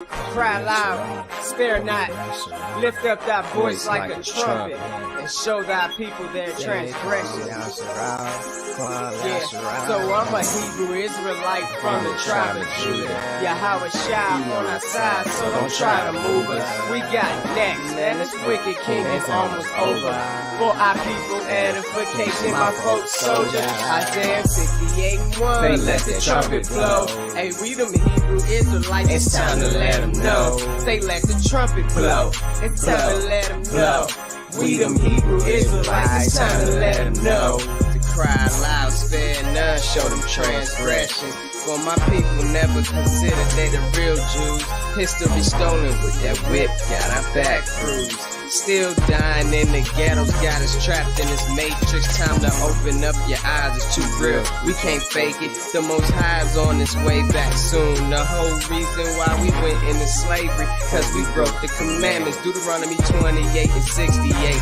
Cry loud, spare not, lift up thy voice like a trumpet, and show thy people their transgressions. Yeah, so I'm a Hebrew Israelite from the tribe of Judah. Yahawashi on our side, so don't try to move us. We got next, and this wicked king is almost over. For our people, edification, my folks, soldiers. Isaiah 58:1, they let the trumpet blow. Hey, read them Hebrew Israelites, it's time to let them know. Say let the trumpet blow, it's time to let them know. We them Hebrew Israelites, it's time to let them know. To cry loud, spare none, show them transgressions. For my people never consider they the real Jews. History stolen with that whip, got our back bruised. Still dying in the ghettos, got us trapped in this matrix. Time to open up your eyes, it's too real, we can't fake it. The Most High's on its way back soon. The whole reason why we went into slavery, cause we broke the commandments. Deuteronomy 28 and 68.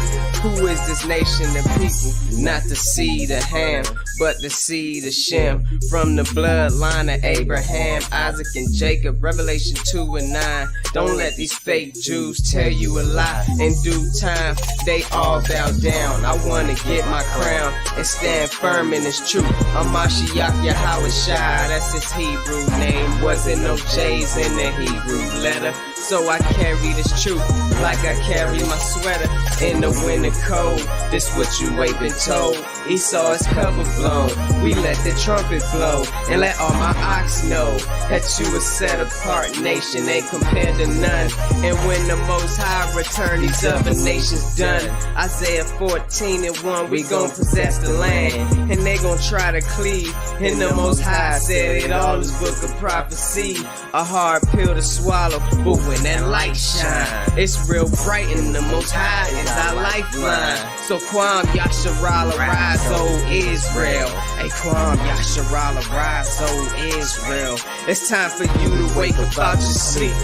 Who is this nation of people? Not the seed of Ham, but the seed of Shem. From the bloodline of Abraham, Isaac, and Jacob. Revelation 2 and 9. Don't let these fake Jews tell you a lie. In due time, they all bow down. I wanna get my crown and stand firm in this truth. Ha Mashayach Yahawashi, that's his Hebrew name. Wasn't no J's in the Hebrew letter. So I carry this truth like I carry my sweater in the winter cold. This what you ain't been told. Esau's cover blown. We let the trumpet blow and let all my ox know that you a set apart nation, ain't compared to none. And when the Most High return, these other nations done. Isaiah 14:1, we gon' possess the land, and they gon' try to cleave. And the Most High said it all is book of prophecy, a hard pill to swallow, but when that light shine, it's real bright, and the Most High is our lifeline. So Qam Yasharala rise, O Israel. Hey Qam Yasharala rise, O Israel. It's time for you to wake up out your sleep.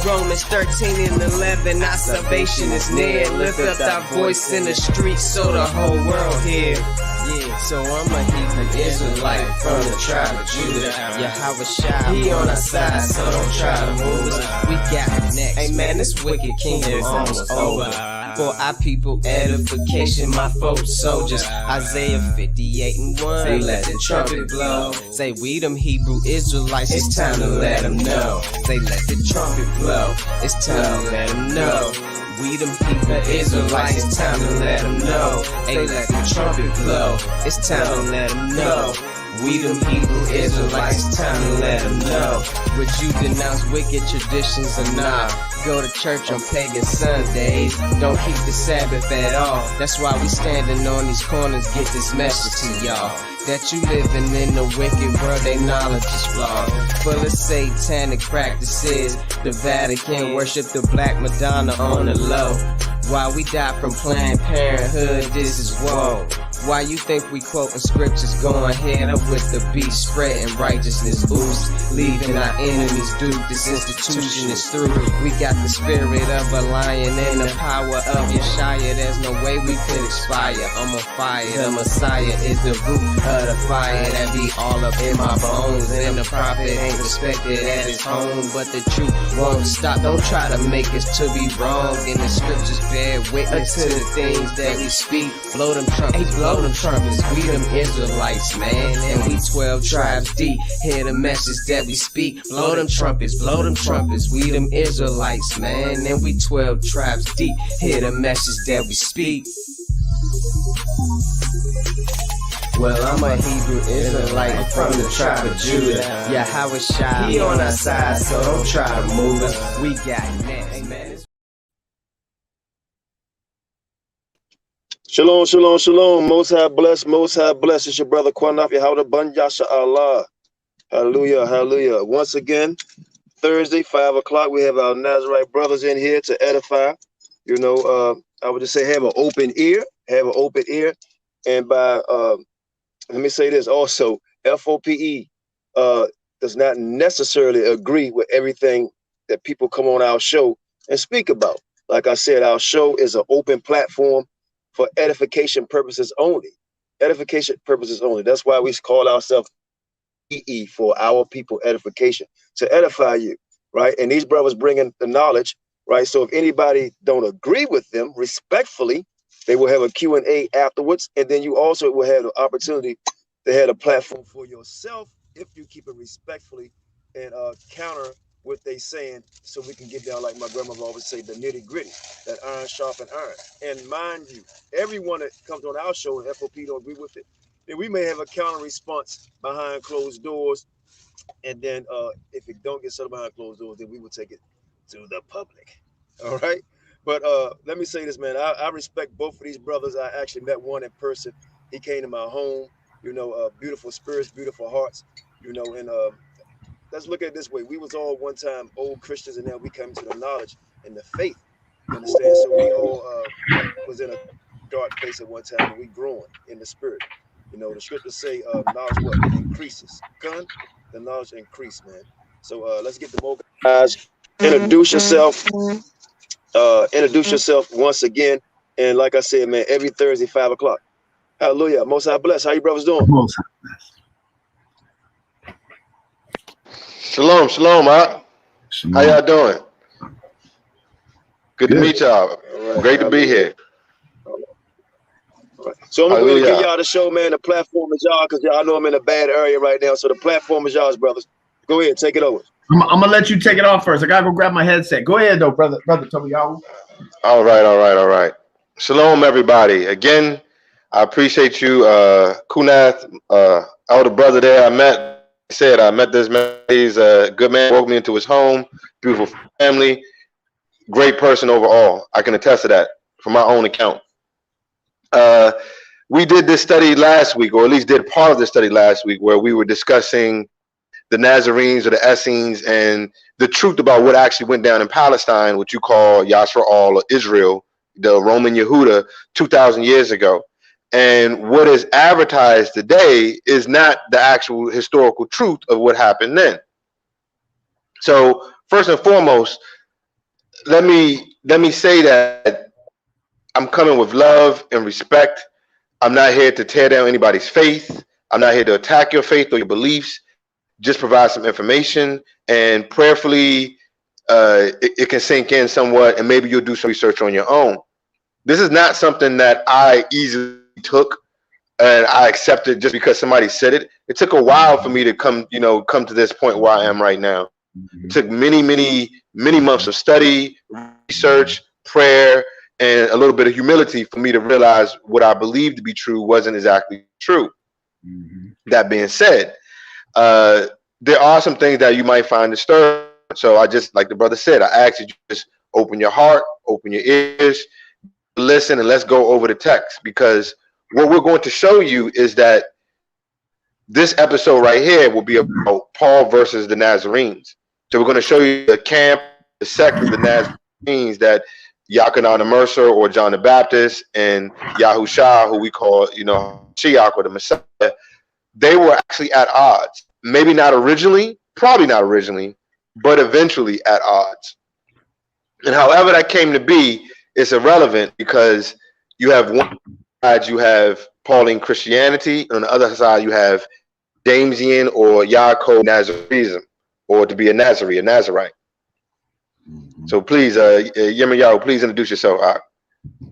Romans 13:11, our salvation is near. Lift up thy voice in the streets so the whole world hear. Yeah, so I'm a Hebrew Israelite from the tribe of Judah. Yahawashi, he on our side, so don't try to move us. We got next. Hey man, this wicked kingdom is almost over. For our people, edification, my folks, soldiers. Isaiah 58:1, they let the trumpet blow. Say we them Hebrew Israelites, it's time to let them know. They let the trumpet blow, it's time to let them know. We them Hebrew Israelites, it's time to let them know. They let the trumpet blow, it's time to let them know. We them Hebrew Israelites, it's time to let them know. Would you denounce wicked traditions or not? Go to church on pagan Sundays, don't keep the Sabbath at all. That's why we standing on these corners, get this message to y'all. That you living in the wicked world, they knowledge is flawed. Full of satanic practices, the Vatican worship the Black Madonna on the low. While we die from Planned Parenthood, this is woe. Why you think we quoting scriptures, going head up with the beat, spreading righteousness ooze, leaving our enemies duped. This institution is through. We got the spirit of a lion and the power of Yeshaya. There's no way we could expire. I'm on fire. The Messiah is the root of the fire that be all up in my bones. And the prophet ain't respected at his home, but the truth won't stop. Don't try to make us to be wrong. In the scriptures bear witness to the things that we speak. Blow them trumpets, blow them trumpets. We them Israelites, man, and we 12 tribes deep. Hear the message that we speak. Blow them trumpets, blow them trumpets. We them Israelites, man, and we 12 tribes deep. Hear the message that we speak. Well, I'm a Hebrew Israelite from the tribe of Judah. Yahawashi, he on our side, so don't try to move us. We got next. Amen. Shalom, shalom, shalom. Most High bless, Most High bless. It's your brother Qanath, Yahawashi. Hallelujah, hallelujah. Once again, Thursday, 5 o'clock, we have our Nazarite brothers in here to edify. You know, I would just say have an open ear, And by, let me say this also, F.O.P.E does not necessarily agree with everything that people come on our show and speak about. Like I said, our show is an open platform for edification purposes only. Edification purposes only. That's why we call ourselves EE, for our people edification, to edify you. right? And these brothers bringing the knowledge, right? So if anybody don't agree with them, respectfully, they will have a Q&A afterwards. And then you also will have the opportunity to have a platform for yourself if you keep it respectfully and counter what they saying, so we can get down, like my grandmother always say, the nitty gritty, that iron sharpen iron. And mind you, everyone that comes on our show and F.O.P. don't agree with it, then we may have a counter response behind closed doors. And then if it don't get settled behind closed doors, then we will take it to the public. All right. But let me say this, man. I respect both of these brothers. I actually met one in person. He came to my home, you know, beautiful spirits, beautiful hearts, you know, and let's look at it this way. We was all one time old Christians, and now we come to the knowledge and the faith. You understand? So we all was in a dark place at one time, and we growing in the spirit. You know, the scriptures say knowledge what? Increases. The knowledge increase, man. So let's get the more guys. Introduce yourself. Introduce yourself once again. And like I said, man, every Thursday, 5 o'clock. Hallelujah. Most High bless. How you brothers doing? Most High bless. Shalom, shalom, Ak. How y'all doing? Good to meet y'all. Right, great to be here. Right. So I'm going to give y'all the show, man. The platform is y'all, because y'all know I'm in a bad area right now. So the platform is y'all's, brothers. Go ahead, take it over. I'm gonna let you take it off first. I gotta go grab my headset. Go ahead, though, brother. Tell me, y'all. All right. Shalom, everybody. Again, I appreciate you, Qanath, elder brother there. I met this man. He's a good man. Woke me into his home. Beautiful family. Great person overall. I can attest to that from my own account. We did this study last week, or at least did part of the study last week, where we were discussing the Nazarenes or the Essenes and the truth about what actually went down in Palestine, what you call Yisrael or Israel, the Roman Yehuda, 2,000 years ago. And what is advertised today is not the actual historical truth of what happened then. So first and foremost, let me say that I'm coming with love and respect. I'm not here to tear down anybody's faith. I'm not here to attack your faith or your beliefs. Just provide some information, and prayerfully it can sink in somewhat, and maybe you'll do some research on your own. This is not something that I easily took and I accepted just because somebody said it. It took a while for me to come to this point where I am right now. It took many months of study, research, prayer, and a little bit of humility for me to realize what I believed to be true wasn't exactly true. That being said, there are some things that you might find disturbing. So I just, like the brother said, I ask you to just open your heart, open your ears, listen, and let's go over the text, because what we're going to show you is that this episode right here will be about Paul versus the Nazarenes. So we're going to show you the camp, the sect of the Nazarenes that Qanath the Mercer or John the Baptist and Yahusha, who we call, Mashiach or the Messiah, they were actually at odds. Maybe not originally, probably not originally, but eventually at odds. And however that came to be, it's irrelevant, because you have one side, you have Paulin Christianity, and on the other side, you have Jamesian or Yaakov Nazarism, or to be a Nazarite. So please, Yemayahu, please introduce yourself.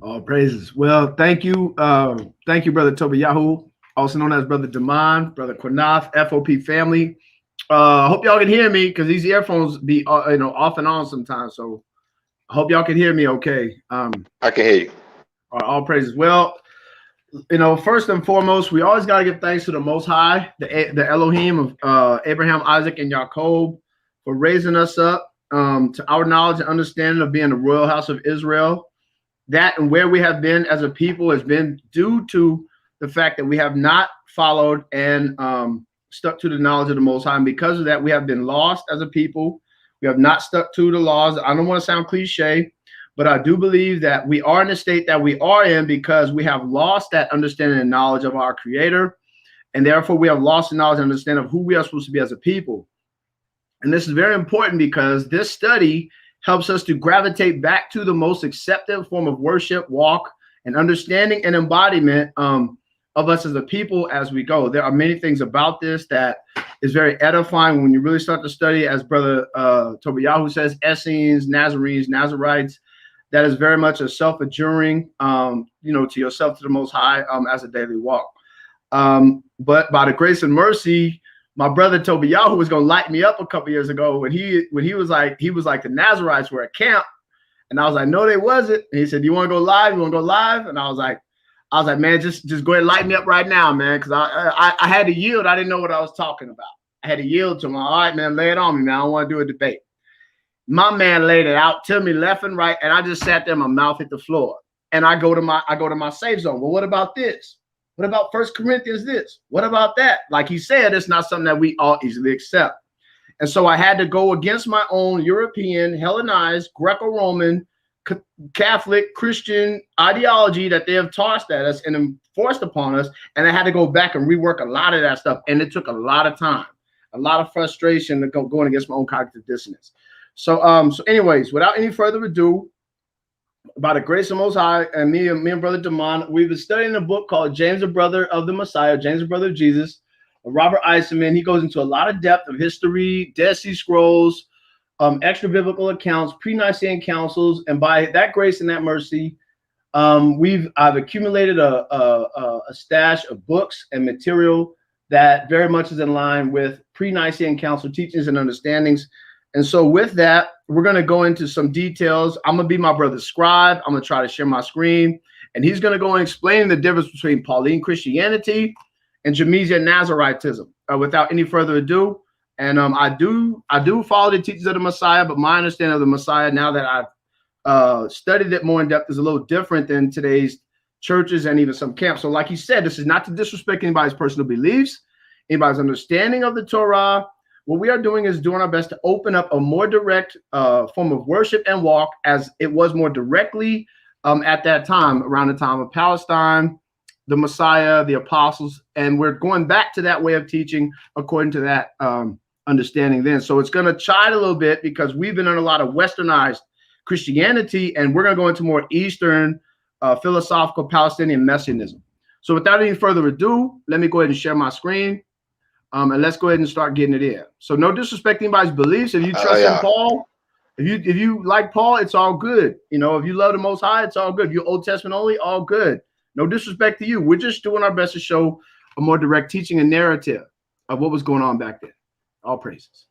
All praises. Well, thank you, brother Tobiyahu, also known as brother Damon, brother Qanath, F.O.P. family. I hope y'all can hear me, because these earphones be off and on sometimes. So I hope y'all can hear me okay. I can hear you. All praises. Well, first and foremost, we always got to give thanks to the Most High, the Elohim of Abraham, Isaac, and Jacob, for raising us up to our knowledge and understanding of being the royal house of Israel. That and where we have been as a people has been due to the fact that we have not followed and stuck to the knowledge of the Most High. And because of that, we have been lost as a people. We have not stuck to the laws. I don't want to sound cliche, but I do believe that we are in the state that we are in because we have lost that understanding and knowledge of our Creator. And therefore, we have lost the knowledge and understanding of who we are supposed to be as a people. And this is very important because this study helps us to gravitate back to the most accepted form of worship, walk, and understanding and embodiment of of us as a people as we go. There are many things about this that is very edifying when you really start to study, as Brother Tobiyahu says, Essenes, Nazarenes, Nazarites. That is very much a self-adjuring, to yourself, to the Most High, as a daily walk. But by the grace and mercy, my brother Tobiyahu was going to light me up a couple years ago when he was like the Nazarites were at camp, and I was like, no, they wasn't. And he said, you want to go live? You want to go live? And I was like, man, just go ahead and light me up right now, man, because I had to yield. I didn't know what I was talking about. I had to yield to him. All right, man, lay it on me, man. I don't want to do a debate. My man laid it out to me left and right, and I just sat there, my mouth hit the floor. And I go to my safe zone. Well, what about this? What about 1 Corinthians this? What about that? Like he said, it's not something that we all easily accept. And so I had to go against my own European, Hellenized, Greco-Roman, Catholic, Christian ideology that they have tossed at us and enforced upon us. And I had to go back and rework a lot of that stuff. And it took a lot of time, a lot of frustration to going against my own cognitive dissonance. So anyways, without any further ado, by the grace of Most High, and me and Brother Damon, we've been studying a book called James, the Brother of the Messiah, James, the Brother of Jesus, Robert Eisenman. He goes into a lot of depth of history, Dead Sea Scrolls, extra biblical accounts, pre-Nicene councils, and by that grace and that mercy, I've accumulated a stash of books and material that very much is in line with pre-Nicene council teachings and understandings. And so with that, we're going to go into some details. I'm going to be my brother's scribe. I'm going to try to share my screen. And he's going to go and explain the difference between Paulin Christianity and Jamaican Nazaritism without any further ado. And I do follow the teachings of the Messiah, but my understanding of the Messiah, now that I've studied it more in depth, is a little different than today's churches and even some camps. So like he said, this is not to disrespect anybody's personal beliefs, anybody's understanding of the Torah. What we are doing is doing our best to open up a more direct form of worship and walk, as it was more directly at that time, around the time of Palestine, the Messiah, the apostles, and we're going back to that way of teaching according to that understanding then. So it's going to chide a little bit because we've been in a lot of westernized Christianity, and we're going to go into more Eastern philosophical Palestinian messianism. So without any further ado, let me go ahead and share my screen. And let's go ahead and start getting it in. So no disrespect anybody's beliefs. If you trust in Paul, if you like Paul, it's all good. If you love the Most High, it's all good. If you're Old Testament only, all good. No disrespect to you. We're just doing our best to show a more direct teaching and narrative of what was going on back then. All praises.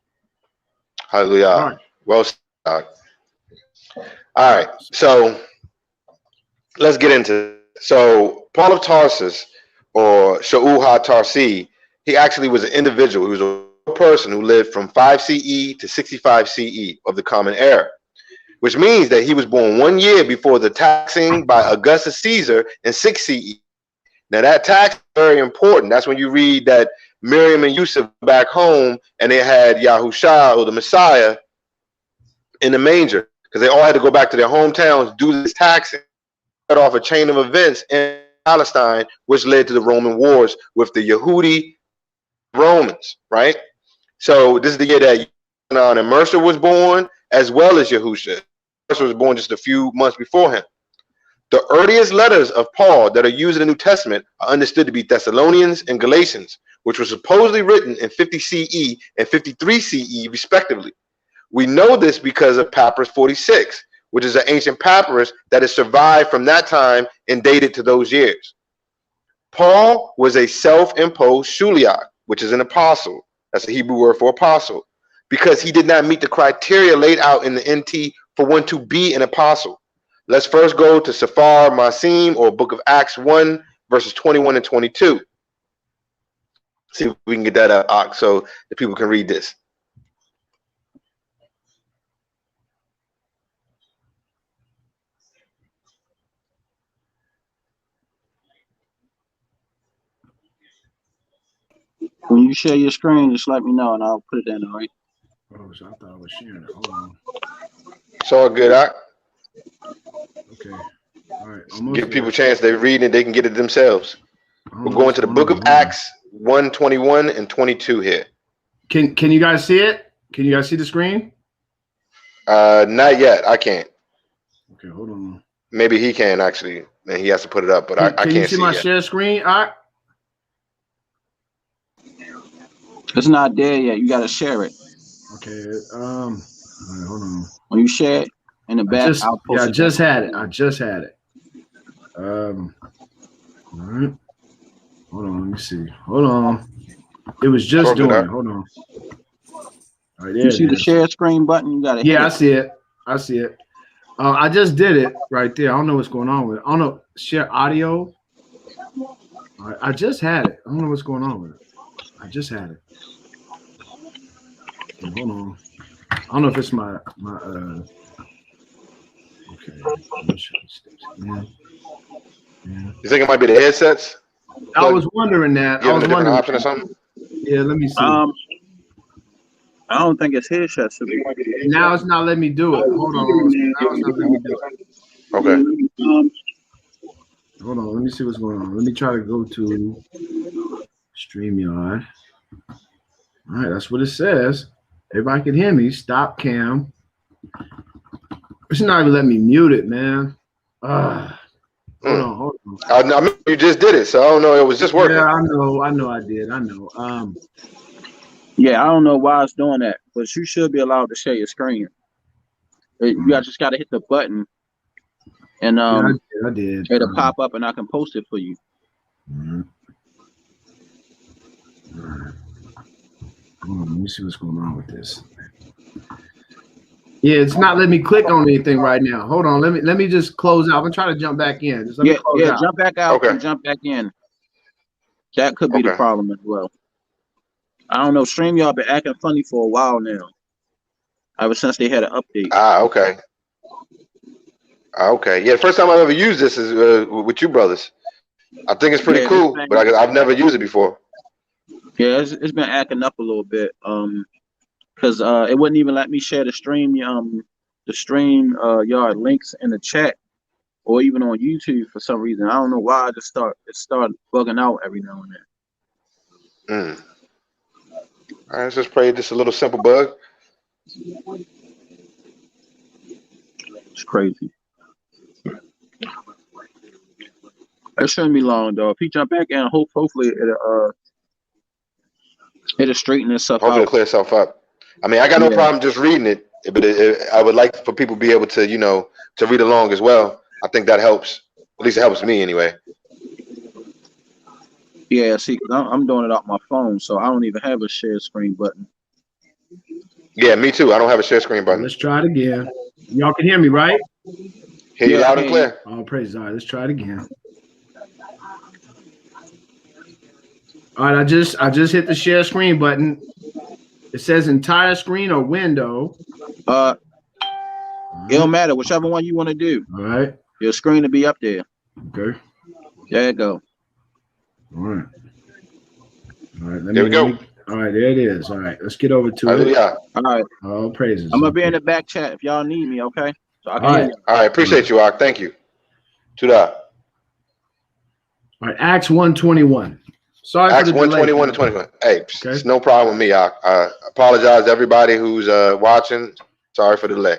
Hallelujah. All right. Well said. All right. So let's get into it. So Paul of Tarsus, or Shaul HaTarsi, he actually was an individual. He was a person who lived from 5 CE to 65 CE of the Common Era, which means that he was born 1 year before the taxing by Augustus Caesar in 6 CE. Now that tax is very important. That's when you read that Miriam and Yusuf back home and they had Yahusha, or the Messiah, in the manger, because they all had to go back to their hometowns, do this taxing, cut off a chain of events in Palestine, which led to the Roman wars with the Yehudi Romans, right? So this is the year that Yohanan and Mercer was born, as well as Yahusha. Mercer was born just a few months before him. The earliest letters of Paul that are used in the New Testament are understood to be Thessalonians and Galatians, which were supposedly written in 50 CE and 53 CE, respectively. We know this because of Papyrus 46, which is an ancient papyrus that has survived from that time and dated to those years. Paul was a self-imposed shuliach, which is an apostle. That's a Hebrew word for apostle, because he did not meet the criteria laid out in the NT for one to be an apostle. Let's first go to Sefer Masim, or Book of Acts 1, verses 21 and 22. See if we can get that up so the people can read this. When you share your screen, just let me know and I'll put it in, all right? Oh, so I thought I was sharing it. Hold on. It's all good. Okay. All right. Give people a chance. They read it. They can get it themselves. We're going to the Book of Acts 1:21 and 22 here. Can you guys see it? Can you guys see the screen? Not yet. I can't. Okay, hold on. Maybe he can actually, and he has to put it up, but I can't see my yet. share screen? All right. It's not there yet. You gotta share it. Okay. All right, hold on. When you share it in the back, I'll post it. I just had it. I just had it. All right. Hold on. Let me see. Hold on. It was just doing it. Hold on. All right, there you see the share screen button? You got it. Yeah, I see it. I see it. I just did it right there. I don't know what's going on with it. I don't know. Share audio. All right, I just had it. I don't know what's going on with it. I just had it. Okay, hold on. I don't know if it's my okay. Yeah. You think it might be the headsets? I was wondering that. You have a different option or something? Yeah, let me see. I don't think it's headsets. Now it's not letting me do it. Hold on. Now it's not letting me do it. Okay. Hold on. Let me see what's going on. Let me try to go to StreamYard. All right, that's what it says. Everybody can hear me. Stop cam. It's not even letting me mute it, man. Hold on. I mean, you just did it, so I don't know. It was just working. Yeah, I know I did. I know. Yeah, I don't know why it's doing that, but you should be allowed to share your screen. You just got to hit the button, and I did. It'll pop up, and I can post it for you. All right. Hold on, let me see what's going on with this. Yeah, it's not letting me click on anything right now. Hold on, let me just close out. I'm trying to jump back in. Just let me close out. Jump back out and jump back in. That could be the problem as well. I don't know. StreamYard been acting funny for a while now. Ever since they had an update. Okay. Okay. Yeah, the first time I've ever used this is with you brothers. I think it's pretty cool, but I've never used it before. Yeah, it's been acting up a little bit. Because it wouldn't even let me share the stream yard links in the chat or even on YouTube for some reason. I don't know why. It started bugging out every now and then. All right, let's just pray just a little simple bug. It's crazy. It shouldn't be long though. If he jump back in, hopefully it'll straighten itself out. Hopefully it'll clear itself up. I mean, I got no problem just reading it, but I would like for people to be able to, to read along as well. I think that helps. At least it helps me anyway. Yeah, see, I'm doing it off my phone, so I don't even have a share screen button. Yeah, me too. I don't have a share screen button. Let's try it again. Y'all can hear me, right? Hear you loud and clear. Oh, praise God. Let's try it again. All right, I just hit the share screen button. It says entire screen or window. It don't matter, whichever one you want to do. All right. Your screen will be up there. Okay. There you go. All right. All right. There we go. All right, there it is. All right, let's get over to it. All right. All praises. I'm gonna be in the back chat if y'all need me. Okay. So I can all right. All right. Appreciate you, Ak. Thank you. To that. All right. Acts 1:21. Sorry Acts for the 1:21 to 21. Hey, it's no problem with me. I apologize to everybody who's watching. Sorry for the delay.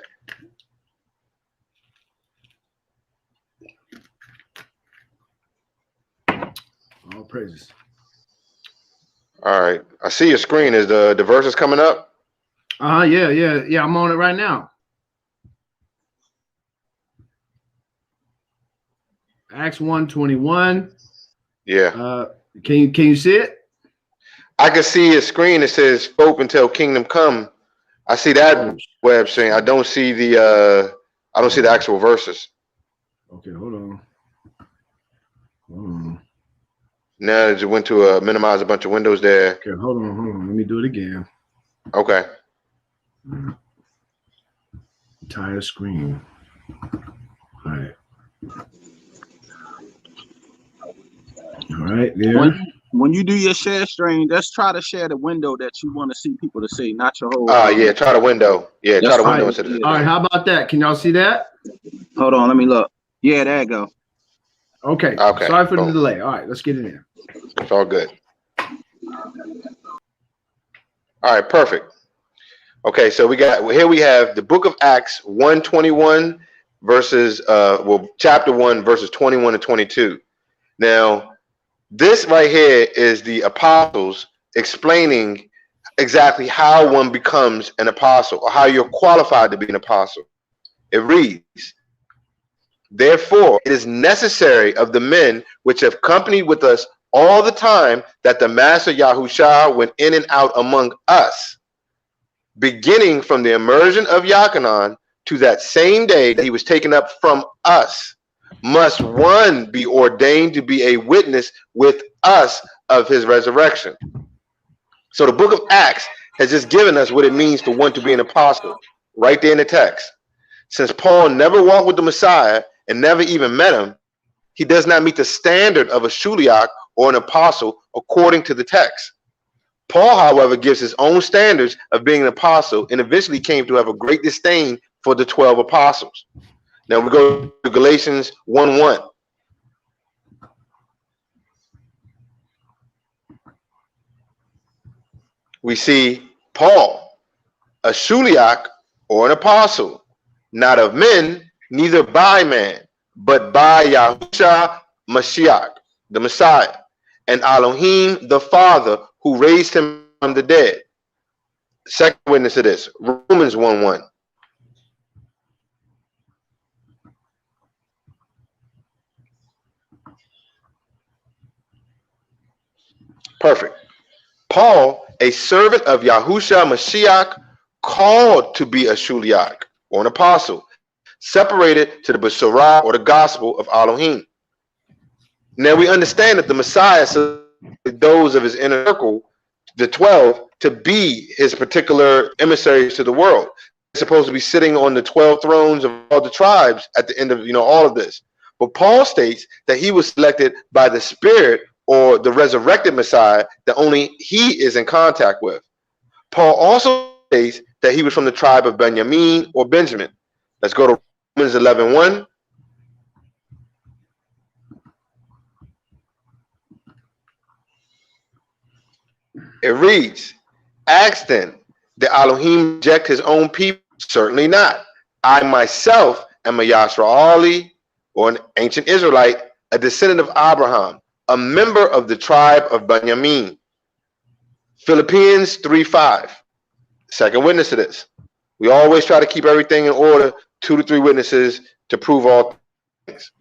All praises. All right. I see your screen. Is the verses coming up? Yeah. I'm on it right now. Acts 1:21. Yeah. Can you see it? I can see a screen that says "F.O.P.E until Kingdom Come." I see that web stream. I don't see the actual verses. Okay, hold on. Now it went to minimize a bunch of windows there. Okay, hold on. Let me do it again. Okay. Entire screen. All right. All right, there. When you do your share screen, just try to share the window that you want to see people to see, not your whole. Yeah, try the window. Yeah, try the window instead of. All right, how about that? Can y'all see that? Hold on, let me look. Yeah, there you go. Okay. Sorry for the delay. All right, let's get it in. It's all good. All right, perfect. Okay, so we have the book of Acts 1:21 verses chapter 1 verses 21 to 22. Now, this right here is the apostles explaining exactly how one becomes an apostle or how you're qualified to be an apostle. It reads, therefore, it is necessary of the men which have companied with us all the time that the Master Yahushua went in and out among us, beginning from the immersion of Yachanan to that same day that he was taken up from us, must one be ordained to be a witness with us of his resurrection. So the book of Acts has just given us what it means for one to be an apostle, right there in the text. Since Paul never walked with the Messiah and never even met him, he does not meet the standard of a Shuliach or an apostle according to the text. Paul, however, gives his own standards of being an apostle and eventually came to have a great disdain for the 12 apostles. Now we go to Galatians 1:1. We see Paul, a Shuliach or an apostle, not of men, neither by man, but by Yahushua Mashiach, the Messiah, and Elohim, the Father, who raised him from the dead. Second witness of this, Romans 1:1. Perfect. Paul, a servant of Yahushua Mashiach, called to be a Shuliach or an apostle, separated to the Besorah or the gospel of Elohim. Now we understand that the Messiah selected those of his inner circle, the 12, to be his particular emissaries to the world. They're supposed to be sitting on the 12 thrones of all the tribes at the end of all of this. But Paul states that he was selected by the Spirit or the resurrected Messiah that only he is in contact with. Paul also states that he was from the tribe of Benjamin or Benjamin. Let's go to Romans 11:1. It reads, ask then, did Elohim reject his own people? Certainly not. I myself am a Yisraeli or an ancient Israelite, a descendant of Abraham, a member of the tribe of Benjamin. Philippians 3:5. Second witness to this. We always try to keep everything in order, 2 to 3 witnesses to prove all things.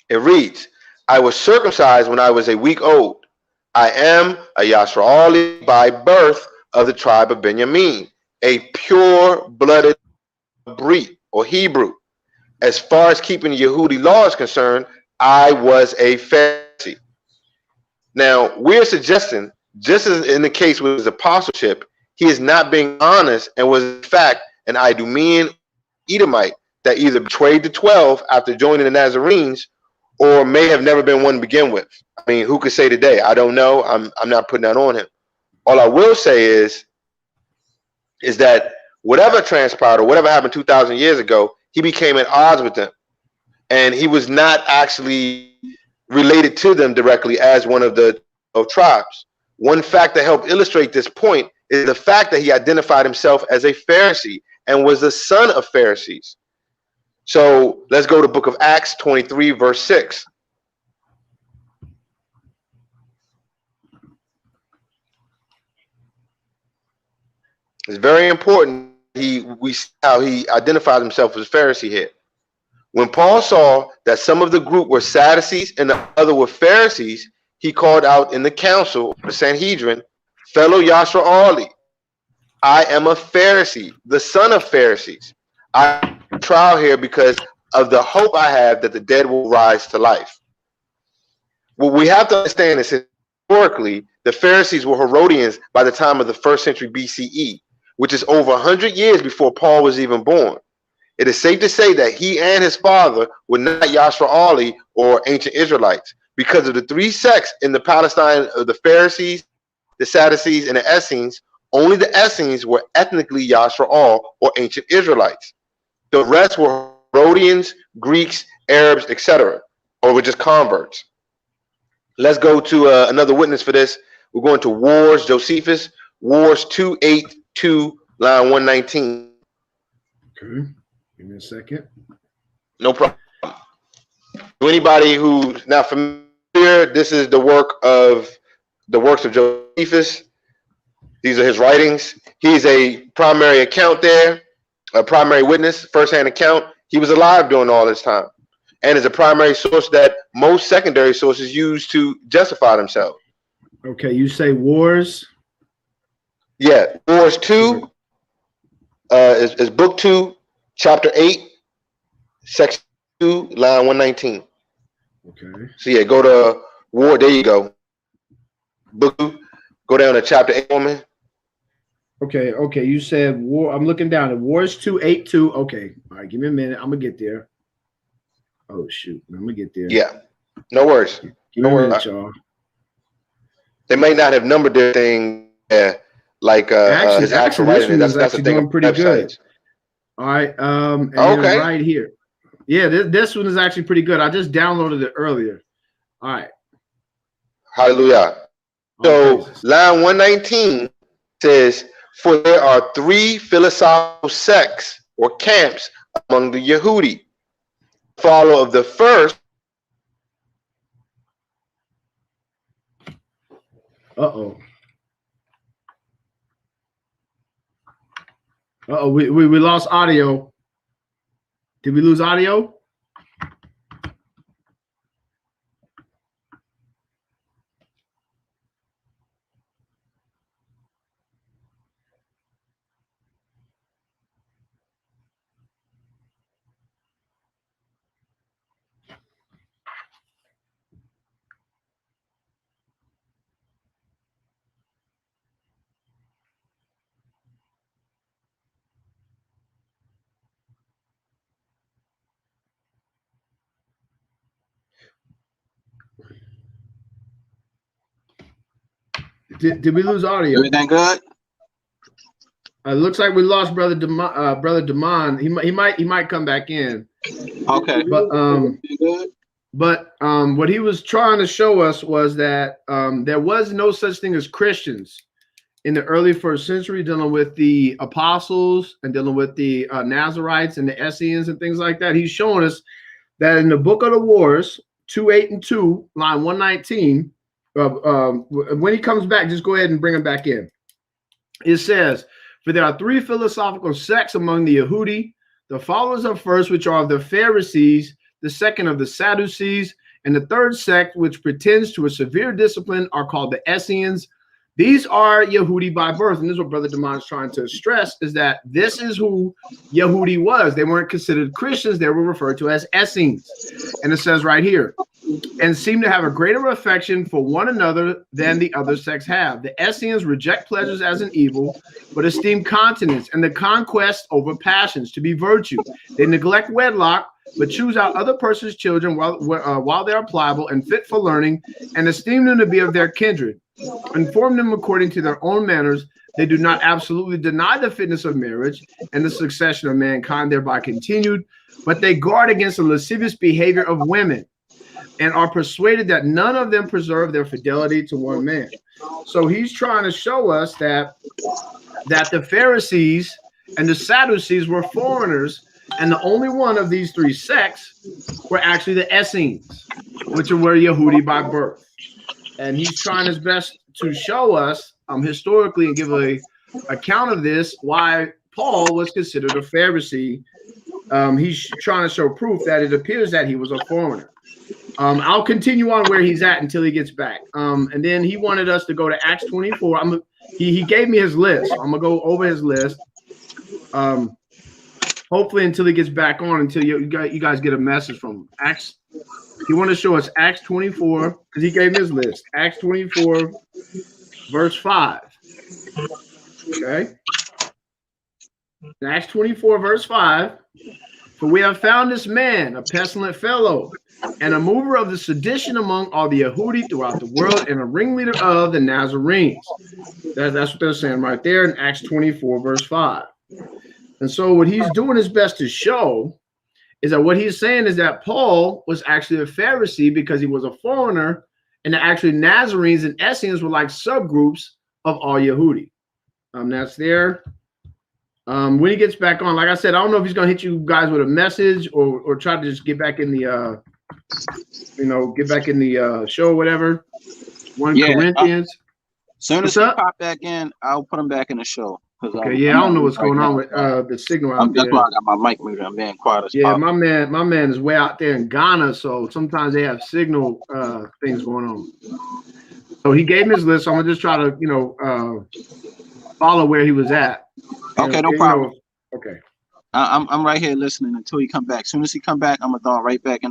It reads, I was circumcised when I was a week old. I am a Yisraeli by birth of the tribe of Benjamin, a pure-blooded Brit or Hebrew. As far as keeping Yehudi law is concerned, I was a Pharisee. Now, we're suggesting, just as in the case with his apostleship, he is not being honest and was in fact an Idumean Edomite that either betrayed the 12 after joining the Nazarenes or may have never been one to begin with. I mean, who could say today? I don't know. I'm not putting that on him. All I will say is that whatever transpired or whatever happened 2,000 years ago, he became at odds with them. And he was not actually related to them directly as one of the tribes. One fact that helped illustrate this point is the fact that he identified himself as a Pharisee and was the son of Pharisees. So let's go to the book of Acts 23, verse 6. It's very important. We see how he identified himself as a Pharisee here. When Paul saw that some of the group were Sadducees and the other were Pharisees, he called out in the council, the Sanhedrin, fellow Yisraeli, I am a Pharisee, the son of Pharisees. I am on trial here because of the hope I have that the dead will rise to life. What we have to understand is historically, the Pharisees were Herodians by the time of the 1st century BCE, which is over 100 years before Paul was even born. It is safe to say that he and his father were not Yisraeli or ancient Israelites because of the 3 sects in the Palestine of the Pharisees, the Sadducees, and the Essenes. Only the Essenes were ethnically Yisrael or ancient Israelites. The rest were Herodians, Greeks, Arabs, etc., or were just converts. Let's go to another witness for this. We're going to Wars, Josephus, Wars 282, line 119. Okay, give me a second. No problem. To anybody who's not familiar, this is the work of the works of Josephus. These are his writings. He's a primary account there, a primary witness, first-hand account. He was alive during all this time, and is a primary source that most secondary sources use to justify themselves. Okay, you say Wars? Yeah, Wars 2 is book 2, chapter 8, section 2, line 119. Okay. So yeah, go to War. There you go. Book 2. Go down to chapter 8, woman. Okay, okay. You said War. I'm looking down at Wars 2:8:2. Okay. All right, give me a minute. I'm gonna get there. Oh shoot. I'm gonna get there. Yeah. No worries. Give me a minute, y'all. They may not have numbered their thing like his actual writing. That's the thing. Doing pretty good. All right. And okay. Right here. Yeah, this one is actually pretty good. I just downloaded it earlier. All right. Hallelujah. So line 119 says, "For there are 3 philosophical sects or camps among the Yehudi. Follower of the first." Uh-oh. Uh-oh, we lost audio. Did we lose audio? Did we lose audio? Everything good? It looks like we lost brother Damon. He might come back in. Okay. But what he was trying to show us was that there was no such thing as Christians in the early 1st century, dealing with the apostles and dealing with the Nazarites and the Essenes and things like that. He's showing us that in the book of the Wars 2:8:2, line 119. When he comes back, just go ahead and bring him back in. It says, "For there are 3 philosophical sects among the Yehudi, the followers of first, which are of the Pharisees, the second of the Sadducees, and the third sect, which pretends to a severe discipline, are called the Essenes. These are Yehudi by birth." And this is what Brother Damon is trying to stress, is that this is who Yehudi was. They weren't considered Christians. They were referred to as Essenes. And it says right here, "and seem to have a greater affection for one another than the other sects have. The Essenes reject pleasures as an evil, but esteem continence and the conquest over passions to be virtue. They neglect wedlock, but choose out other persons' children while they are pliable and fit for learning, and esteem them to be of their kindred. Inform them according to their own manners. They do not absolutely deny the fitness of marriage and the succession of mankind thereby continued, but they guard against the lascivious behavior of women, and are persuaded that none of them preserve their fidelity to one man." So he's trying to show us that the Pharisees and the Sadducees were foreigners, and the only one of these 3 sects were actually the Essenes, which were Yehudi by birth. And he's trying his best to show us historically and give a account of this, why Paul was considered a Pharisee. He's trying to show proof that it appears that he was a foreigner. I'll continue on where he's at until he gets back. And then he wanted us to go to Acts 24. He gave me his list. I'm gonna go over his list. Hopefully until he gets back on, until you guys get a message from him. Acts. He wanted to show us Acts 24 because he gave me his list. Acts 24, verse 5. Okay. Acts 24, verse 5. "For we have found this man, a pestilent fellow, and a mover of the sedition among all the Yehudi throughout the world, and a ringleader of the Nazarenes." That's what they're saying right there in Acts 24, verse 5. And so what he's doing his best to show is that what he's saying is that Paul was actually a Pharisee because he was a foreigner, and that actually Nazarenes and Essenes were like subgroups of all Yehudi. That's there. When he gets back on, like I said, I don't know if he's gonna hit you guys with a message or try to just get back in the get back in the show or whatever. 1 Corinthians. Soon as he pop back in, I'll put him back in the show. Okay, yeah, I don't know what's going on with the signal out there. That's why I got my mic muted. I'm being quiet as possible. My man is way out there in Ghana, so sometimes they have signal things going on. So he gave me his list. So I'm gonna just try to, follow where he was at. Okay, no problem. Okay. I'm right here listening until he come back. As soon as he come back, I'm gonna throw him right back in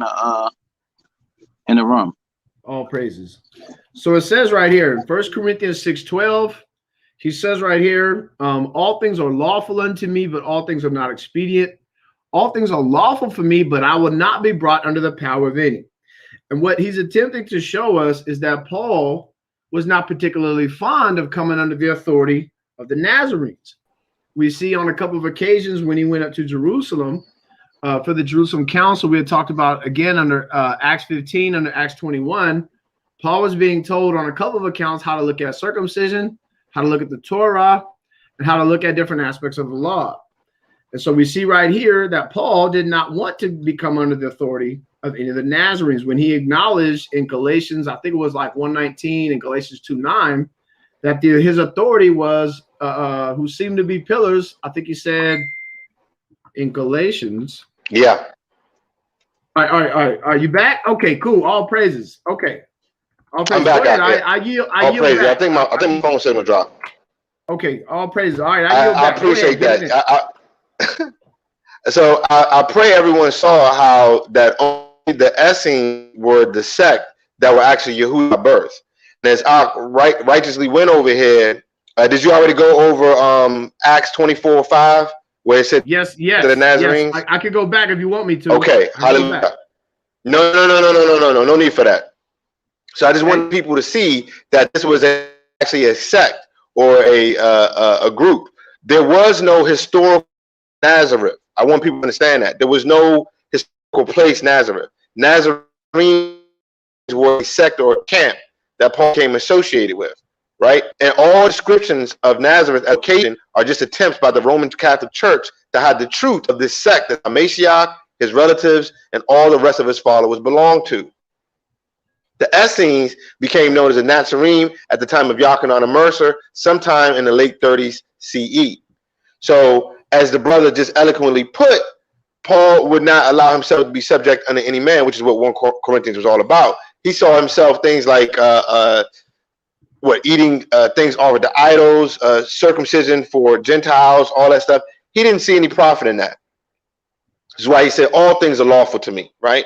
the room. All praises. So it says right here in 1 Corinthians 6:12, he says right here, all things are lawful unto me, but all things are not expedient. All things are lawful for me, but I will not be brought under the power of any. And what he's attempting to show us is that Paul was not particularly fond of coming under the authority of the Nazarenes. We see on a couple of occasions when he went up to Jerusalem for the Jerusalem Council, we had talked about again under Acts 15, under Acts 21, Paul was being told on a couple of accounts how to look at circumcision, how to look at the Torah, and how to look at different aspects of the law. And so we see right here that Paul did not want to become under the authority of any of the Nazarenes when he acknowledged in Galatians, I think it was like 1:19 and Galatians 2:9, that his authority was who seemed to be pillars. I think he said in Galatians. Yeah. All right. Are you back? Okay, cool. All praises. Okay. All praises. I'm back. I yield. All praises. I think my phone signal dropped. Okay. All praises. All right. I yield back. I appreciate that. So I pray everyone saw how that only the Essenes were the sect that were actually Yehuda by birth. And as I righteously went over here, did you already go over Acts 24:5 where it said yes to the Nazarenes? Yes. I could go back if you want me to. Okay, hallelujah. No need for that. So I just want people to see that this was actually a sect or a group. There was no historical Nazareth. I want people to understand that. There was no historical place Nazareth. Nazarenes were a sect or a camp that Paul came associated with, right? And all descriptions of Nazareth education are just attempts by the Roman Catholic Church to hide the truth of this sect that Ha Mashayach, his relatives, and all the rest of his followers belonged to. The Essenes became known as the Nazarene at the time of Yochanan and Mercer, sometime in the late 30s CE. So, as the brother just eloquently put, Paul would not allow himself to be subject under any man, which is what 1 Corinthians was all about. He saw himself things like eating things offered to idols, circumcision for Gentiles, all that stuff. He didn't see any profit in that. This is why he said, all things are lawful to me, right?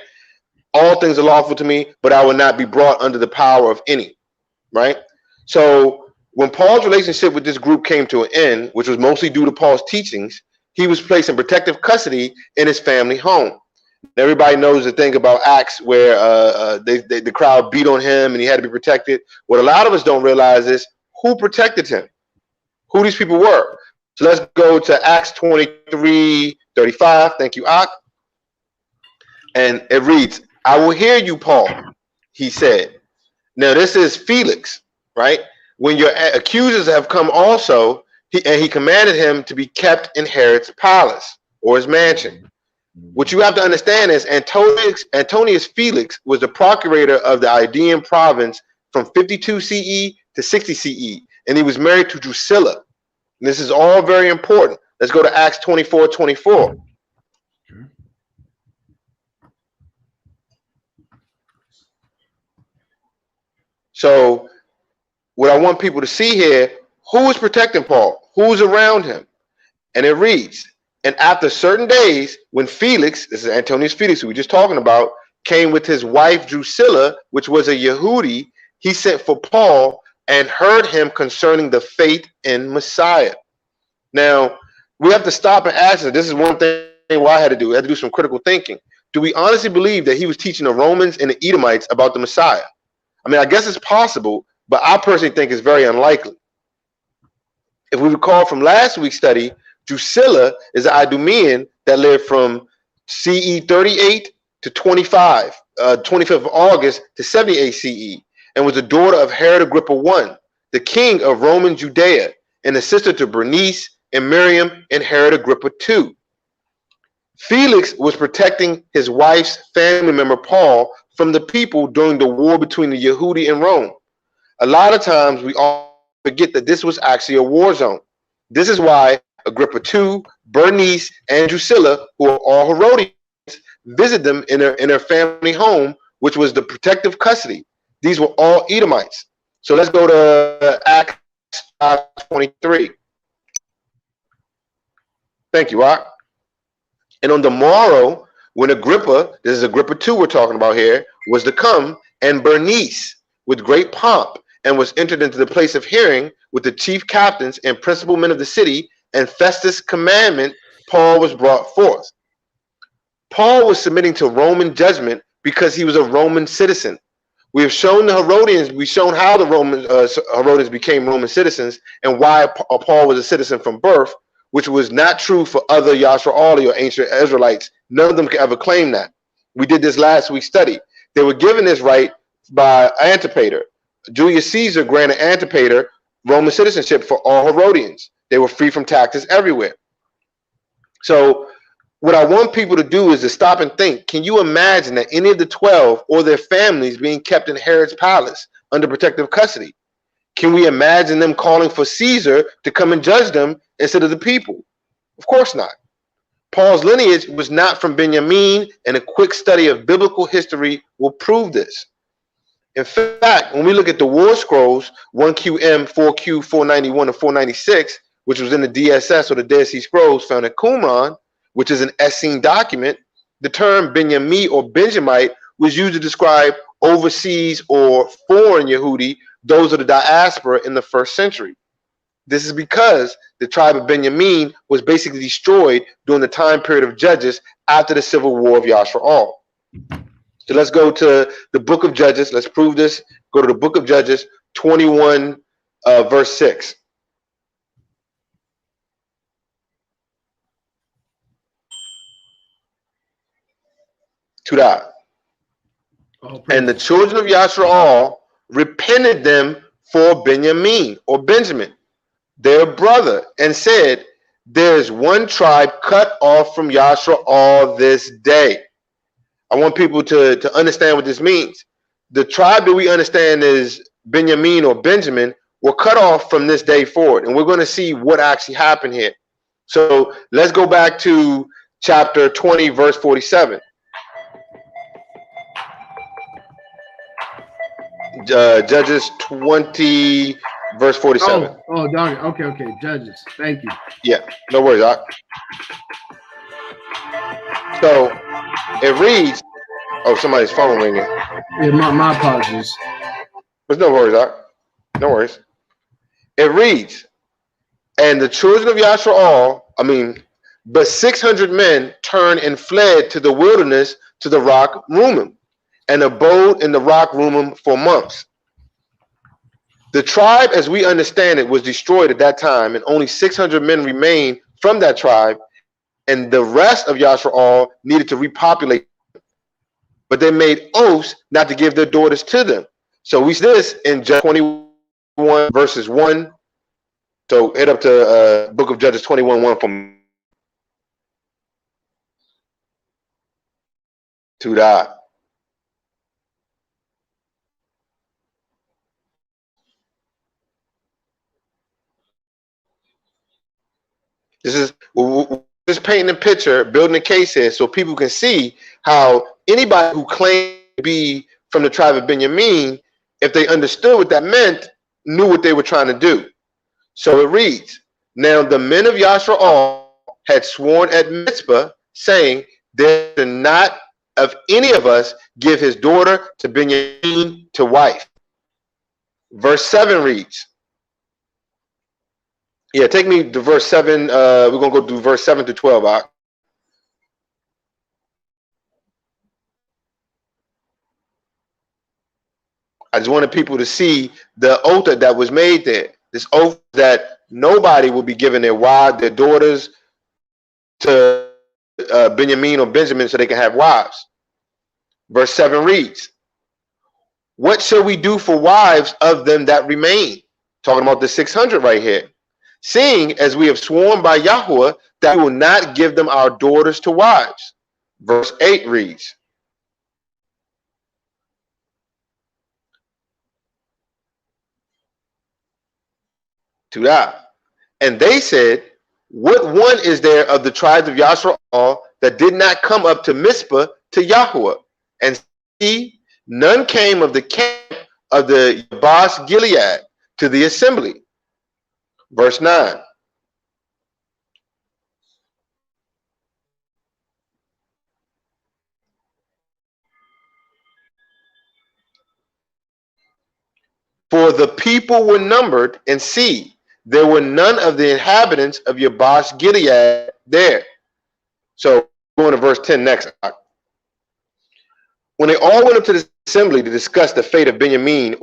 All things are lawful to me, but I will not be brought under the power of any, right? So when Paul's relationship with this group came to an end, which was mostly due to Paul's teachings, he was placed in protective custody in his family home. Everybody knows the thing about Acts where the crowd beat on him and he had to be protected. What a lot of us don't realize is who protected him, who these people were. So let's go to Acts 23:35. Thank you, Ak. And it reads, I will hear you, Paul, he said. Now this is Felix, right? When your accusers have come also, he commanded him to be kept in Herod's palace or his mansion. What you have to understand is Antonius Felix was the procurator of the Idaean province from 52 CE to 60 CE, and he was married to Drusilla. And this is all very important. Let's go to Acts 24:24. So what I want people to see here, who is protecting Paul? Who's around him? And it reads, and after certain days, when Felix, this is Antonius Felix, who we were just talking about, came with his wife Drusilla, which was a Yehudi, he sent for Paul and heard him concerning the faith in Messiah. Now, we have to stop and ask, this is one thing I had to do. I had to do some critical thinking. Do we honestly believe that he was teaching the Romans and the Edomites about the Messiah? I mean, I guess it's possible, but I personally think it's very unlikely. If we recall from last week's study, Drusilla is an Idumean that lived from CE 38 to 25, 25th of August to 78 CE, and was the daughter of Herod Agrippa I, the king of Roman Judea, and the sister to Bernice and Miriam and Herod Agrippa II. Felix was protecting his wife's family member Paul from the people during the war between the Yehudi and Rome. A lot of times we forget that this was actually a war zone. This is why Agrippa II, Bernice, and Drusilla, who are all Herodians, visit them in their family home, which was the protective custody. These were all Edomites. So let's go to Acts 5:23. Thank you, Rock. And on the morrow, when Agrippa, this is Agrippa II we're talking about here, was to come, and Bernice, with great pomp, and was entered into the place of hearing with the chief captains and principal men of the city, and Festus' commandment, Paul was brought forth. Paul was submitting to Roman judgment because he was a Roman citizen. We have shown the Herodians, we've shown how the Herodians became Roman citizens and why Paul was a citizen from birth, which was not true for other Yashraali or ancient Israelites. None of them could ever claim that. We did this last week's study. They were given this right by Antipater. Julius Caesar granted Antipater Roman citizenship for all Herodians. They were free from taxes everywhere. So what I want people to do is to stop and think, can you imagine that any of the 12 or their families being kept in Herod's palace under protective custody? Can we imagine them calling for Caesar to come and judge them instead of the people? Of course not. Paul's lineage was not from Benjamin, and a quick study of biblical history will prove this. In fact, when we look at the war scrolls, 1QM, 4Q, 491, and 496, which was in the DSS or the Dead Sea Scrolls found at Qumran, which is an Essene document, the term Benjamin or Benjamite was used to describe overseas or foreign Yehudi, those of the diaspora in the 1st century. This is because the tribe of Benjamin was basically destroyed during the time period of Judges after the civil war of Yashraal. So let's go to the book of Judges. Let's prove this. Go to the book of Judges 21, verse 6. To that. And the children of Yashraal repented them for Benjamin or Benjamin, their brother, and said, there is one tribe cut off from Yashraal this day. I want people to understand what this means. The tribe that we understand is Benjamin or Benjamin were cut off from this day forward. And we're going to see what actually happened here. So let's go back to chapter 20, verse 47. Judges 20, verse 47. Oh, dog. Okay. Judges. Thank you. Yeah, no worries, Doc. So it reads, oh, somebody's phone ringing. Yeah, my apologies. But no worries, Doc. No worries. It reads, and the children of Yashraal, but 600 men turned and fled to the wilderness to the rock Rumim, and abode in the rock Rumim for months. The tribe, as we understand it, was destroyed at that time, and only 600 men remained from that tribe, and the rest of Yashraal needed to repopulate. But they made oaths not to give their daughters to them. So we see this in Judges 21, verses 1. So head up to book of Judges 21, 1 from to that. This is just painting a picture, building a case here so people can see how anybody who claimed to be from the tribe of Benjamin, if they understood what that meant, knew what they were trying to do. So it reads, now the men of Yashraal had sworn at Mitzpah, saying, there should not of any of us give his daughter to Benjamin to wife. Verse 7 reads, yeah, take me to verse 7. We're going to go through verse 7 to 12. I just wanted people to see the oath that was made there. This oath that nobody will be giving their wives, their daughters to Benjamin or Benjamin so they can have wives. Verse 7 reads, what shall we do for wives of them that remain? Talking about the 600 right here. Seeing as we have sworn by Yahweh that we will not give them our daughters to wives. Verse 8 reads, to that. And they said, what one is there of the tribes of Yasharal that did not come up to Mizpah to Yahuwah? And see, none came of the camp of the Yabas Gilead to the assembly. Verse 9. For the people were numbered, and see, there were none of the inhabitants of Yabas Gilead there. So going to verse 10 next. When they all went up to the assembly to discuss the fate of Benjamin,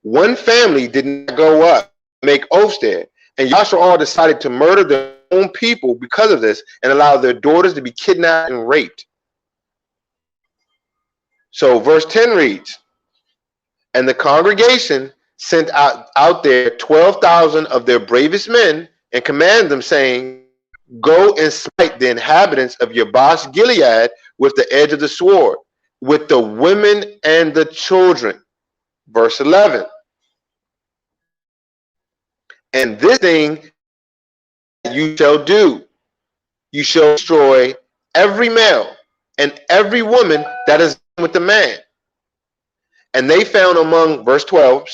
one family did not go up and make oaths there. And Yasharal decided to murder their own people because of this and allow their daughters to be kidnapped and raped. So verse 10 reads, and the congregation sent out there 12,000 of their bravest men and commanded them, saying, go and smite the inhabitants of Yabas Gilead with the edge of the sword, with the women and the children. Verse 11. And this thing you shall do, you shall destroy every male and every woman that is with the man. And they found among, verse 12,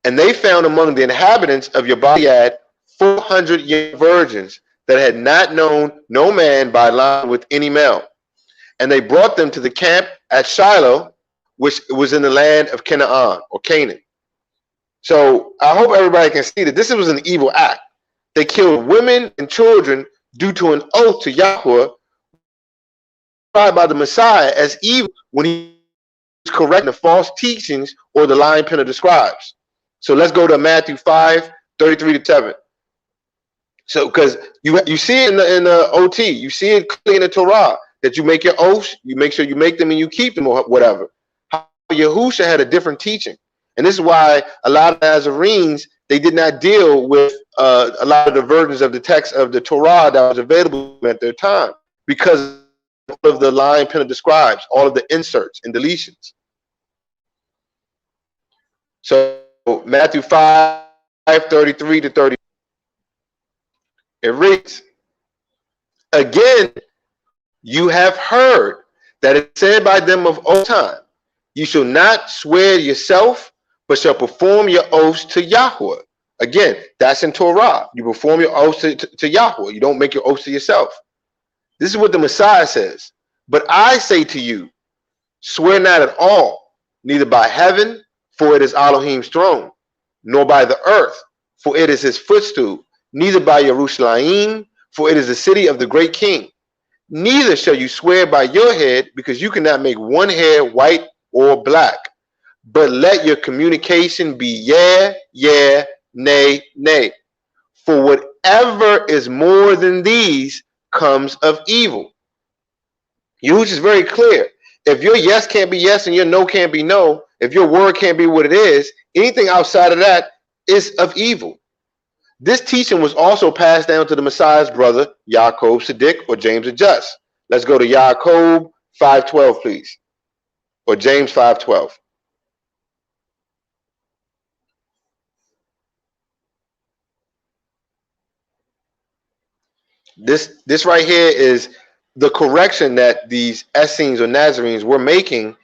and they found among the inhabitants of Yabad 400 young virgins that had not known no man by line with any male. And they brought them to the camp at Shiloh, which was in the land of Canaan or Canaan. So I hope everybody can see that this was an evil act. They killed women and children due to an oath to Yahweh by the Messiah as evil when he was correcting the false teachings or the lying pen of the scribes. So let's go to Matthew 5:33-7. So because you see it in the OT, you see it clearly in the Torah that you make your oaths, you make sure you make them and you keep them or whatever. Yahusha had a different teaching. And this is why a lot of Nazarenes, they did not deal with a lot of the versions of the text of the Torah that was available at their time because of the lying pen of the scribes, all of the inserts and deletions. So Matthew 5:33-30. It reads, again, you have heard that it said by them of old time, you shall not swear yourself, but shall perform your oaths to Yahweh. Again, that's in Torah. You perform your oaths to Yahweh. You don't make your oaths to yourself. This is what the Messiah says. But I say to you, swear not at all, neither by heaven, for it is Elohim's throne, nor by the earth, for it is his footstool, neither by Jerusalem, for it is the city of the great king. Neither shall you swear by your head, because you cannot make one hair white or black. But let your communication be yeah, nay, nay. For whatever is more than these comes of evil. Which is very clear. If your yes can't be yes and your no can't be no, if your word can't be what it is, anything outside of that is of evil. This teaching was also passed down to the Messiah's brother, Yaakov Sadiq, or James the Just. Let's go to Yaakov 5:12, please. Or James 5:12. This right here is the correction that these Essenes or Nazarenes were making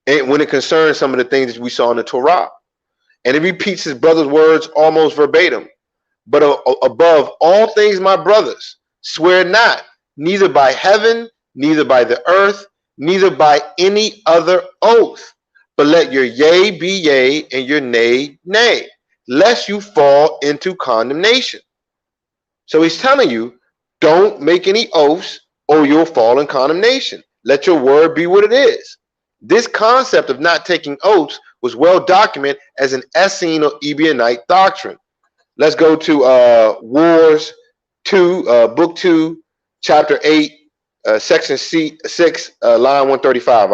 when it concerns some of the things that we saw in the Torah. And it repeats his brother's words almost verbatim. But above all things, my brothers, swear not, neither by heaven, neither by the earth, neither by any other oath, but let your yea be yea and your nay, nay, lest you fall into condemnation. So he's telling you, don't make any oaths or you'll fall in condemnation. Let your word be what it is. This concept of not taking oaths was well documented as an Essene or Ebionite doctrine. Let's go to Wars 2, Book 2, Chapter 8, Section 6, line 135.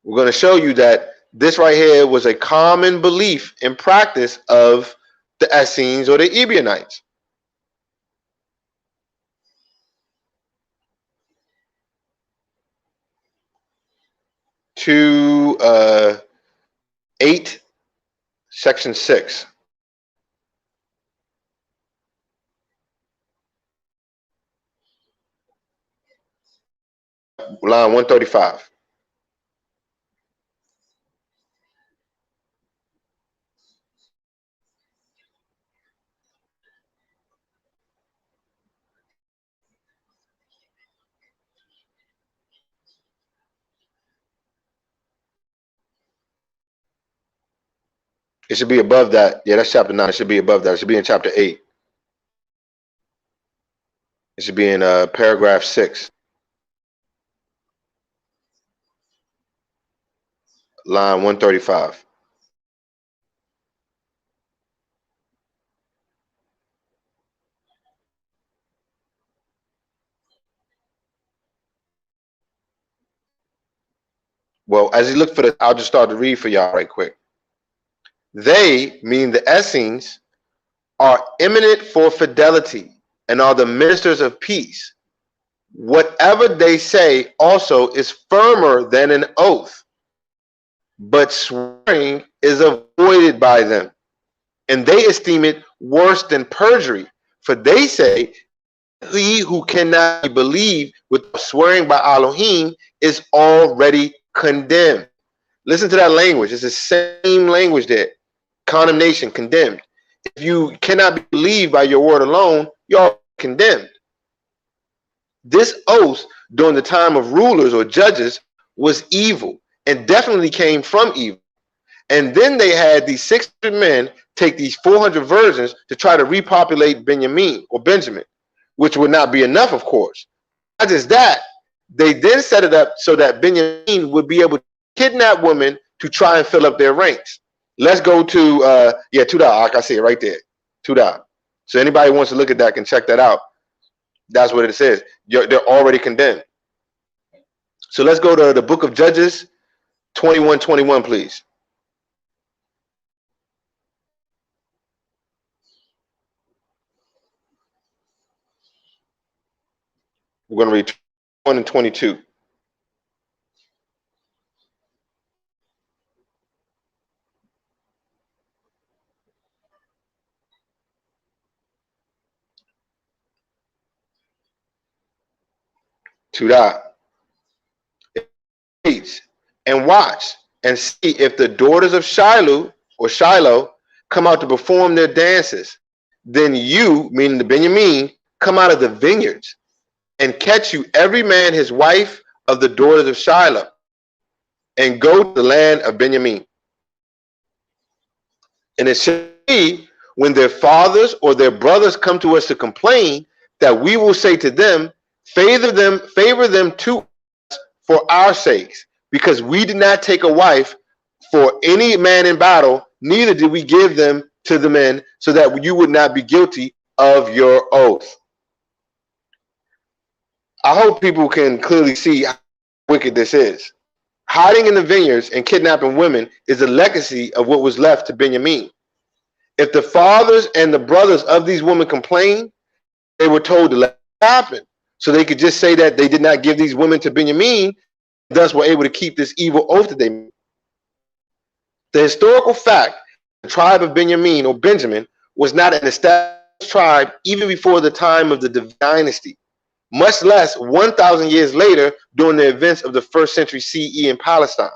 We're going to show you that this right here was a common belief and practice of the Essenes or the Ebionites. 2 8, section 6. Line 135. It should be above that. Yeah, that's chapter 9. It should be above that. It should be in chapter 8. It should be in paragraph 6. Line 135. Well, as you look for the, I'll just start to read for y'all right quick. They, meaning the Essenes, are eminent for fidelity and are the ministers of peace. Whatever they say also is firmer than an oath, but swearing is avoided by them, and they esteem it worse than perjury. For they say, he who cannot be believed with swearing by Elohim is already condemned. Listen to that language. It's the same language there. Condemnation, condemned. If you cannot be believed by your word alone, you're condemned. This oath during the time of rulers or judges was evil and definitely came from evil. And then they had these 600 men take these 400 virgins to try to repopulate Benjamin, which would not be enough, of course. Not just that, they then set it up so that Benjamin would be able to kidnap women to try and fill up their ranks. Let's go to, yeah, 2 dot. I see it right there, 2 dot. So anybody wants to look at that can check that out. That's what it says. They're already condemned. So let's go to the book of Judges 21:21, please. We're going to read 21 and 22. And watch and see if the daughters of Shiloh come out to perform their dances. Then you, meaning the Benjamin, come out of the vineyards and catch you every man his wife of the daughters of Shiloh, and go to the land of Benjamin. And it shall be when their fathers or their brothers come to us to complain, that we will say to them, favor them to us for our sakes, because we did not take a wife for any man in battle, neither did we give them to the men, so that you would not be guilty of your oath. I hope people can clearly see how wicked this is. Hiding in the vineyards and kidnapping women is a legacy of what was left to Benjamin. If the fathers and the brothers of these women complained, they were told to let it happen, so they could just say that they did not give these women to Benjamin, thus were able to keep this evil oath that they made. The historical fact, the tribe of Benjamin or Benjamin was not an established tribe even before the time of the dynasty, much less 1,000 years later during the events of the 1st century CE in Palestine.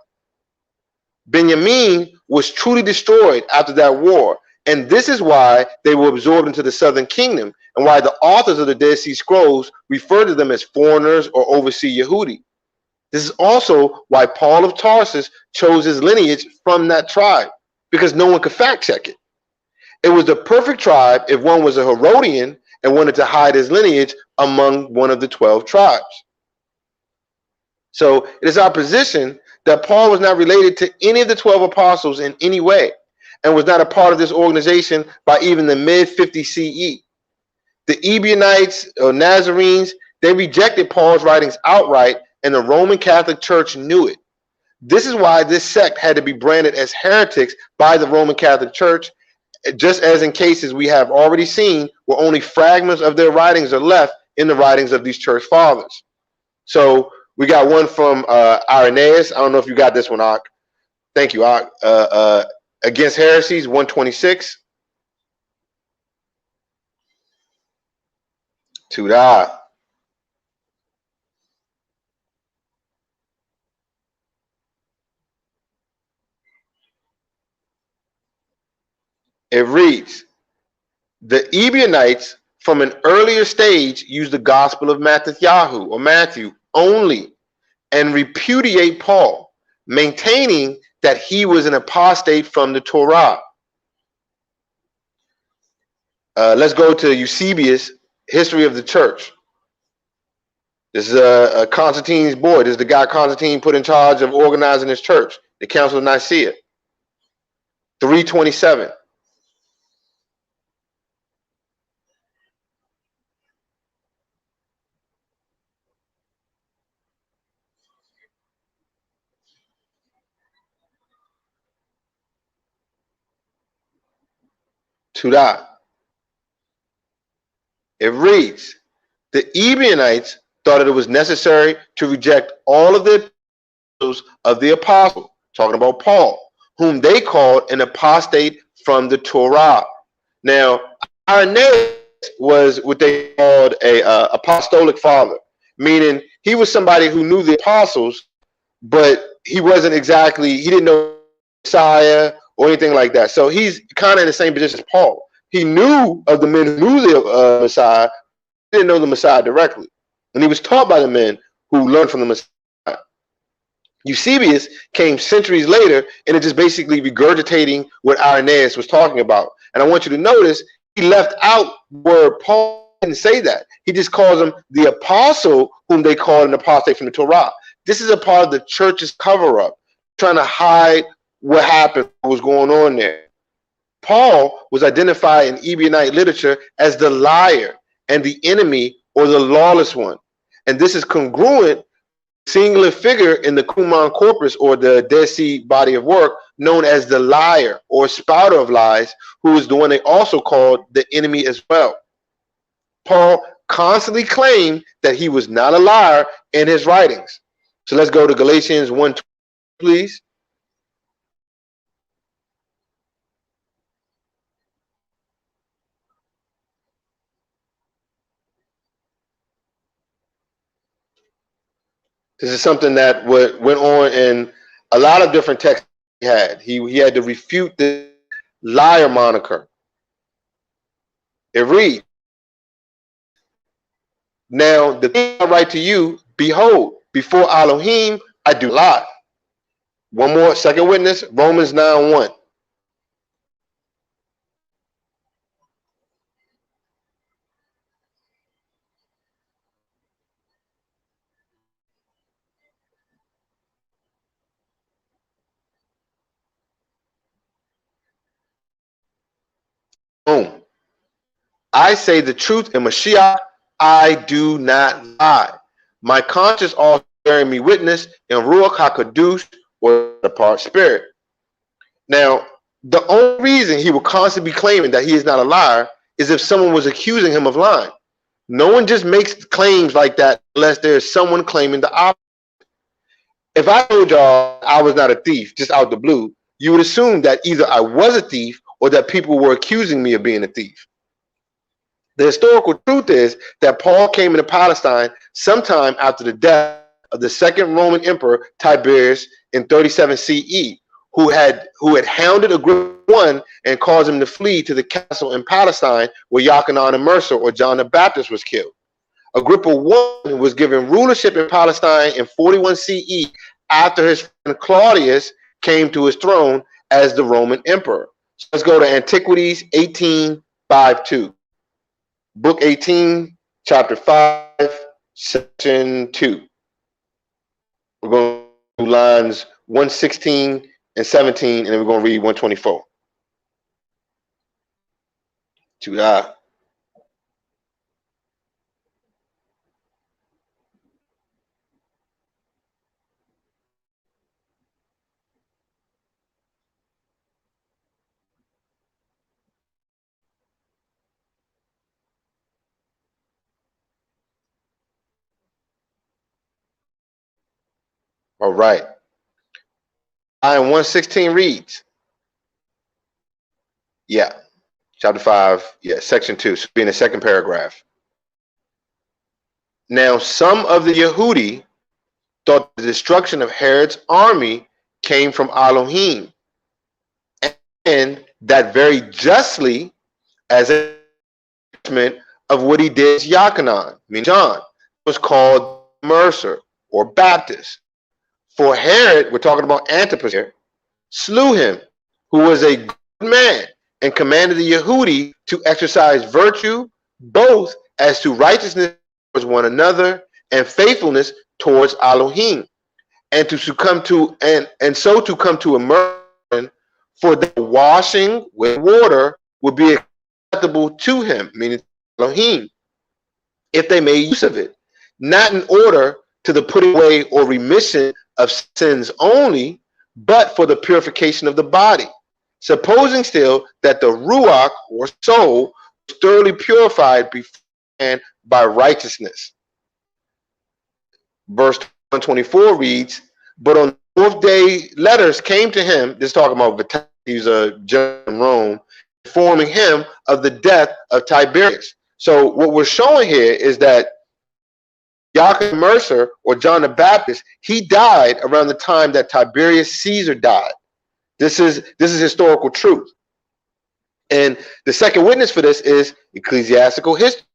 Benjamin was truly destroyed after that war, and this is why they were absorbed into the southern kingdom, and why the authors of the Dead Sea Scrolls refer to them as foreigners or overseas Yehudi. This is also why Paul of Tarsus chose his lineage from that tribe, because no one could fact check it. It was the perfect tribe if one was a Herodian and wanted to hide his lineage among one of the 12 tribes. So it is our position that Paul was not related to any of the 12 apostles in any way, and was not a part of this organization by even the mid-50 CE. The Ebionites or Nazarenes, they rejected Paul's writings outright, and the Roman Catholic Church knew it. This is why this sect had to be branded as heretics by the Roman Catholic Church, just as in cases we have already seen where only fragments of their writings are left in the writings of these church fathers. So We got one from Irenaeus. I don't know if you got this one, Ak. Thank you, Ak. Against Heresies, 126. To that. It reads, the Ebionites from an earlier stage use the gospel of Matthew only and repudiate Paul, maintaining that he was an apostate from the Torah. Let's go to Eusebius, History of the Church. This is Constantine's boy. This is the guy Constantine put in charge of organizing his church, the Council of Nicaea. 327. To that. It reads, the Ebionites thought that it was necessary to reject all of the epistles of the apostle, talking about Paul, whom they called an apostate from the Torah. Now, Irenaeus was what they called a apostolic father, meaning he was somebody who knew the apostles, but he didn't know Messiah or anything like that. So he's kind of in the same position as Paul. He knew of the men who knew the Messiah, didn't know the Messiah directly. And he was taught by the men who learned from the Messiah. Eusebius came centuries later and it just basically regurgitating what Irenaeus was talking about. And I want you to notice he left out where Paul didn't say that. He just calls him the apostle whom they called an apostate from the Torah. This is a part of the church's cover-up, trying to hide what happened, what was going on there. Paul was identified in Ebionite literature as the liar and the enemy or the lawless one. And this is congruent singular figure in the Qumran corpus or the Dead Sea body of work known as the liar or spouter of lies, who is the one they also called the enemy as well. Paul constantly claimed that he was not a liar in his writings. So let's go to Galatians 1, please. This is something that went on in a lot of different texts he had. He had to refute the liar moniker. It reads, now the thing I write to you, behold, before Elohim, I do lie. One more, second witness, Romans 9:1. Boom. I say the truth in Mashiach, I do not lie. My conscience also bearing me witness in Ruach HaKadosh, or the part spirit. Now, the only reason he will constantly be claiming that he is not a liar is if someone was accusing him of lying. No one just makes claims like that unless there's someone claiming the opposite. If I told y'all I was not a thief, just out the blue, you would assume that either I was a thief or that people were accusing me of being a thief. The historical truth is that Paul came into Palestine sometime after the death of the second Roman emperor Tiberius in 37 CE, who had hounded Agrippa I and caused him to flee to the castle in Palestine where Yochanan and Mercer or John the Baptist was killed. Agrippa I was given rulership in Palestine in 41 CE after his friend Claudius came to his throne as the Roman emperor. So let's go to Antiquities 18:5-2. Book 18, chapter 5, section 2. We're going to lines 116 and 17, and then we're going to read 124. To that. All right. Line 116 reads. Yeah. Chapter 5. Yeah. Section 2. So be in the second paragraph. Now, some of the Yehudi thought the destruction of Herod's army came from Elohim, and that very justly as a punishment of what he did to Yochanan, meaning John, was called Mercer or Baptist. For Herod, we're talking about Antipas here, slew him, who was a good man, and commanded the Yehudi to exercise virtue, both as to righteousness towards one another and faithfulness towards Elohim, and to succumb to and so to come to immersion, for the washing with water would be acceptable to him, meaning Elohim, if they made use of it, not in order to the putting away or remission of sins only, but for the purification of the body, supposing still that the Ruach or soul was thoroughly purified beforehand by righteousness. Verse 124 reads, but on the 4th day letters came to him, this is talking about he's a general in Rome, informing him of the death of Tiberius. So what we're showing here is that Joachim Mercer, or John the Baptist, he died around the time that Tiberius Caesar died. This is historical truth. And the second witness for this is ecclesiastical history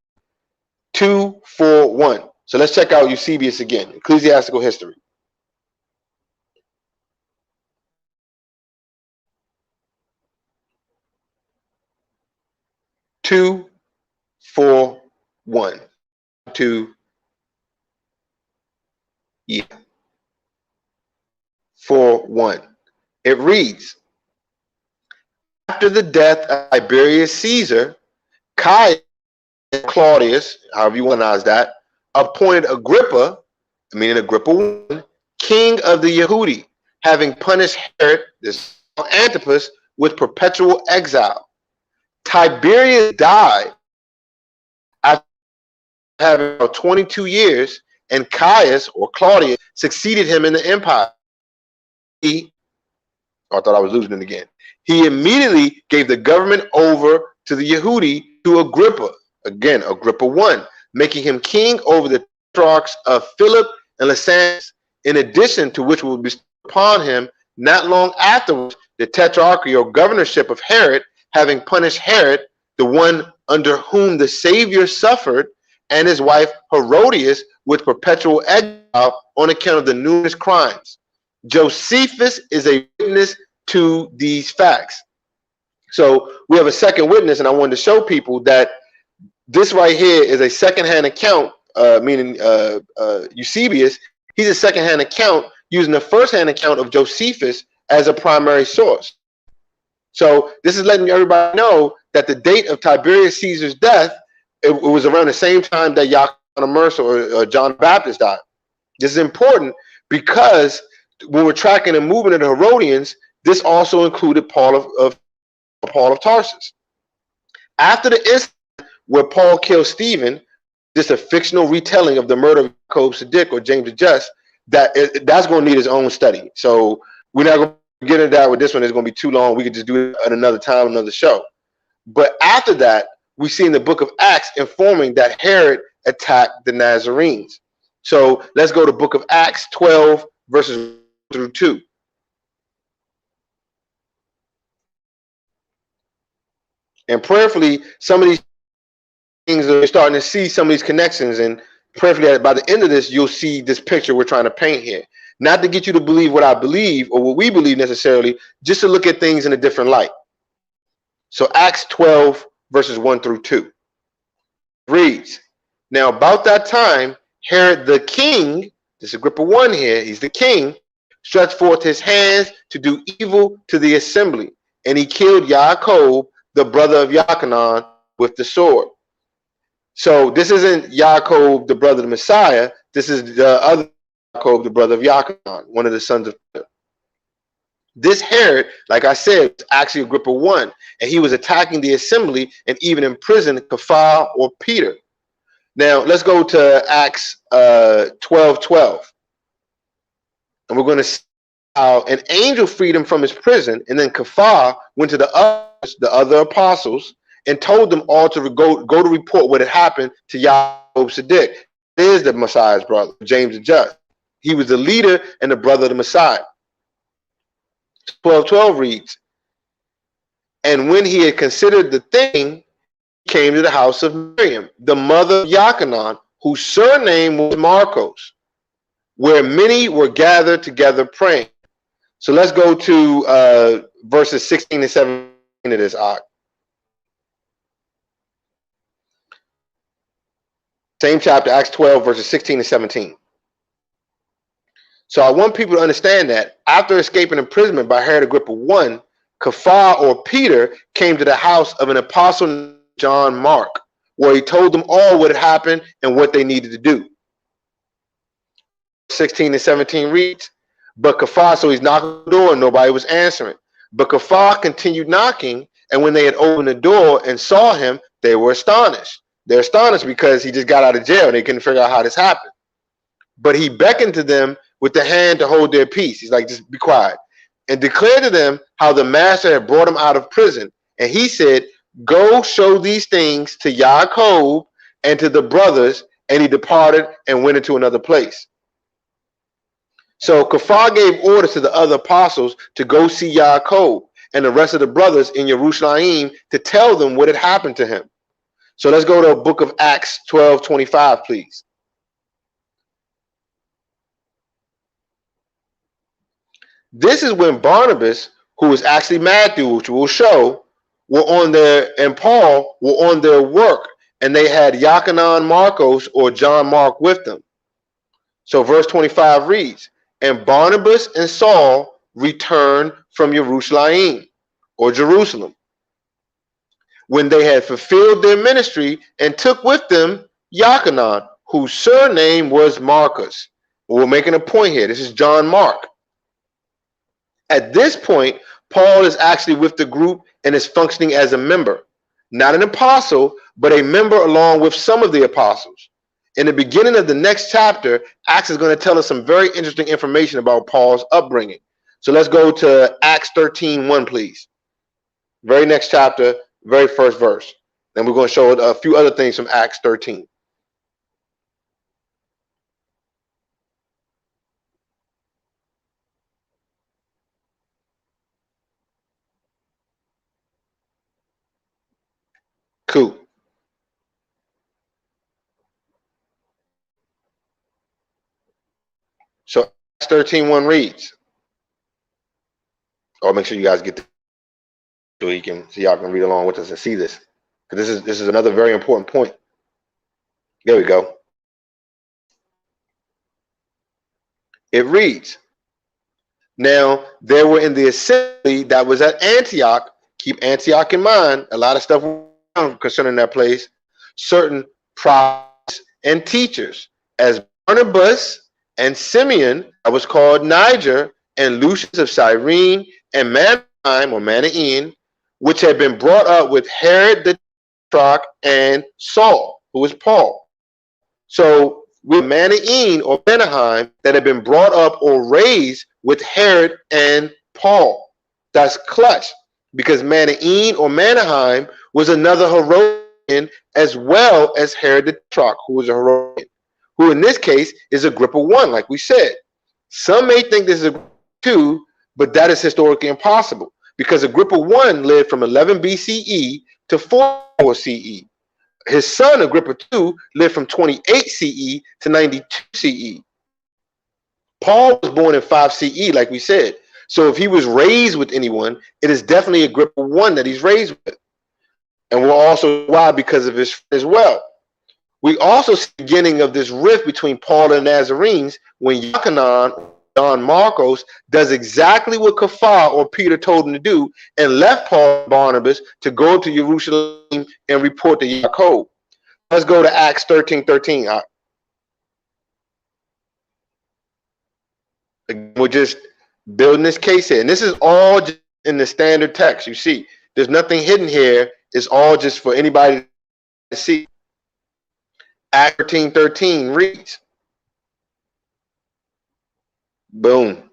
241. So let's check out Eusebius again, ecclesiastical history. Two, 4, 1. 2, yeah. 4, 1. It reads, after the death of Tiberius Caesar, Caius Claudius, however you want to pronounce that, appointed Agrippa, meaning Agrippa I, king of the Yehudi, having punished Herod, this Antipas, with perpetual exile. Tiberius died after having about 22 years, and Caius, or Claudius, succeeded him in the empire. I thought I was losing it again. He immediately gave the government over to the Yehudi to Agrippa, again, Agrippa I, making him king over the tetrarchs of Philip and Lysander, in addition to which will be upon him not long afterwards the tetrarchy or governorship of Herod, having punished Herod, the one under whom the Savior suffered, and his wife Herodias with perpetual exile on account of the numerous crimes. Josephus is a witness to these facts. So we have a second witness, and I wanted to show people that this right here is a secondhand account, meaning Eusebius. He's a secondhand account using the firsthand account of Josephus as a primary source. So this is letting everybody know that the date of Tiberius Caesar's death, it was around the same time that Joachim Mercer or John the Baptist died. This is important because when we're tracking the movement of the Herodians, this also included Paul of Tarsus. After the incident where Paul killed Stephen, just a fictional retelling of the murder of Jacob Sadiq or James the Just, that's going to need its own study. So we're not going to get into that with this one. It's going to be too long. We could just do it at another time, another show. But after that, we see in the book of Acts informing that Herod attacked the Nazarenes. So let's go to book of Acts 12, verses 1 through 2. And prayerfully, some of these things are starting to see some of these connections, and prayerfully by the end of this, you'll see this picture we're trying to paint here. Not to get you to believe what I believe or what we believe necessarily, just to look at things in a different light. So Acts 12, verses 1 through 2 reads, now about that time, Herod the king, this is Agrippa I here, he's the king, stretched forth his hands to do evil to the assembly, and he killed Jacob, the brother of Yochanan, with the sword. So this isn't Jacob, the brother of the Messiah. This is the other Jacob, the brother of Yochanan, one of the sons of Philip. This Herod, like I said, was actually Agrippa I, and he was attacking the assembly and even imprisoned Qanath or Peter. Now let's go to Acts 12:12. And we're going to see how an angel freed him from his prison, and then Kepha went to the other apostles and told them all to go to report what had happened to Yaakov Sadiq. There's the Messiah's brother, James the Just. He was the leader and the brother of the Messiah. 12:12 reads, and when he had considered the thing, he came to the house of Miriam, the mother of Yachanan, whose surname was Marcos, where many were gathered together praying. So let's go to verses 16 and 17 of this arc. Same chapter, Acts 12, verses 16 and 17. So I want people to understand that after escaping imprisonment by Herod Agrippa I, Kepha or Peter came to the house of an apostle named John Mark, where he told them all what had happened and what they needed to do. 16 and 17 reads, but Kepha, so he's knocking on the door and nobody was answering. But Kepha continued knocking, and when they had opened the door and saw him, they were astonished. They're astonished because he just got out of jail and they couldn't figure out how this happened. But he beckoned to them with the hand to hold their peace. He's like, just be quiet. And declared to them how the master had brought him out of prison. And he said, go show these things to Yaakov and to the brothers. And he departed and went into another place. So Kepha gave orders to the other apostles to go see Yaakov and the rest of the brothers in Jerusalem to tell them what had happened to him. So let's go to the book of Acts 12:25, please. This is when Barnabas, who was actually Matthew, which we'll show, were on their, and Paul were on their work, and they had Yachanan Marcos or John Mark with them. So verse 25 reads, and Barnabas and Saul returned from Jerusalem or Jerusalem when they had fulfilled their ministry and took with them Yachanan, whose surname was Marcus. We're making a point here. This is John Mark. At this point, Paul is actually with the group and is functioning as a member, not an apostle, but a member along with some of the apostles. In the beginning of the next chapter, Acts is going to tell us some very interesting information about Paul's upbringing. So let's go to Acts 13:1, please. Very next chapter, very first verse. Then we're going to show a few other things from Acts 13. Cool. So Acts 13:1 reads. I'll make sure you guys get this so you can see, y'all can read along with us and see this. Because this is another very important point. There we go. It reads, now there were in the assembly that was at Antioch, keep Antioch in mind, a lot of stuff concerning that place, certain prophets and teachers, as Barnabas and Simeon, that was called Niger, and Lucius of Cyrene, and Manaheim or Manaen, which had been brought up with Herod the Tetrarch and Saul, who was Paul. So with Manaen or Manaheim that had been brought up or raised with Herod and Paul. That's clutch, because Manaen or Manaheim was another Herodian as well as Herod the Tetrarch, who was a Herodian, who in this case is Agrippa I, like we said. Some may think this is Agrippa II, but that is historically impossible, because Agrippa I lived from 11 BCE to 44 CE. His son, Agrippa II, lived from 28 CE to 92 CE. Paul was born in 5 CE, like we said. So if he was raised with anyone, it is definitely Agrippa I that he's raised with. And we'll also why, because of his friend as well. We also see the beginning of this rift between Paul and the Nazarenes when Yachanan, John Marcos, does exactly what Kepha or Peter told him to do and left Paul and Barnabas to go to Jerusalem and report to Yaakov. Let's go to Acts 13:13. We're just building this case here. And this is all just in the standard text. You see, there's nothing hidden here. It's all just for anybody to see. Acts 13:13 reads, Boom.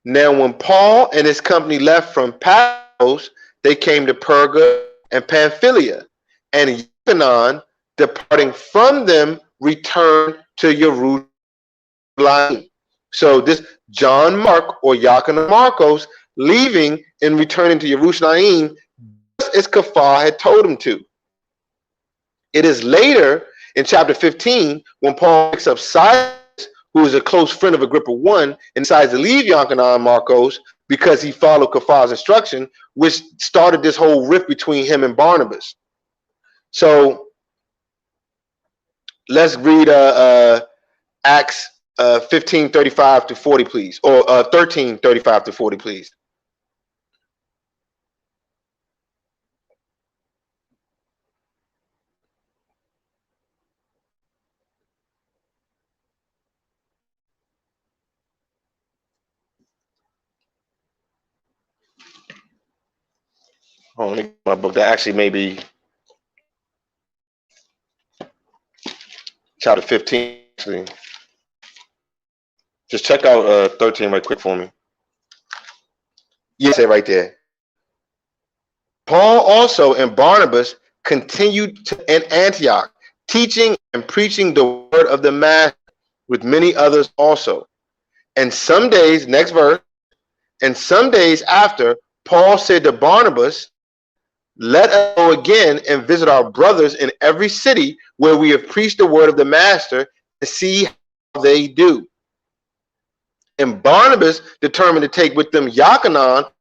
Now, when Paul and his company left from Paphos, they came to Perga and Pamphylia, and Yochanan, departing from them, returned to Jerusalem. So this John Mark, or Yochanan Marcos, leaving and returning to Jerusalem, just as Kafar had told him to. It is later in chapter 15 when Paul picks up Silas, who is a close friend of Agrippa I, and decides to leave Yochanan Marcos because he followed Kafar's instruction, which started this whole rift between him and Barnabas. So let's read Acts 15:35 to 40, please, or 13:35 to 40, please. Oh, let me get my book. That actually may be chapter 15. Actually. Just check out 13 right quick for me. Yes, right there. Paul also and Barnabas continued in Antioch, teaching and preaching the word of the Master with many others also. And some days, next verse, and some days after, Paul said to Barnabas, let us go again and visit our brothers in every city where we have preached the word of the Master to see how they do. And Barnabas determined to take with them Yochanan,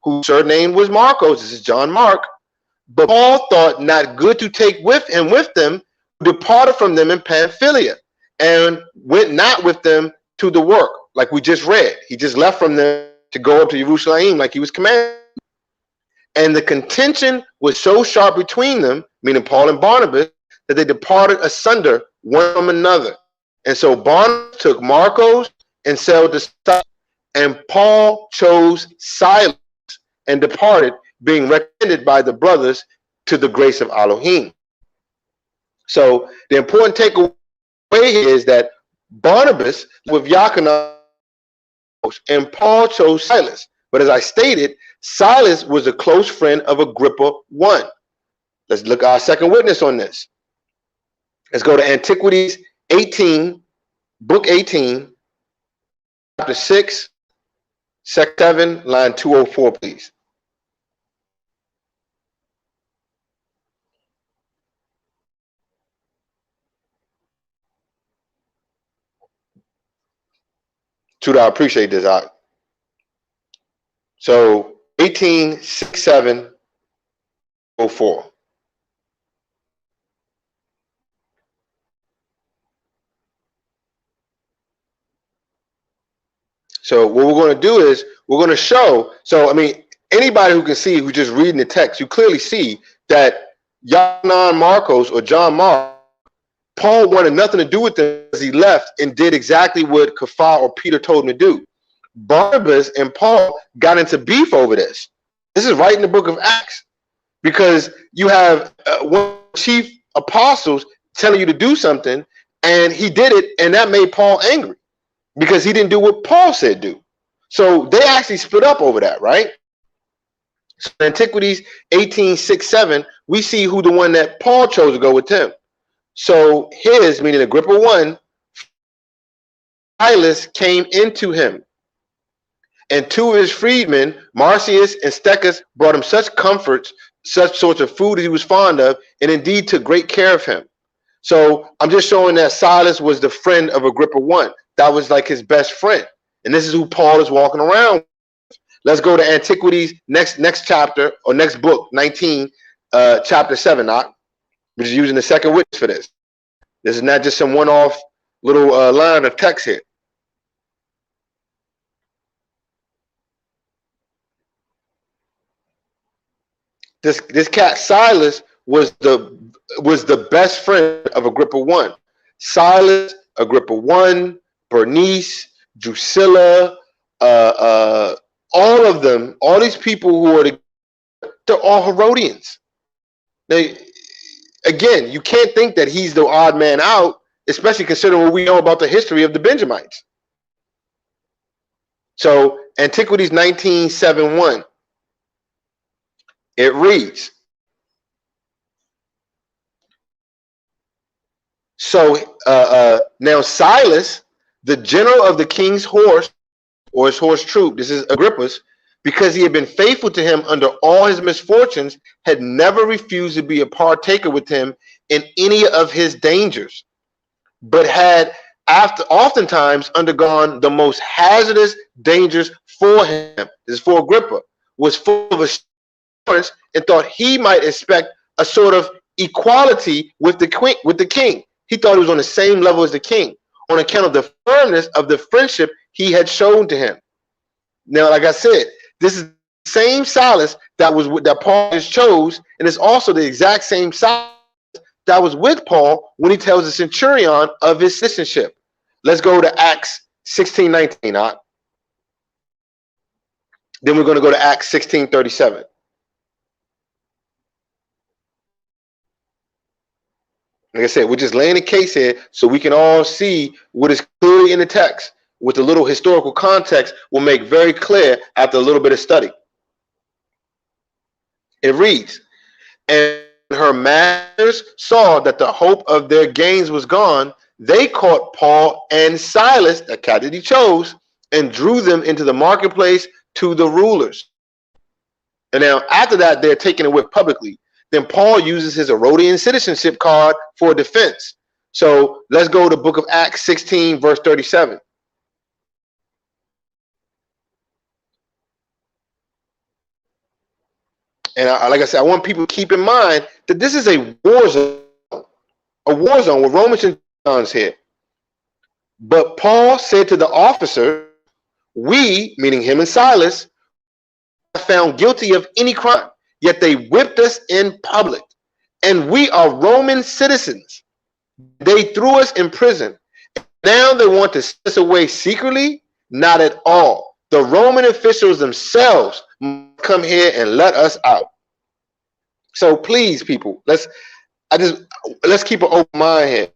whose surname was Marcos. This is John Mark. But Paul thought not good to take with them, departed from them in Pamphylia, and went not with them to the work, like we just read. He just left from them to go up to Jerusalem like he was commanded. And the contention was so sharp between them, meaning Paul and Barnabas, that they departed asunder one from another. And so Barnabas took Marcos and sailed to Cyprus, and Paul chose Silas and departed, being recommended by the brothers to the grace of Elohim. So the important takeaway here is that Barnabas with Yochanan and Paul chose Silas. But as I stated, Silas was a close friend of Agrippa I. Let's look at our second witness on this. Let's go to Antiquities 18, book 18, chapter 6, sect 7, line 204, please. Tuda, I appreciate this out. So 18, 6, 7, 04. So what we're going to do is we're going to show. So, I mean, anybody who can see, who's just reading the text, you clearly see that Yochanan Marcos, or John Mark, Paul wanted nothing to do with them as he left and did exactly what Kafar or Peter told him to do. Barnabas and Paul got into beef over this. This is right in the book of Acts, because you have one of the chief apostles telling you to do something, and he did it, and that made Paul angry because he didn't do what Paul said do. So they actually split up over that, right? So in Antiquities 18, 6, 7, we see who the one that Paul chose to go with him. So his, meaning Agrippa I, Silas came into him, and two of his freedmen, Marcius and Stechus, brought him such comforts, such sorts of food as he was fond of, and indeed took great care of him. So I'm just showing that Silas was the friend of Agrippa I. That was like his best friend. And this is who Paul is walking around with. Let's go to Antiquities, next chapter, or next book, 19, chapter 7, which is using the second witness for this. This is not just some one-off little line of text here. This cat Silas was the best friend of Agrippa I. Silas, Agrippa I, Bernice, Drusilla, all of them, all these people who are they're all Herodians. Again, you can't think that he's the odd man out, especially considering what we know about the history of the Benjamites. So Antiquities 19:7-1, it reads, so now Silas, the general of the king's horse, or his horse troop, this is Agrippa's, because he had been faithful to him under all his misfortunes, had never refused to be a partaker with him in any of his dangers, but had oftentimes undergone the most hazardous dangers for him. This is for Agrippa, was full of assurance and thought he might expect a sort of equality with the king. He thought he was on the same level as the king on account of the firmness of the friendship he had shown to him. Now, like I said, this is the same Silas that Paul just chose, and it's also the exact same Silas that was with Paul when he tells the centurion of his citizenship. Let's go to Acts 16:19. Then we're going to go to Acts 16:37. Like I said, we're just laying the case here so we can all see what is clearly in the text. With a little historical context, will make very clear after a little bit of study. It reads, and her masters saw that the hope of their gains was gone, they caught Paul and Silas, the cat that he chose, and drew them into the marketplace to the rulers. And now after that, they're taken away publicly. Then Paul uses his Herodian citizenship card for defense. So let's go to the book of Acts 16, verse 37. And like I said, I want people to keep in mind that this is a war zone with Roman centurions here. But Paul said to the officer, we, meaning him and Silas, are found guilty of any crime, yet they whipped us in public. And we are Roman citizens. They threw us in prison. Now they want to send us away secretly? Not at all. The Roman officials themselves come here and let us out. So please, people, let's keep an open mind here.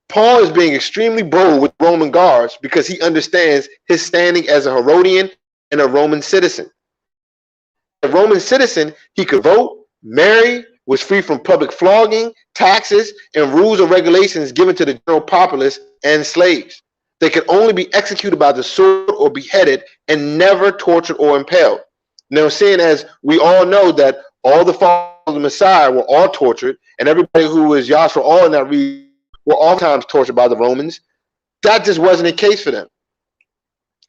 Paul is being extremely bold with Roman guards because he understands his standing as a Herodian and a Roman citizen. A Roman citizen, he could vote, marry, was free from public flogging, taxes, and rules or regulations given to the general populace and slaves. They could only be executed by the sword or beheaded and never tortured or impaled. Now, seeing as we all know that all the followers of the Messiah were all tortured, and everybody who was Yashar all in that region were all times tortured by the Romans, that just wasn't the case for them.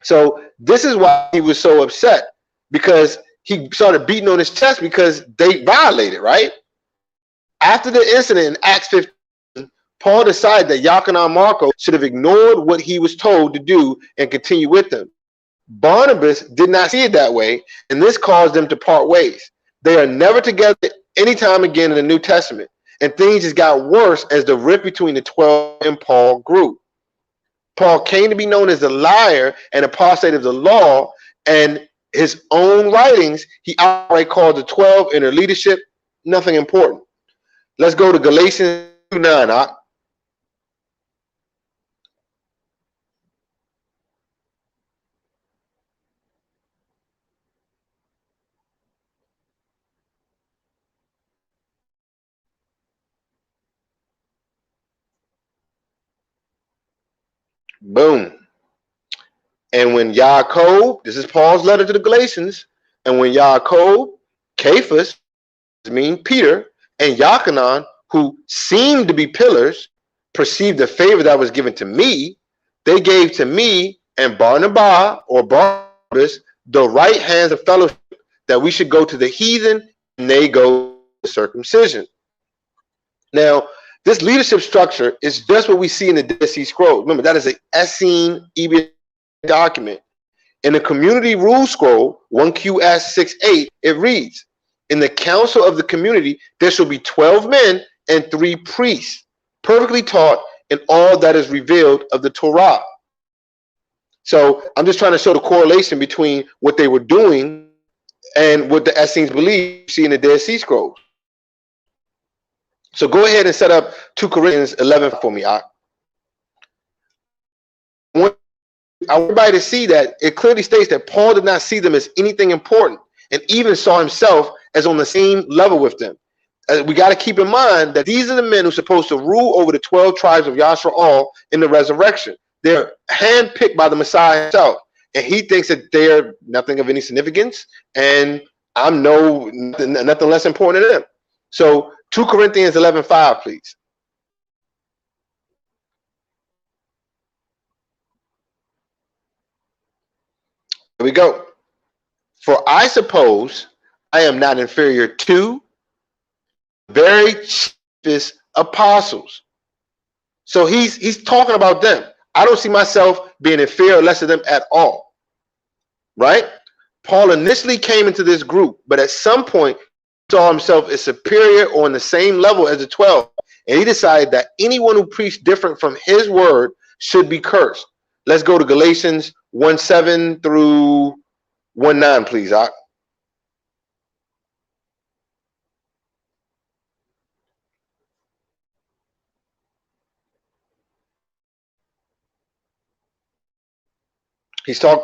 So this is why he was so upset, because he started beating on his chest because they violated, right? After the incident in Acts 15, Paul decided that Yachanan and Marco should have ignored what he was told to do and continue with them. Barnabas did not see it that way, and this caused them to part ways. They are never together anytime again in the New Testament, and things just got worse as the rift between the 12 and Paul grew. Paul came to be known as the liar and apostate of the law, and his own writings, he outright called the 12 in their leadership nothing important. Let's go to Galatians 2:9. Boom. And when Yaakov, this is Paul's letter to the Galatians, and when Yaakov, Cephas, mean Peter, and Yachanan, who seemed to be pillars, perceived the favor that was given to me, they gave to me and Barnabas, or Barnabas, the right hands of fellowship, that we should go to the heathen, and they go to circumcision. Now, this leadership structure is just what we see in the Dead Sea Scrolls. Remember, that is an Essene Ebed document. In the community rule scroll, 1QS68, it reads, in the council of the community, there shall be 12 men and 3 priests, perfectly taught in all that is revealed of the Torah. So I'm just trying to show the correlation between what they were doing and what the Essenes believe you see in the Dead Sea Scrolls. So go ahead and set up 2 Corinthians 11 for me. I want everybody to see that it clearly states that Paul did not see them as anything important, and even saw himself as on the same level with them. We got to keep in mind that these are the men who are supposed to rule over the 12 tribes of Yasharal in the resurrection. They're handpicked by the Messiah himself, and he thinks that they're nothing of any significance, and I'm nothing less important than them. So 2 Corinthians 11:5, please. Here we go. For I suppose I am not inferior to very chiefest apostles. So he's talking about them. I don't see myself being inferior or less of them at all. Right? Paul initially came into this group, but at some point saw himself as superior or on the same level as the 12. And he decided that anyone who preached different from his word should be cursed. Let's go to Galatians 1:7 through 1:9, please.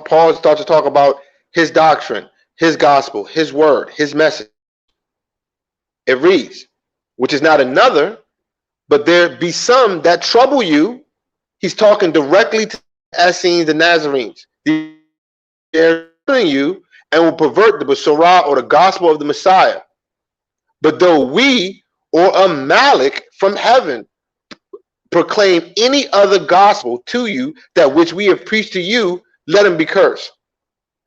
Paul starts to talk about his doctrine, his gospel, his word, his message. It reads, which is not another, but there be some that trouble you. He's talking directly to the Essenes, the Nazarenes. They're troubling you and will pervert the Besorah or the gospel of the Messiah. But though we or a Malik from heaven proclaim any other gospel to you, that which we have preached to you, let him be cursed.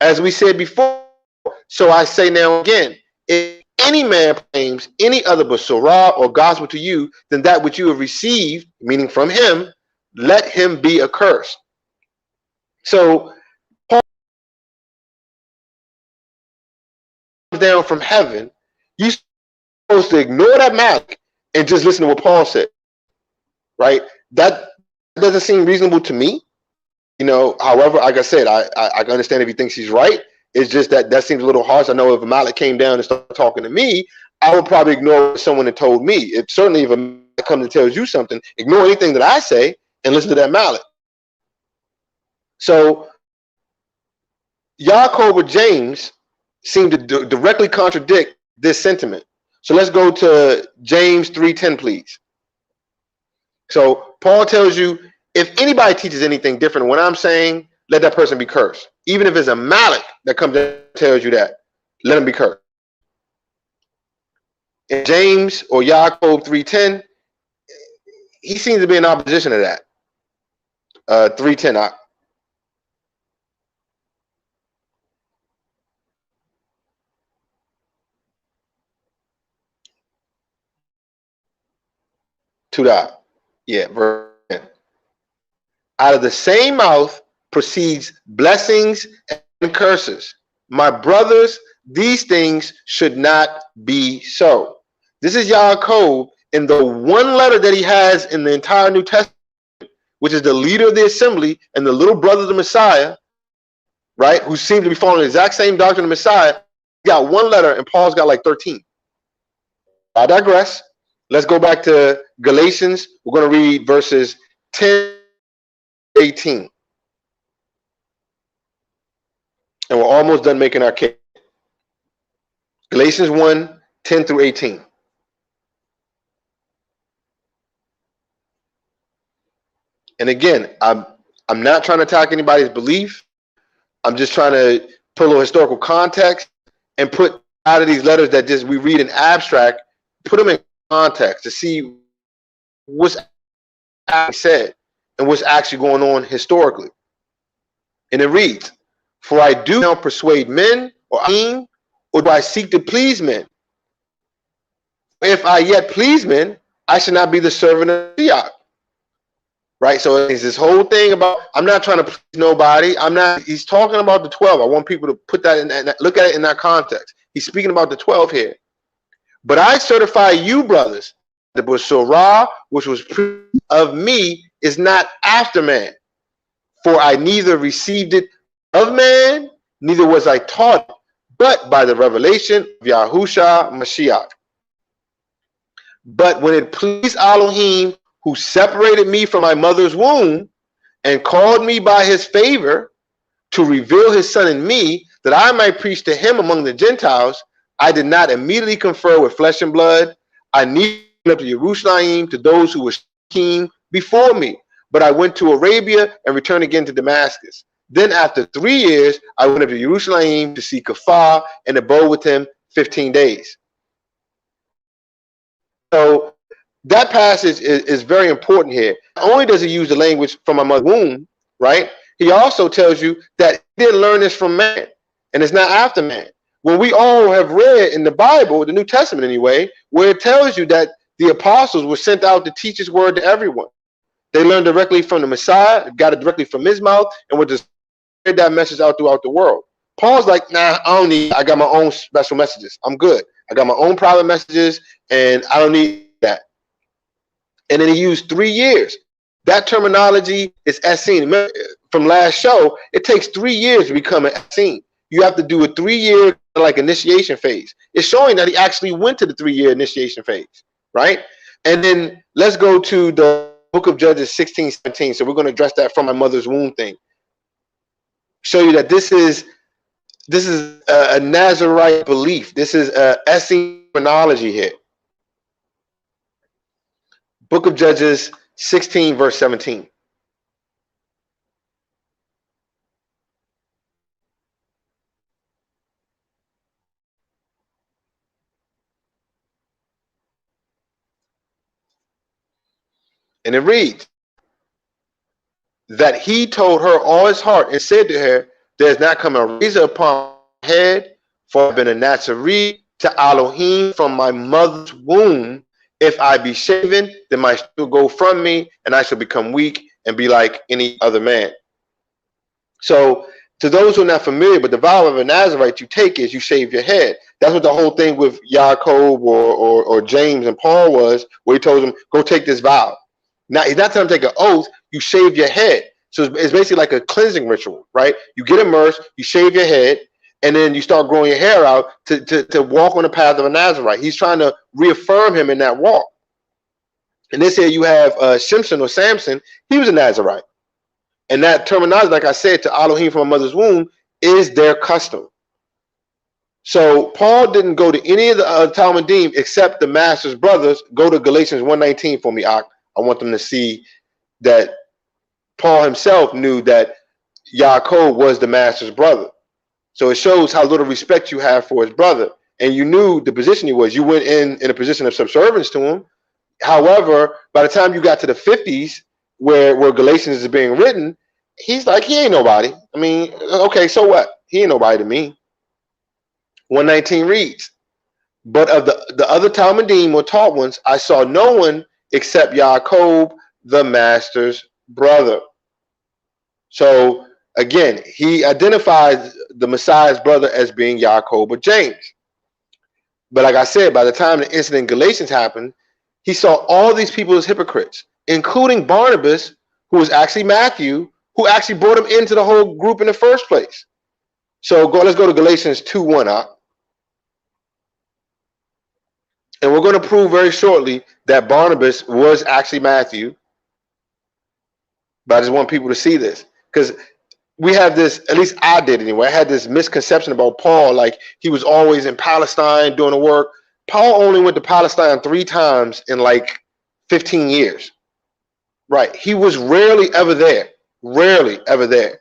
As we said before, so I say now again, if any man proclaims any other Besorah or gospel to you than that which you have received, meaning from him, let him be accursed. So Paul comes down from heaven. You're supposed to ignore that Malik and just listen to what Paul said, right? That doesn't seem reasonable to me. You know, however, like I said, I can understand if he thinks he's right. It's just that seems a little harsh. I know if a Malik came down and started talking to me, I would probably ignore someone that told me. If certainly if a Malik comes and tells you something, ignore anything that I say and listen to that Malik. So Yaakov or James seem to directly contradict this sentiment. So let's go to James 3:10, please. So Paul tells you, if anybody teaches anything different than what I'm saying, let that person be cursed. Even if it's a Malik that comes and tells you that, let him be cursed. In James or Yaakov 3:10, he seems to be in opposition to that. 3:10. Verse 10. Out of the same mouth proceeds blessings and curses. My brothers, these things should not be so. This is Yaakov in the one letter that he has in the entire New Testament, which is the leader of the assembly and the little brother of the Messiah, right, who seem to be following the exact same doctrine of the Messiah. He got one letter and Paul's got like 13. I digress. Let's go back to Galatians. We're going to read verses 10-18. And we're almost done making our case. Galatians 1:10 through 18. And again, I'm not trying to attack anybody's belief. I'm just trying to put a little historical context and put out of these letters that just we read in abstract, put them in context to see what's actually said and what's actually going on historically. And it reads, for I do now persuade men, or do I seek to please men? If I yet please men, I should not be the servant of Mashiach. Right? So it's this whole thing about, I'm not trying to please nobody. He's talking about the 12. I want people to put that in, look at it in that context. He's speaking about the 12 here. But I certify you, brothers, the Besorah, which was of me, is not after man. For I neither received it of man, neither was I taught, but by the revelation of Yahusha Mashiach. But when it pleased Elohim, who separated me from my mother's womb, and called me by his favor to reveal his son in me, that I might preach to him among the Gentiles, I did not immediately confer with flesh and blood. I neither went up to Jerusalem to those who were keen before me, but I went to Arabia and returned again to Damascus. Then after 3 years, I went up to Jerusalem to see Kepha and abode with him 15 days. So that passage is very important here. Not only does he use the language from my mother's womb, right? He also tells you that he didn't learn this from man, and it's not after man. When we all have read in the Bible, the New Testament anyway, where it tells you that the apostles were sent out to teach his word to everyone. They learned directly from the Messiah, got it directly from his mouth, and would just spread that message out throughout the world. Paul's like, nah, I don't need, I got my own special messages. I'm good. I got my own private messages, and I don't need that. And then he used 3 years. That terminology is Essene. From last show, it takes 3 years to become an Essene. You have to do a 3-year like initiation phase. It's showing that he actually went to the 3-year initiation phase, right? And then let's go to the book of Judges 16:17. So we're going to address that from my mother's womb thing. Show you that this is a Nazarite belief. This is a Essene terminology here. Book of Judges 16 verse 17. And it reads that he told her all his heart and said to her, there is not come a razor upon my head, for I have been a Nazarene to Elohim from my mother's womb. If I be shaven, then my strength will go from me, and I shall become weak and be like any other man. So to those who are not familiar, but the vow of a Nazarite you take is you shave your head. That's what the whole thing with Yaakov or James and Paul was, where he told them, go take this vow. Now, he's not telling them to take an oath, you shave your head. So it's basically like a cleansing ritual, right? You get immersed, you shave your head, and then you start growing your hair out to walk on the path of a Nazarite. He's trying to reaffirm him in that walk. And this here you have Simpson or Samson, he was a Nazarite. And that terminology, like I said, to Elohim from a mother's womb, is their custom. So Paul didn't go to any of the Talmudim except the master's brothers. Go to Galatians 1:19 for me, Ak. I want them to see that Paul himself knew that Yaakov was the master's brother. So it shows how little respect you have for his brother. And you knew the position he was. You went in a position of subservience to him. However, by the time you got to the 50s, where Galatians is being written, he's like, he ain't nobody. I mean, okay, so what? He ain't nobody to me. 119 reads, but of the other Talmudim or taught ones, I saw no one except Yaakov, the master's brother. So again, he identifies the Messiah's brother as being Yaakov or James. But like I said, by the time the incident in Galatians happened, he saw all these people as hypocrites, including Barnabas, who was actually Matthew, who actually brought him into the whole group in the first place. So let's go to Galatians 2:1. And we're going to prove very shortly that Barnabas was actually Matthew. But I just want people to see this, because we have this, at least I did anyway, I had this misconception about Paul, like he was always in Palestine doing the work. Paul only went to Palestine 3 times in like 15 years. Right. He was rarely ever there. Rarely ever there.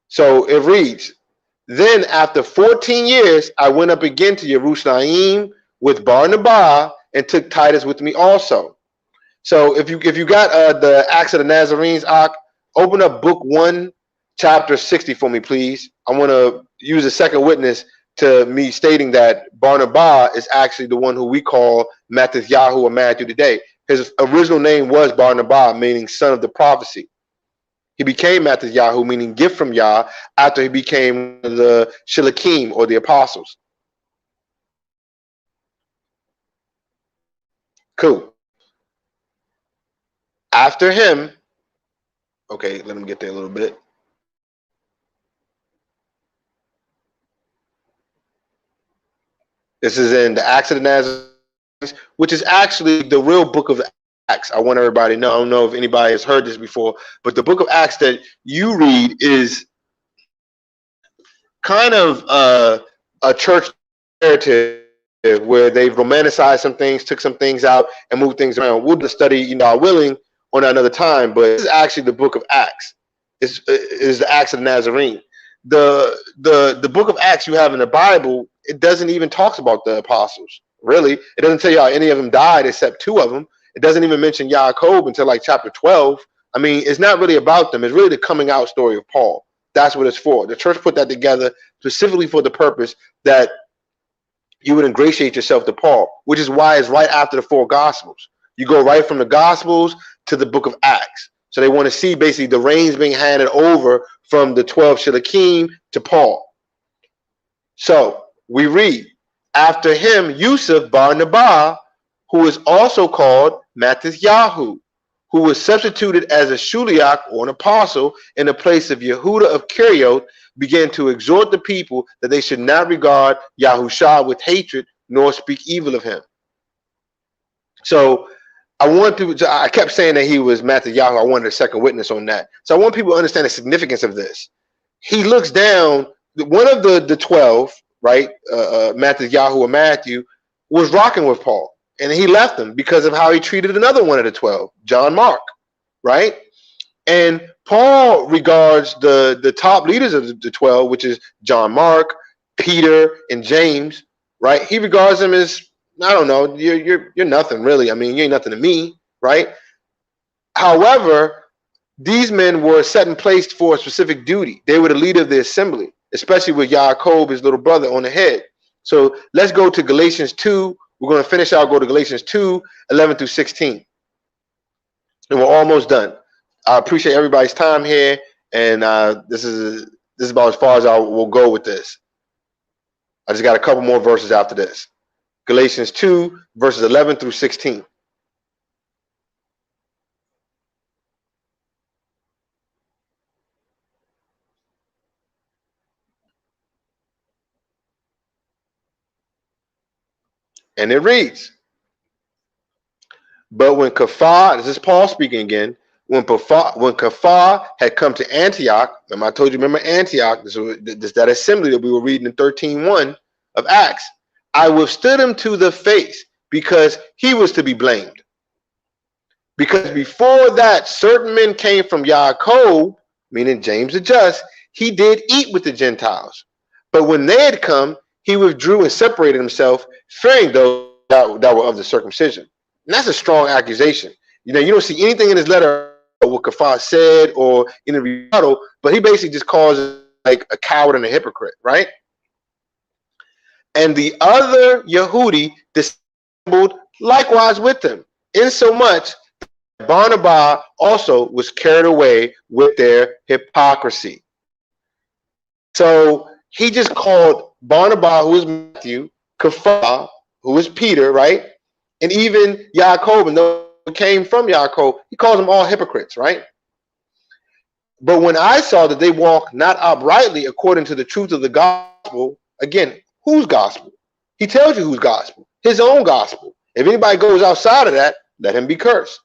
So it reads, then after 14 years, I went up again to Jerusalem with Barnabas and took Titus with me also. So if you got the Acts of the Nazarenes, open up book 1, chapter 60 for me, please. I want to use a second witness to me stating that Barnabas is actually the one who we call Mattathiyahu or Matthew today. His original name was Barnabas, meaning son of the prophecy. He became Mattathiyahu, meaning gift from Yah, after he became the Shilachim or the apostles. Cool. After him, okay, let him get there a little bit. This is in the Acts of the Nazarenes, which is actually the real book of Acts. I want everybody to know. I don't know if anybody has heard this before, but the book of Acts that you read is kind of a church narrative where they've romanticized some things, took some things out, and moved things around. We'll just study, you know, willing on another time, but this is actually the book of Acts. Is the Acts of the Nazarene. The book of Acts you have in the Bible, it doesn't even talk about the apostles. Really, it doesn't tell you how any of them died except 2 of them. It doesn't even mention Yaakov until like chapter 12. I mean, it's not really about them. It's really the coming out story of Paul. That's what it's for. The church put that together specifically for the purpose that you would ingratiate yourself to Paul, which is why it's right after the 4 Gospels. You go right from the Gospels to the book of Acts. So they want to see basically the reins being handed over from the 12 Shilikim to Paul. So we read, after him, Yusuf Barnabas, who is also called Matthityahu, who was substituted as a Shuliach or an apostle in the place of Yehuda of Kerioth, began to exhort the people that they should not regard Yahusha with hatred nor speak evil of him. So I kept saying that he was Matthityahu. I wanted a second witness on that. So I want people to understand the significance of this. He looks down, one of the 12, right, Matthityahu or Matthew, was rocking with Paul. And he left him because of how he treated another one of the 12, John Mark, right? And Paul regards the top leaders of the 12, which is John Mark, Peter, and James, right? He regards them as, I don't know, you're nothing really. I mean, you ain't nothing to me, right? However, these men were set in place for a specific duty. They were the leader of the assembly, especially with Yaakov, his little brother, on the head. So let's go to Galatians 2. We're going to finish out, go to Galatians 2, 11 through 16. And we're almost done. I appreciate everybody's time here. And this is about as far as I will go with this. I just got a couple more verses after this. Galatians 2, verses 11 through 16. And it reads, but when Kafar, this is Paul speaking again, when Kafar had come to Antioch, remember I told you, remember Antioch, this that assembly that we were reading in 13:1 of Acts, I withstood him to the face because he was to be blamed. Because before that, certain men came from Yaakov, meaning James the Just, he did eat with the Gentiles. But when they had come, he withdrew and separated himself, fearing those that were of the circumcision. And that's a strong accusation. You know, you don't see anything in his letter what Kafar said or in the rebuttal, but he basically just calls it like a coward and a hypocrite, right? And the other Yehudi dissembled likewise with them, insomuch that Barnabas also was carried away with their hypocrisy. So he just called Barnabas, who is Matthew, Kafar, who is Peter, right? And even Yaakov, and those who came from Yaakov, he calls them all hypocrites, right? But when I saw that they walk not uprightly according to the truth of the gospel, again, whose gospel? He tells you whose gospel, his own gospel. If anybody goes outside of that, let him be cursed.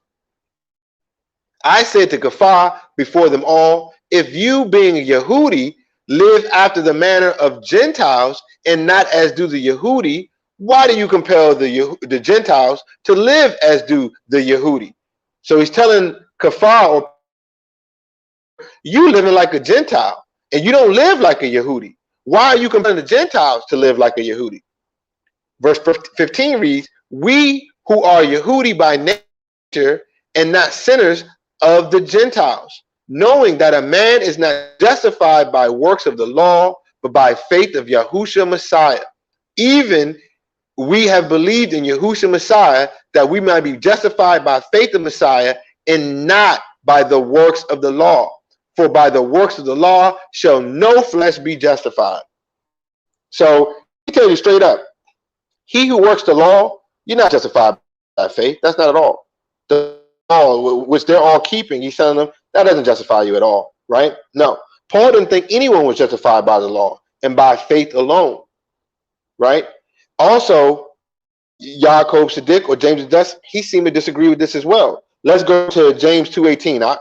I said to Kafar before them all, if you, being a Yehudi, live after the manner of Gentiles and not as do the Yehudi, why do you compel the Gentiles to live as do the Yehudi? So he's telling Kafar, or you living like a Gentile and you don't live like a Yehudi. Why are you compelling the Gentiles to live like a Yehudi? Verse 15 reads, we who are Yehudi by nature and not sinners of the Gentiles, knowing that a man is not justified by works of the law, but by faith of Yahushua Messiah. Even we have believed in Yahushua Messiah that we might be justified by faith of Messiah and not by the works of the law. For by the works of the law shall no flesh be justified. So he tells you straight up, he who works the law, you're not justified by faith. That's not at all. The law, which they're all keeping, he's telling them, that doesn't justify you at all, right? No. Paul didn't think anyone was justified by the law and by faith alone, right? Also, Yaakov Sadiq or James Dust, he seemed to disagree with this as well. Let's go to James 2:18.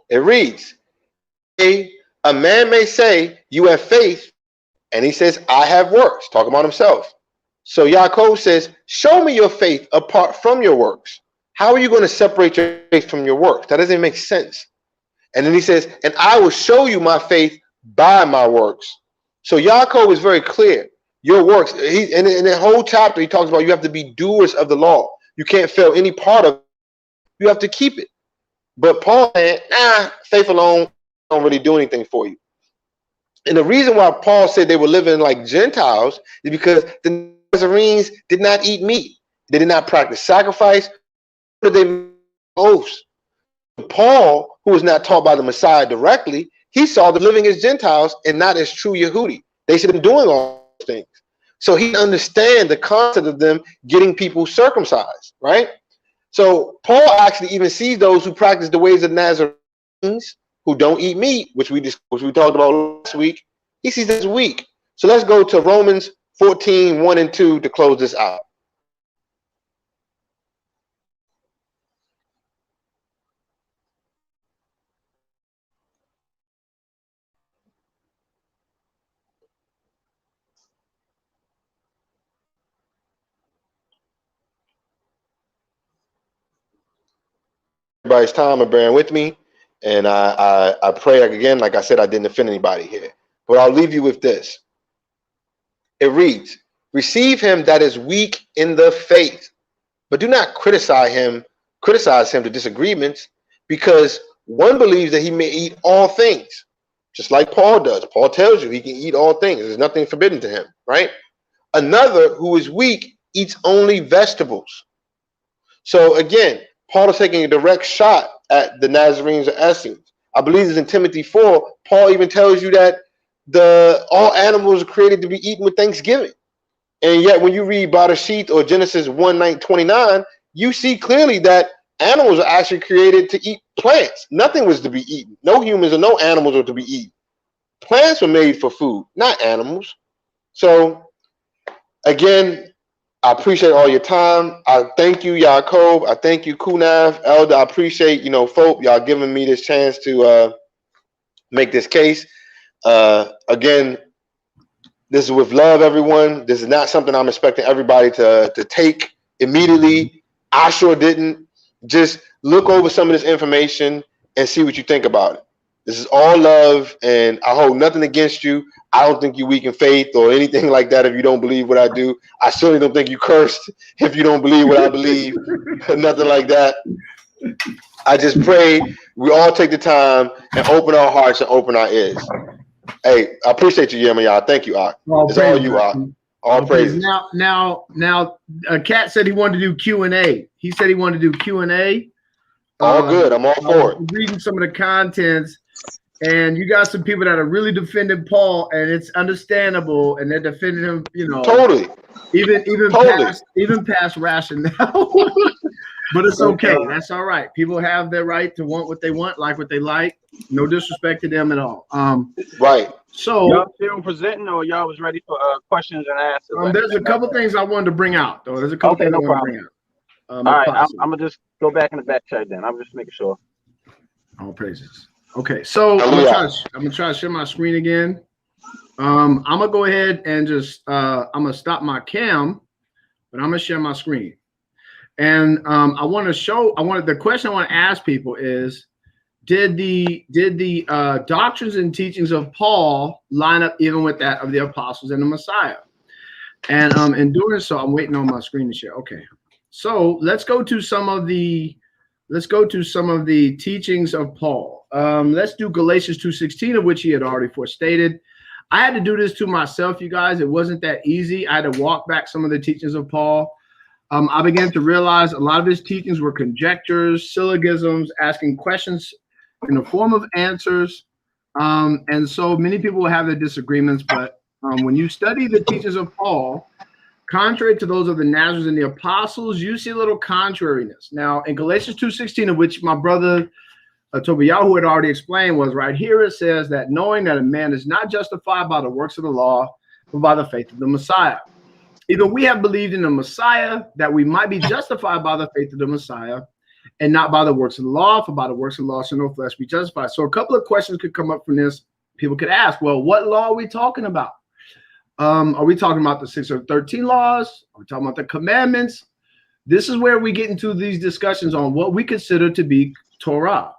It reads, a man may say, you have faith, and he says, I have works, talking about himself. So Yaakov says, show me your faith apart from your works. How are you going to separate your faith from your works? That doesn't make sense. And then he says, and I will show you my faith by my works. So Yaakov is very clear. Your works, in the whole chapter, he talks about you have to be doers of the law. You can't fail any part of it. You have to keep it. But Paul said, faith alone don't really do anything for you. And the reason why Paul said they were living like Gentiles is because the Nazarenes did not eat meat. They did not practice sacrifice. What did they make oaths? Paul, who was not taught by the Messiah directly, he saw them living as Gentiles and not as true Yehudi. They should have been doing all those things. So he understands the concept of them getting people circumcised, right? So Paul actually even sees those who practice the ways of Nazarenes, who don't eat meat, which we talked about last week. He sees this weak. So let's go to Romans 14:1-2 to close this out. Everybody's time and bearing with me, and I pray again, like I said, I didn't offend anybody here, but I'll leave you with this. It reads, receive him that is weak in the faith, but do not criticize him to disagreements, because one believes that he may eat all things, just like Paul does. Paul tells you he can eat all things. There's nothing forbidden to him, right? Another who is weak eats only vegetables. So again, Paul is taking a direct shot at the Nazarenes or Essenes. I believe it's in Timothy 4. Paul even tells you that all animals are created to be eaten with thanksgiving. And yet when you read Bereshit or Genesis 1:29, you see clearly that animals are actually created to eat plants. Nothing was to be eaten. No humans or no animals are to be eaten. Plants were made for food, not animals. So again, I appreciate all your time. I thank you, Yaakov. I thank you, Qanath, Elder. I appreciate, F.O.P.E, y'all giving me this chance to make this case. Again, this is with love, everyone. This is not something I'm expecting everybody to take immediately. I sure didn't. Just look over some of this information and see what you think about it. This is all love, and I hold nothing against you. I don't think you're weak in faith or anything like that if you don't believe what I do. I certainly don't think you cursed if you don't believe what I believe. Nothing like that. I just pray we all take the time and open our hearts and open our ears. Hey, I appreciate you, Yirmiyah. Thank you, Ak. It's all you, Ak. All praises. Now, Cat said he wanted to do Q&A. He said he wanted to do Q&A. All good. I'm all for it. Reading some of the contents. And you got some people that are really defending Paul, and it's understandable, and they're defending him, totally, even past rationale. But it's okay. That's all right. People have their right to want what they want, like what they like. No disrespect to them at all. Right. So y'all still presenting, or y'all was ready for questions and answers? There's a couple things I wanted to bring out, though. There's a couple things I want to bring out. All right, I'm gonna just go back in the back chat then. I'm just making sure. All praises. Okay, so I'm gonna try to share my screen again. I'm gonna go ahead and just I'm gonna stop my cam, but I'm gonna share my screen. And the question I want to ask people is, did the doctrines and teachings of Paul line up even with that of the apostles and the Messiah? And in doing so, I'm waiting on my screen to share. Okay, so let's go to some of the teachings of Paul. Let's do Galatians 2:16, of which he had already forestated. I had to do this to myself, you guys. It wasn't that easy. I had to walk back some of the teachings of Paul. I began to realize a lot of his teachings were conjectures, syllogisms, asking questions in the form of answers. And so many people will have their disagreements, but when you study the teachings of Paul, contrary to those of the Nazarenes and the apostles. You see a little contrariness. Now, in Galatians 2:16, of which my brother Tobiyahu had already explained, was right here. It says that knowing that a man is not justified by the works of the law, but by the faith of the Messiah. Either we have believed in the Messiah that we might be justified by the faith of the Messiah, and not by the works of the law, for by the works of the law shall no flesh be justified. So a couple of questions could come up from this. People could ask, well, what law are we talking about? Are we talking about the 613 laws? Are we talking about the commandments? This is where we get into these discussions on what we consider to be Torah.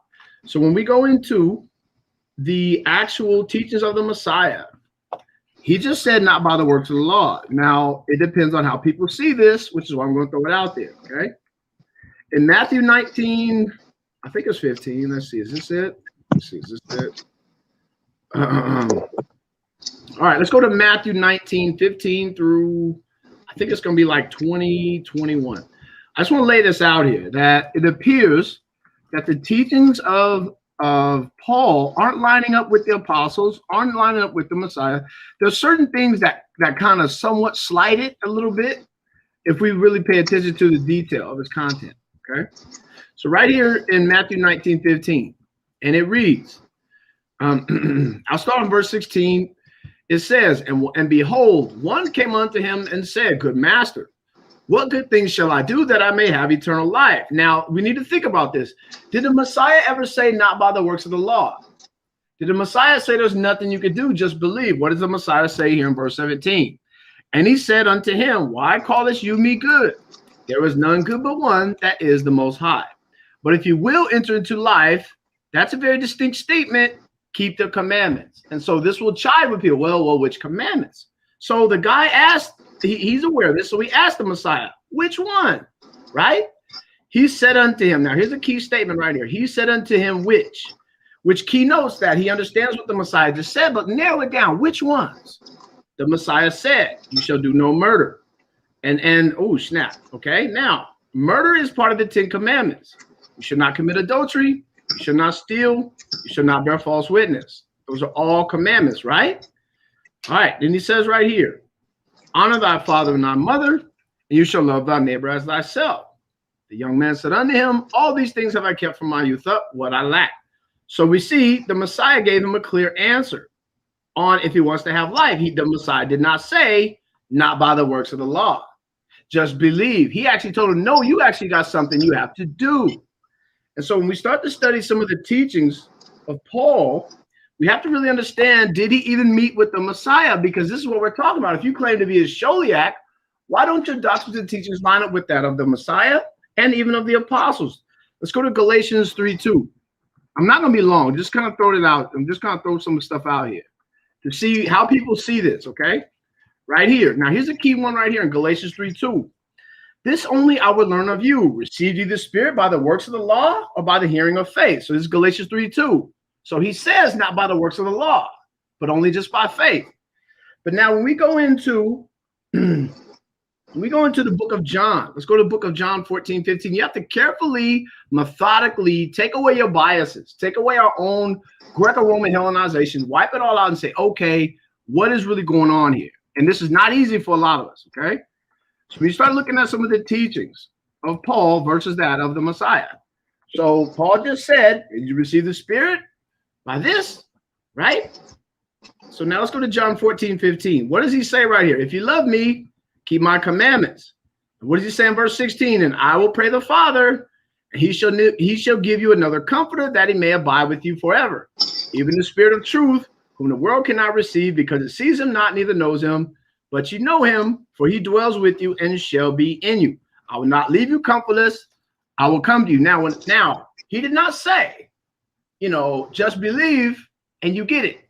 So when we go into the actual teachings of the Messiah, he just said not by the works of the law. Now, it depends on how people see this, which is why I'm going to throw it out there, okay? In Matthew 19, I think it's 15. Let's see, is this it? Let's see, is this it? All right, let's go to Matthew 19, 15 through, I think it's going to be like 20, 21. I just want to lay this out here, that it appears that the teachings of Paul aren't lining up with the apostles, aren't lining up with the Messiah. There's certain things that kind of somewhat slide it a little bit if we really pay attention to the detail of his content, okay? So right here in Matthew 19, 15, and it reads, I'll start in verse 16. It says, and behold, one came unto him and said, Good master, what good things shall I do that I may have eternal life? Now, we need to think about this. Did the Messiah ever say not by the works of the law? Did the Messiah say there's nothing you could do, just believe? What does the Messiah say here in verse 17? And he said unto him, Why callest you me good? There is none good but one, that is the Most High. But if you will enter into life, that's a very distinct statement, keep the commandments. And so this will chide with people. Well, which commandments? So the guy asked, he's aware of this, so he asked the Messiah, which one, right? He said unto him, now here's a key statement right here. He said unto him, which keynotes that he understands what the Messiah just said, but narrow it down. Which ones? The Messiah said, you shall do no murder. And oh, snap. Okay, now, murder is part of the 10 commandments. You should not commit adultery. You should not steal. You should not bear false witness. Those are all commandments, right? All right, then he says right here, honor thy father and thy mother, and you shall love thy neighbor as thyself. The young man said unto him, all these things have I kept from my youth up, what I lack. So we see the Messiah gave him a clear answer on if he wants to have life. The Messiah did not say, not by the works of the law. Just believe. He actually told him, no, you actually got something you have to do. And so when we start to study some of the teachings of Paul, we have to really understand, did he even meet with the Messiah? Because this is what we're talking about. If you claim to be a Sholiach, why don't your doctrines and teachings line up with that of the Messiah and even of the apostles? Let's go to Galatians 3:2. I'm not going to be long. Just kind of throw it out. I'm just going to throw some stuff out here to see how people see this, okay? Right here. Now, here's a key one right here in Galatians 3:2. This only I would learn of you. Received you the Spirit by the works of the law or by the hearing of faith? So this is Galatians 3:2. So he says not by the works of the law, but only just by faith. But now when we go into the book of John, let's go to the book of John 14:15. You have to carefully, methodically take away your biases, take away our own Greco-Roman Hellenization, wipe it all out and say, okay, what is really going on here? And this is not easy for a lot of us, okay? So we start looking at some of the teachings of Paul versus that of the Messiah. So Paul just said, did you receive the Spirit by this, right? So now let's go to John 14:15. What does he say right here? If you love me, keep my commandments. And what does he say in verse 16? And I will pray the Father, and he shall give you another comforter, that he may abide with you forever. Even the Spirit of truth, whom the world cannot receive, because it sees him not, neither knows him. But you know him, for he dwells with you and shall be in you. I will not leave you comfortless. I will come to you. Now, he did not say, just believe and you get it.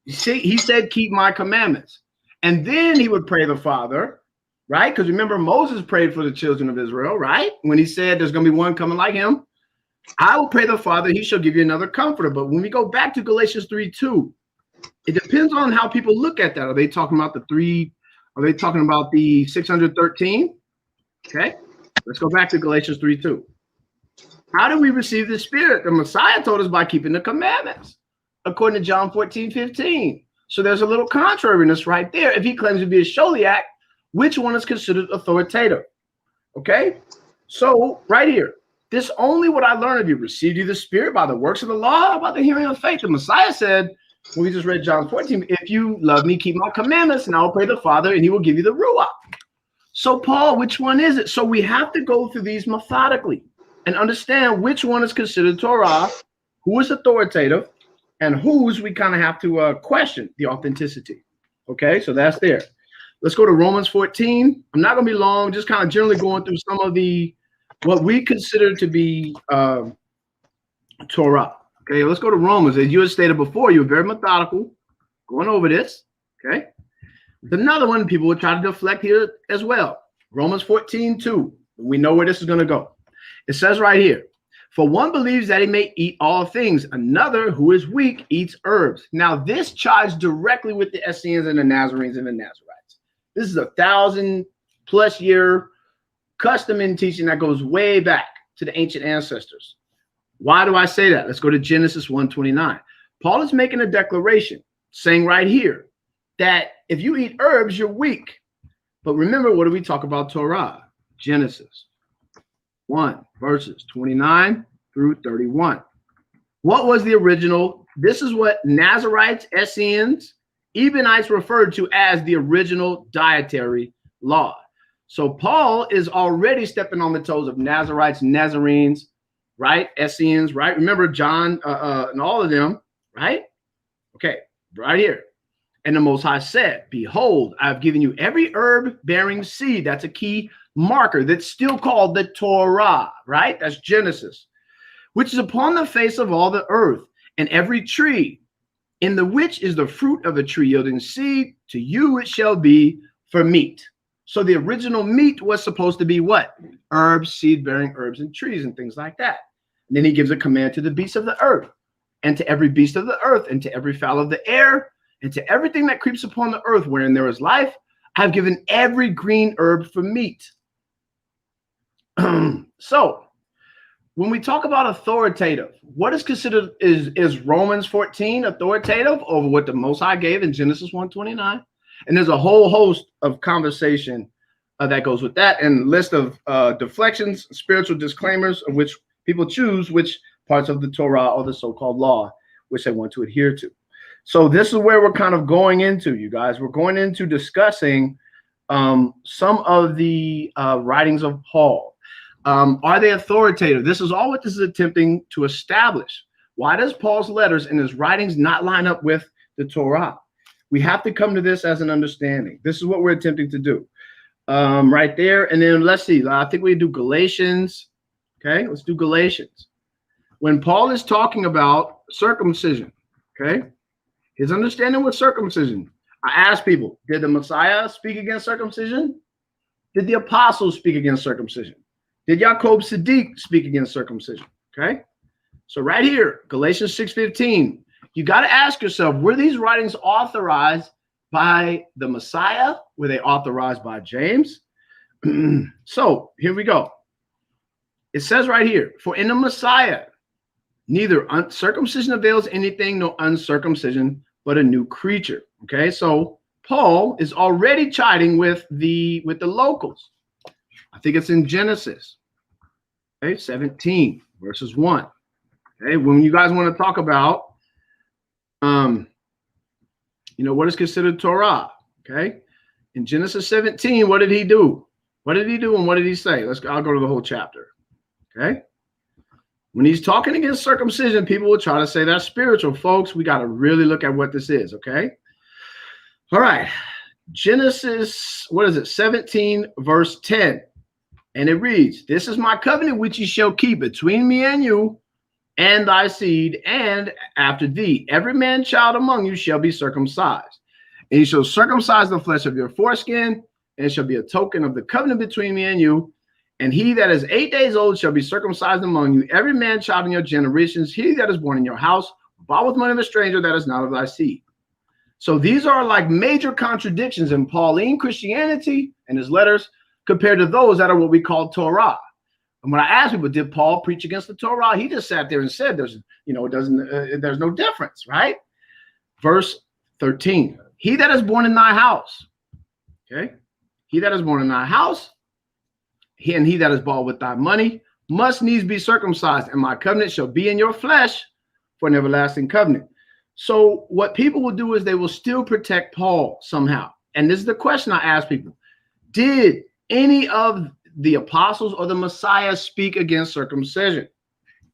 You see, he said, keep my commandments. And then he would pray the Father, right? Because remember, Moses prayed for the children of Israel, right? When he said there's going to be one coming like him. I will pray the Father, he shall give you another comforter. But when we go back to Galatians 3:2, it depends on how people look at that. Are they talking about the 3? Are they talking about the 613? Okay, let's go back to Galatians 3:2. How do we receive the Spirit? The Messiah told us by keeping the commandments, according to John 14:15. So there's a little contrariness right there. If he claims to be a Sholiach, which one is considered authoritative? Okay, so right here, this only what I learned of you received you the Spirit by the works of the law, by the hearing of faith. The Messiah said, when we just read John 14, if you love me, keep my commandments, and I will pray the Father, and he will give you the Ruach. So Paul, which one is it? So we have to go through these methodically and understand which one is considered Torah, who is authoritative, and whose we kind of have to question the authenticity. Okay, so that's there. Let's go to Romans 14. I'm not going to be long, just kind of generally going through some of the what we consider to be Torah. Okay, let's go to Romans. As you had stated before, you were very methodical going over this. Okay, another one people will try to deflect here as well. Romans 14:2. We know where this is going to go. It says right here, for one believes that he may eat all things. Another, who is weak, eats herbs. Now, this chides directly with the Essenes and the Nazarenes and the Nazarites. This is 1,000+ year custom in teaching that goes way back to the ancient ancestors. Why do I say that? Let's go to Genesis 1:29. Paul is making a declaration saying right here that if you eat herbs, you're weak. But remember, what do we talk about Torah? Genesis 1, verses 29 through 31. What was the original? This is what Nazarites, Essenes, Ebionites referred to as the original dietary law. So Paul is already stepping on the toes of Nazarites, Nazarenes, right? Essenes, right? Remember John and all of them, right? Okay, right here. And the Most High said, behold, I've given you every herb bearing seed. That's a key marker that's still called the Torah, right? That's Genesis, which is upon the face of all the earth, and every tree in the which is the fruit of a tree yielding seed, to you it shall be for meat. So the original meat was supposed to be what? Herbs, seed-bearing herbs and trees and things like that. And then he gives a command to the beasts of the earth, and to every beast of the earth, and to every fowl of the air, and to everything that creeps upon the earth wherein there is life, I've given every green herb for meat. So when we talk about authoritative, what is considered is Romans 14 authoritative over what the Most High gave in Genesis 1:29? And there's a whole host of conversation that goes with that, and list of deflections, spiritual disclaimers of which people choose which parts of the Torah or the so-called law which they want to adhere to. So this is where we're kind of going into, you guys. We're going into discussing some of the writings of Paul. Are they authoritative? This is all what this is attempting to establish. Why does Paul's letters and his writings not line up with the Torah? We have to come to this as an understanding. This is what we're attempting to do right there. And then let's see, I think we do Galatians. Okay, let's do Galatians. When Paul is talking about circumcision, okay, his understanding with circumcision. I ask people, did the Messiah speak against circumcision? Did the apostles speak against circumcision? Did Jacob Sadiq speak against circumcision? Okay, so right here, Galatians 6:15, you got to ask yourself, were these writings authorized by the Messiah? Were they authorized by James? So here we go. It says right here, for in the Messiah, neither circumcision avails anything, nor uncircumcision, but a new creature. Okay, so Paul is already chiding with the locals. I think it's in Genesis, okay, 17 verses 1. Okay, when you guys want to talk about, what is considered Torah? Okay, in Genesis 17, what did he do? What did he do, and what did he say? I'll go to the whole chapter. Okay, when he's talking against circumcision, people will try to say that's spiritual, folks. We got to really look at what this is. Okay, all right. Genesis, 17 verse 10. And it reads, this is my covenant which ye shall keep between me and you and thy seed, and after thee, every man child among you shall be circumcised. And you shall circumcise the flesh of your foreskin, and it shall be a token of the covenant between me and you. And he that is 8 days old shall be circumcised among you, every man child in your generations, he that is born in your house, bought with money of a stranger that is not of thy seed. So these are like major contradictions in Paulin Christianity and his letters, compared to those that are what we call Torah. And when I asked people, did Paul preach against the Torah? He just sat there and said, there's no difference, right? Verse 13, he that is born in thy house, okay? he that is born in thy house, he that is bought with thy money, must needs be circumcised, and my covenant shall be in your flesh for an everlasting covenant. So what people will do is they will still protect Paul somehow. And this is the question I ask people. Did any of the apostles or the Messiah speak against circumcision?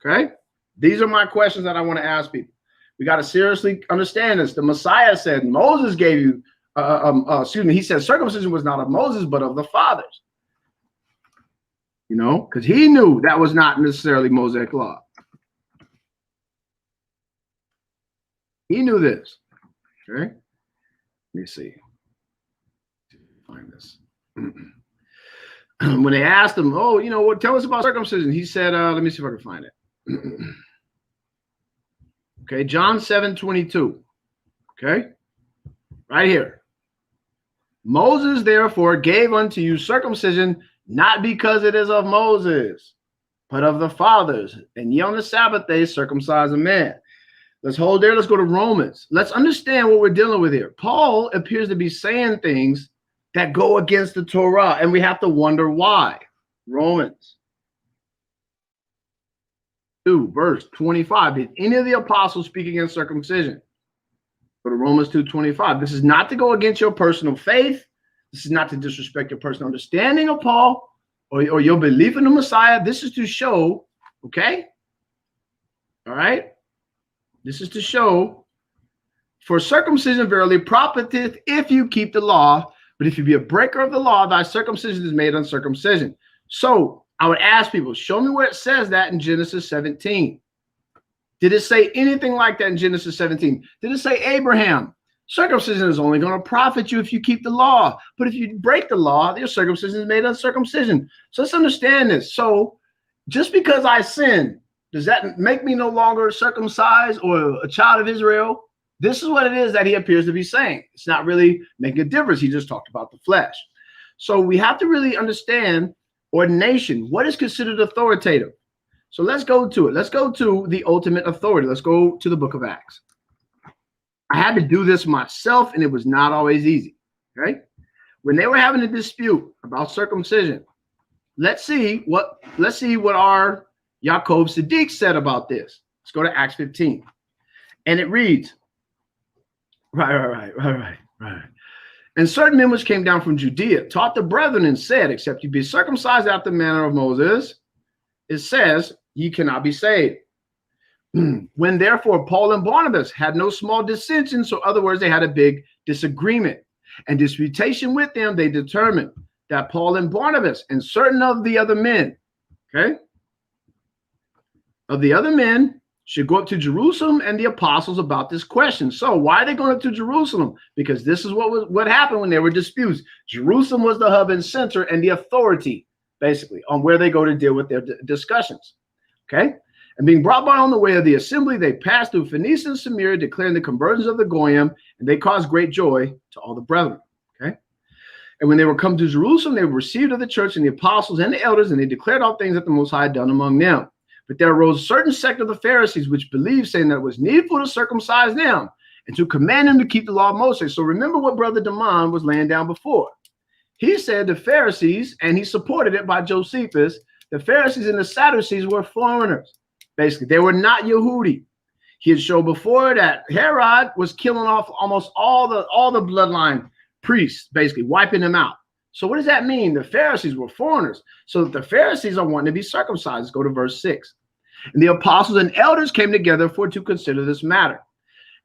Okay. These are my questions that I want to ask people. We got to seriously understand this. The Messiah said Moses gave you, he said circumcision was not of Moses, but of the fathers. You know, because he knew that was not necessarily Mosaic law. He knew this. Okay. Let me see. Find this. When they asked him, oh, you know what, tell us about circumcision, he said, let me see if I can find it. Okay, John 7:22. Okay, right here. Moses therefore gave unto you circumcision, not because it is of Moses, but of the fathers. And ye on the Sabbath day circumcise a man. Let's hold there. Let's go to Romans. Let's understand what we're dealing with here. Paul appears to be saying things that go against the Torah, and we have to wonder why. Romans 2, verse 25. Did any of the apostles speak against circumcision? Go to Romans 2:25. This is not to go against your personal faith. This is not to disrespect your personal understanding of Paul or your belief in the Messiah. This is to show, okay? All right? This is to show, for circumcision verily profiteth if you keep the law, but if you be a breaker of the law, thy circumcision is made uncircumcision. So I would ask people, show me where it says that in Genesis 17. Did it say anything like that in Genesis 17? Did it say, Abraham, circumcision is only going to profit you if you keep the law, but if you break the law, your circumcision is made uncircumcision. So let's understand this. So just because I sin, does that make me no longer circumcised or a child of Israel? This is what it is that he appears to be saying. It's not really making a difference. He just talked about the flesh. So we have to really understand ordination. What is considered authoritative? So let's go to it. Let's go to the ultimate authority. Let's go to the book of Acts. I had to do this myself, and it was not always easy. Okay. When they were having a dispute about circumcision, let's see what our Yaakov Sadiq said about this. Let's go to Acts 15. And it reads, right. And certain men which came down from Judea taught the brethren and said, except you be circumcised after the manner of Moses, it says, ye cannot be saved. When therefore Paul and Barnabas had no small dissension, so other words, they had a big disagreement and disputation with them, they determined that Paul and Barnabas and certain of the other men, okay, of the other men should go up to Jerusalem and the apostles about this question. So why are they going up to Jerusalem? Because this is what happened when there were disputes. Jerusalem was the hub and center and the authority, basically, on where they go to deal with their discussions. Okay. And being brought by on the way of the assembly, they passed through Phoenicia and Samaria, declaring the conversions of the Goyim, and they caused great joy to all the brethren. Okay. And when they were come to Jerusalem, they were received of the church and the apostles and the elders, and they declared all things that the Most High had done among them. But there arose a certain sect of the Pharisees which believed, saying that it was needful to circumcise them and to command them to keep the law of Moses. So remember what Brother Damon was laying down before. He said the Pharisees, and he supported it by Josephus, the Pharisees and the Sadducees were foreigners. Basically, they were not Yehudi. He had shown before that Herod was killing off almost all the bloodline priests, basically wiping them out. So what does that mean? The Pharisees were foreigners. So the Pharisees are wanting to be circumcised. Let's go to verse 6. And the apostles and elders came together to consider this matter.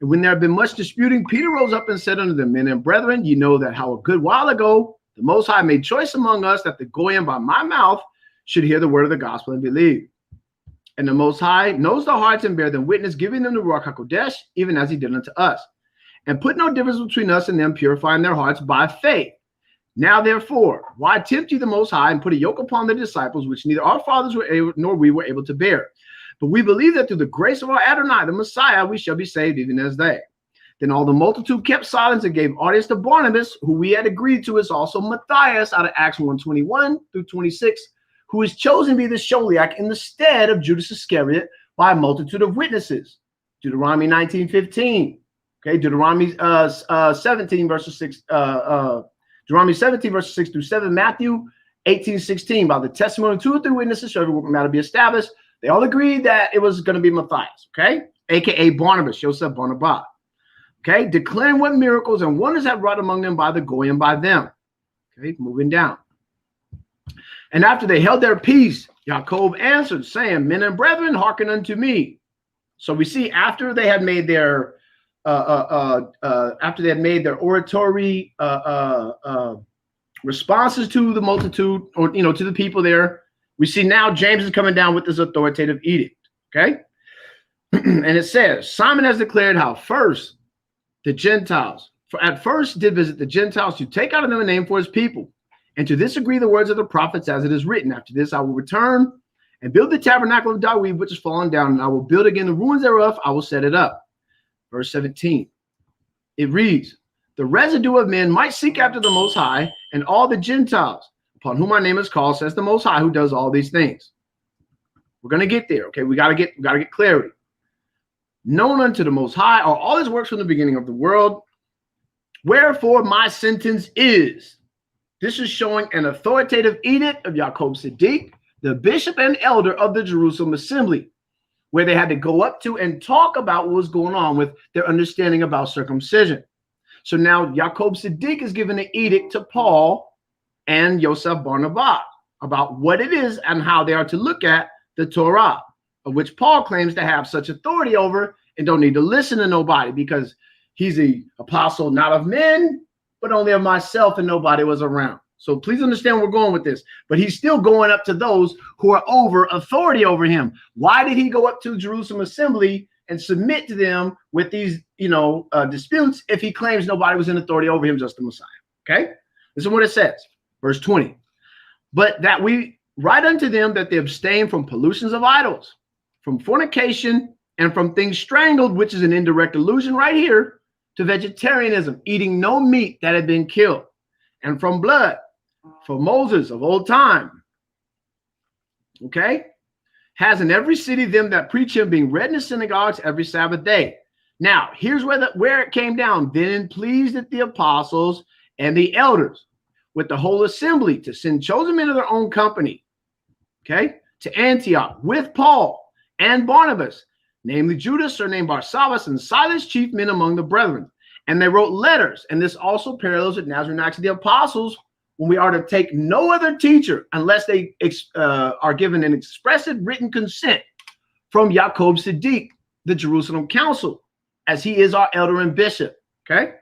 And when there had been much disputing, Peter rose up and said unto them, men and brethren, ye know that how a good while ago the Most High made choice among us that the Goyim by my mouth should hear the word of the gospel and believe. And the Most High knows the hearts and bear them witness, giving them the Ruach HaKodesh, even as he did unto us. And put no difference between us and them, purifying their hearts by faith. Now, therefore, why tempt ye the Most High and put a yoke upon the disciples, which neither our fathers were able, nor we were able to bear? But we believe that through the grace of our Adonai, the Messiah, we shall be saved, even as they. Then all the multitude kept silence and gave audience to Barnabas, who we had agreed to, is also Matthias, out of Acts 1:21 through 26, who is chosen to be the Sholiach in the stead of Judas Iscariot by a multitude of witnesses. Deuteronomy 19:15. Okay, Deuteronomy 17 verses 6. Deuteronomy 17, verses 6 through 7. Matthew 18:16. By the testimony of 2 or 3 witnesses, shall every matter be established. They all agreed that it was going to be Matthias, okay? AKA Barnabas, Joseph Barnabas. Okay, declaring what miracles and wonders have wrought among them by the Goyim by them. Okay, moving down. And after they held their peace, Jacob answered, saying, Men and brethren, hearken unto me. So we see after they had made their oratory responses to the multitude, or to the people there, we see now James is coming down with this authoritative edict. Okay, and it says, Simon has declared how first the Gentiles, for at first did visit the Gentiles to take out of them a name for his people, and to this agree the words of the prophets as it is written. After this I will return and build the tabernacle of David, which is fallen down, and I will build again the ruins thereof, I will set it up. Verse 17, it reads, the residue of men might seek after the Most High, and all the Gentiles, upon whom my name is called, says the Most High, who does all these things. We're going to get there, okay? We got to get clarity. Known unto the Most High are all his works from the beginning of the world. Wherefore my sentence is. This is showing an authoritative edict of Jacob Siddiq, the bishop and elder of the Jerusalem assembly, where they had to go up to and talk about what was going on with their understanding about circumcision. So now Jacob Siddiq is giving an edict to Paul and Joseph Barnabas about what it is and how they are to look at the Torah, of which Paul claims to have such authority over and don't need to listen to nobody because he's an apostle not of men, but only of myself, and nobody was around. So please understand where we're going with this. But he's still going up to those who are over authority over him. Why did he go up to Jerusalem assembly and submit to them with these, disputes if he claims nobody was in authority over him, just the Messiah? Okay, this is what it says, verse 20. But that we write unto them that they abstain from pollutions of idols, from fornication, and from things strangled, which is an indirect allusion right here to vegetarianism, eating no meat that had been killed, and from blood, for Moses of old time, okay, has in every city them that preach him, being read in the synagogues every Sabbath day. Now, here's where it came down. Then pleased it the apostles and the elders with the whole assembly to send chosen men of their own company, okay, to Antioch with Paul and Barnabas, namely Judas, surnamed Barsabbas, and Silas, chief men among the brethren. And they wrote letters, and this also parallels with Nazarene Acts of the Apostles, when we are to take no other teacher unless they are given an expressive written consent from Jacob Siddiq, the Jerusalem council, as he is our elder and bishop, okay?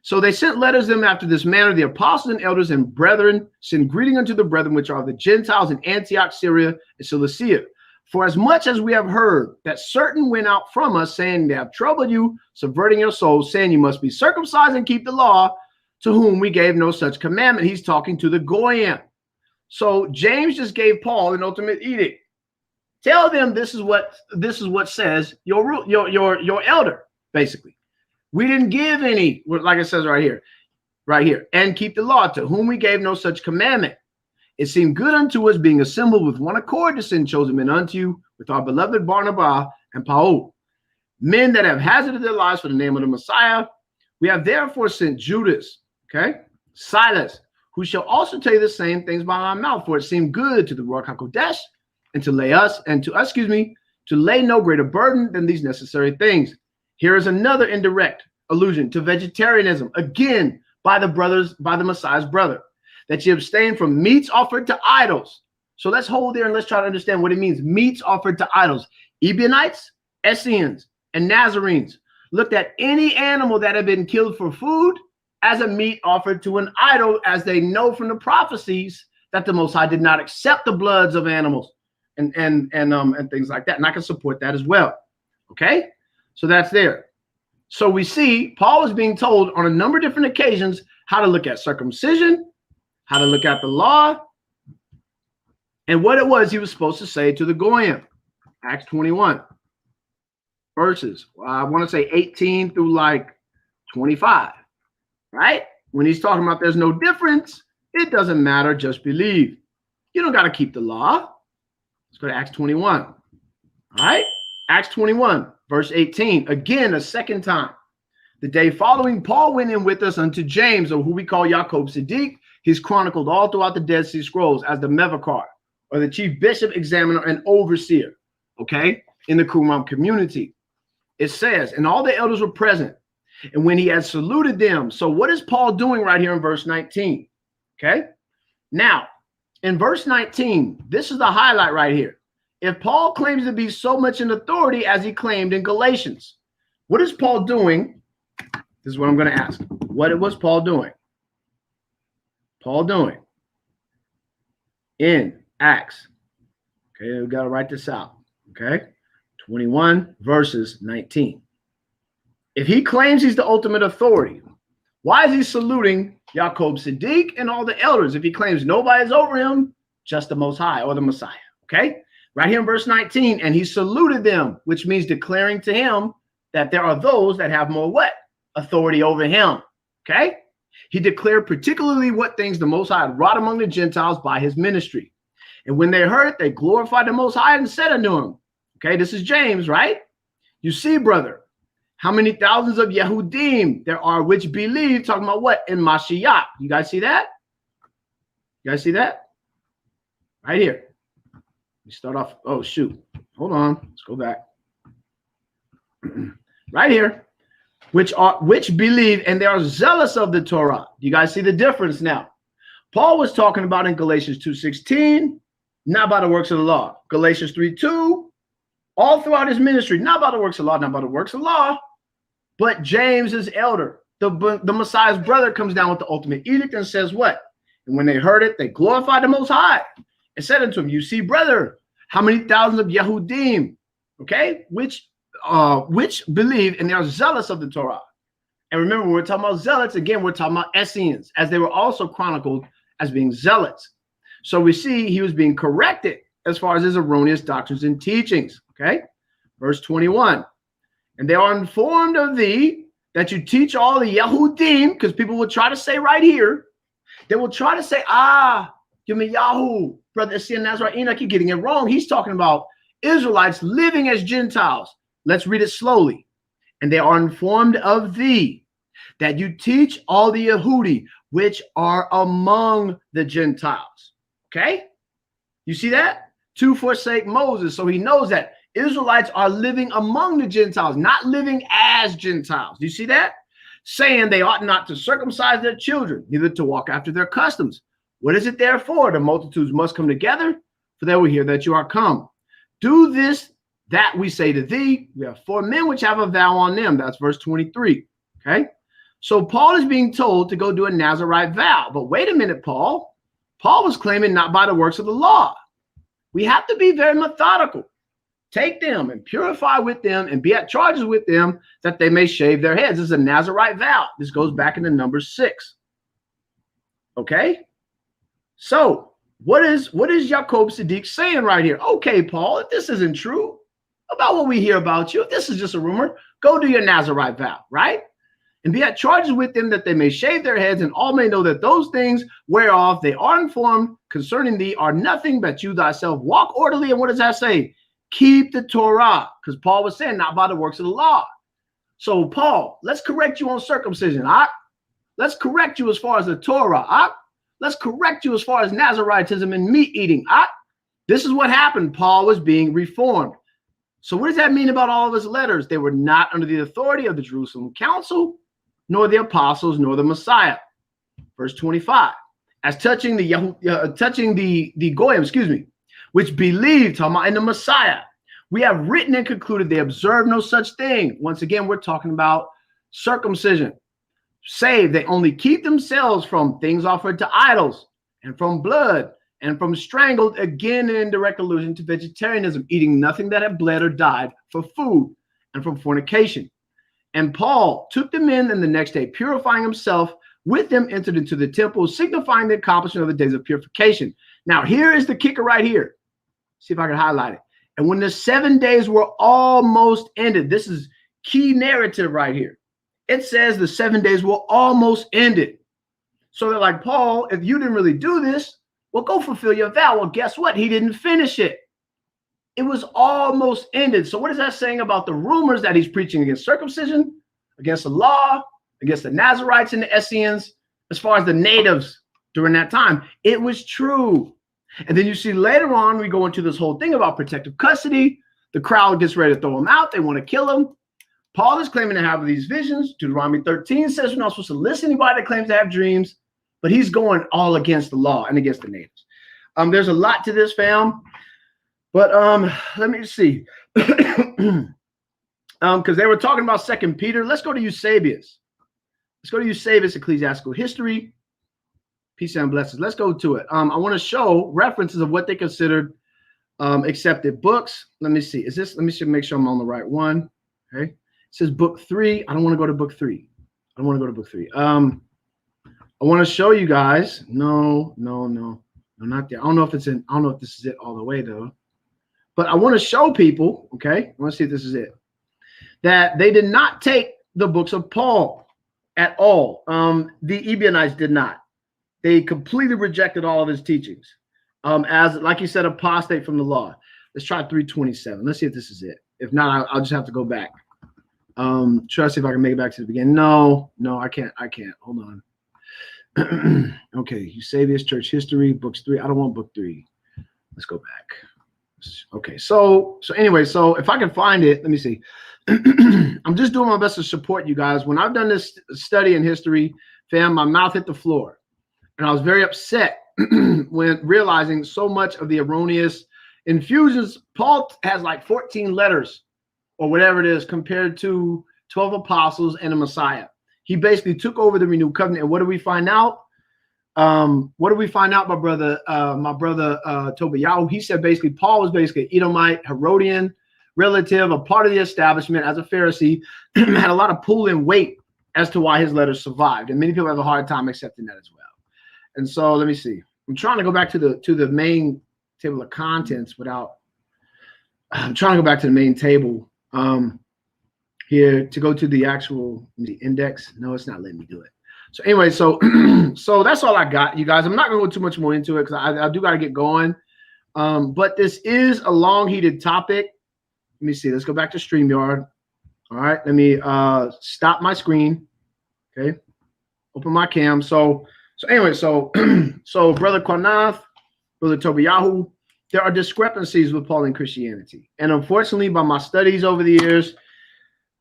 So they sent letters to them after this manner. The apostles and elders and brethren send greeting unto the brethren which are the Gentiles in Antioch, Syria, and Cilicia. For as much as we have heard that certain went out from us, saying they have troubled you, subverting your souls, saying you must be circumcised and keep the law, to whom we gave no such commandment. He's talking to the Goyim. So James just gave Paul an ultimate edict. Tell them this is what says your elder, basically. We didn't give any, like it says right here, and keep the law, to whom we gave no such commandment. It seemed good unto us, being assembled with one accord, to send chosen men unto you, with our beloved Barnabas and Paul, men that have hazarded their lives for the name of the Messiah. We have therefore sent Judas, okay, Silas, who shall also tell you the same things by my mouth. For it seemed good to the Ruach HaKodesh, and to lay no greater burden than these necessary things. Here is another indirect allusion to vegetarianism, again by the Messiah's brother, that you abstain from meats offered to idols. So let's hold there and let's try to understand what it means. Meats offered to idols. Ebionites, Essenes, and Nazarenes looked at any animal that had been killed for food as a meat offered to an idol, as they know from the prophecies that the Most High did not accept the bloods of animals and things like that. And I can support that as well. Okay, so that's there. So we see Paul is being told on a number of different occasions how to look at circumcision, how to look at the law, and what it was he was supposed to say to the Goyim. Acts 21 verses, I want to say 18 through like 25, right? When he's talking about there's no difference, it doesn't matter, just believe. You don't got to keep the law. Let's go to Acts 21, all right? Acts 21, verse 18, again, a second time. The day following, Paul went in with us unto James, or who we call Yaakov Siddiq. He's chronicled all throughout the Dead Sea Scrolls as the Mevakar, or the chief bishop, examiner, and overseer, okay, in the Qumran community. It says, and all the elders were present, and when he had saluted them. So what is Paul doing right here in verse 19? Okay, now in verse 19, this is the highlight right here. If Paul claims to be so much in authority as he claimed in Galatians, what is Paul doing? This is what I'm going to ask. What was Paul doing? Paul doing in Acts. Okay, we got to write this out. Okay, 21 verses 19. If he claims he's the ultimate authority, why is he saluting Yaakov Siddiq and all the elders if he claims nobody's over him, just the Most High or the Messiah? Okay, right here in verse 19, and he saluted them, which means declaring to him that there are those that have more what? Authority over him. Okay, he declared particularly what things the Most High had wrought among the Gentiles by his ministry. And when they heard it, they glorified the Most High and said unto him, okay, this is James, right? You see, brother, how many thousands of Yehudim there are which believe, talking about what? In Mashiach. You guys see that? You guys see that? Right here. We start off. Oh, shoot. Hold on. Let's go back. Right here. Which believe, and they are zealous of the Torah. You guys see the difference now? Paul was talking about in Galatians 2:16, not by the works of the law. Galatians 3:2, all throughout his ministry, not by the works of law, not by the works of law. But James, his elder, the Messiah's brother, comes down with the ultimate edict and says what? And when they heard it, they glorified the Most High and said unto him, you see, brother, how many thousands of Yehudim, okay, which believe, and they are zealous of the Torah. And remember, when we're talking about zealots, again, we're talking about Essenes, as they were also chronicled as being zealots. So we see he was being corrected as far as his erroneous doctrines and teachings, okay? Verse 21, and they are informed of thee that you teach all the Yehudim, because people will try to say right here, they will try to say, you mean Yahoo, brother Essene Nazarite Enoch, you're getting it wrong. He's talking about Israelites living as Gentiles. Let's read it slowly. And they are informed of thee that you teach all the Yehudi which are among the Gentiles. Okay? You see that? To forsake Moses. So he knows that Israelites are living among the Gentiles, not living as Gentiles. Do you see that? Saying they ought not to circumcise their children, neither to walk after their customs. What is it therefore? The multitudes must come together, for they will hear that you are come. Do this, that we say to thee. We have 4 men which have a vow on them. That's verse 23. Okay? So Paul is being told to go do a Nazarite vow. But wait a minute, Paul. Paul was claiming not by the works of the law. We have to be very methodical. Take them and purify with them and be at charges with them that they may shave their heads. This is a Nazarite vow. This goes back into Numbers 6. Okay? So what is Yaakov Siddiq saying right here? Okay, Paul, if this isn't true about what we hear about you, if this is just a rumor, go do your Nazarite vow, right? And be at charges with them that they may shave their heads, and all may know that those things whereof they are informed concerning thee are nothing but you thyself walk orderly. And what does that say? Keep the Torah, because Paul was saying not by the works of the law. So Paul, let's correct you on circumcision. Let's correct you as far as the Torah. Let's correct you as far as Nazaritism and meat eating. This is what happened. Paul was being reformed. So what does that mean about all of his letters? They were not under the authority of the Jerusalem Council, nor the apostles, nor the Messiah. Verse 25. As touching the Goyim, which believed in the Messiah, we have written and concluded they observe no such thing. Once again, we're talking about circumcision. Save they only keep themselves from things offered to idols, and from blood, and from strangled, again in direct allusion to vegetarianism, eating nothing that had bled or died for food, and from fornication. And Paul took them in, and the next day, purifying himself with them, entered into the temple, signifying the accomplishment of the days of purification. Now, here is the kicker right here. See if I can highlight it. And when the 7 days were almost ended, this is key narrative right here. It says the 7 days were almost ended. So they're like, Paul, if you didn't really do this, well, go fulfill your vow. Well, guess what? He didn't finish it. It was almost ended. So what is that saying about the rumors that he's preaching against circumcision, against the law, against the Nazarites and the Essenes, as far as the natives during that time. It was true. And then you see later on, we go into this whole thing about protective custody. The crowd gets ready to throw him out. They want to kill him. Paul is claiming to have these visions. Deuteronomy 13 says we're not supposed to listen to anybody that claims to have dreams, but he's going all against the law and against the natives. There's a lot to this, fam. But let me see. Because they were talking about 2 Peter. Let's go to Eusebius. Let's go to Eusebius, Ecclesiastical History. Peace and blessings. Let's go to it. I want to show references of what they considered accepted books. Let me see. Is this? Let me make sure I'm on the right one. Okay. It says book 3. I don't want to go to book 3. I don't want to go to book 3. I want to show you guys. No, not there. I don't know if it's in. I don't know if this is it all the way though. But I want to show people. Okay. I want to see if this is it. That they did not take the books of Paul at all. The Ebionites did not. They completely rejected all of his teachings. As like you said, apostate from the law. Let's try 327. Let's see if this is it. If not, I'll just have to go back. Try to see if I can make it back to the beginning. No, I can't. Hold on. Okay, Eusebius Church History, books 3. I don't want book 3. Let's go back. Okay, so anyway, so if I can find it, let me see. I'm just doing my best to support you guys. When I've done this study in history, fam, my mouth hit the floor. And I was very upset when realizing so much of the erroneous infusions. Paul has like 14 letters or whatever it is compared to 12 apostles and a Messiah. He basically took over the renewed covenant. And what do we find out? What do we find out, my brother Tobiyahu? He said basically Paul was basically Edomite, Herodian, relative, a part of the establishment as a Pharisee, had a lot of pull and weight as to why his letters survived. And many people have a hard time accepting that as well. And so let me see. I'm trying to go back to the main table of contents without. I'm trying to go back to the main table here to go to the actual index. No, it's not letting me do it. So anyway, so that's all I got, you guys. I'm not going to go too much more into it because I do got to get going. But this is a long, heated topic. Let me see. Let's go back to StreamYard. All right. Let me stop my screen. Okay. Open my cam. So anyway, so Brother Qanath, Brother Tobiyahu, there are discrepancies with Paulin Christianity. And unfortunately, by my studies over the years,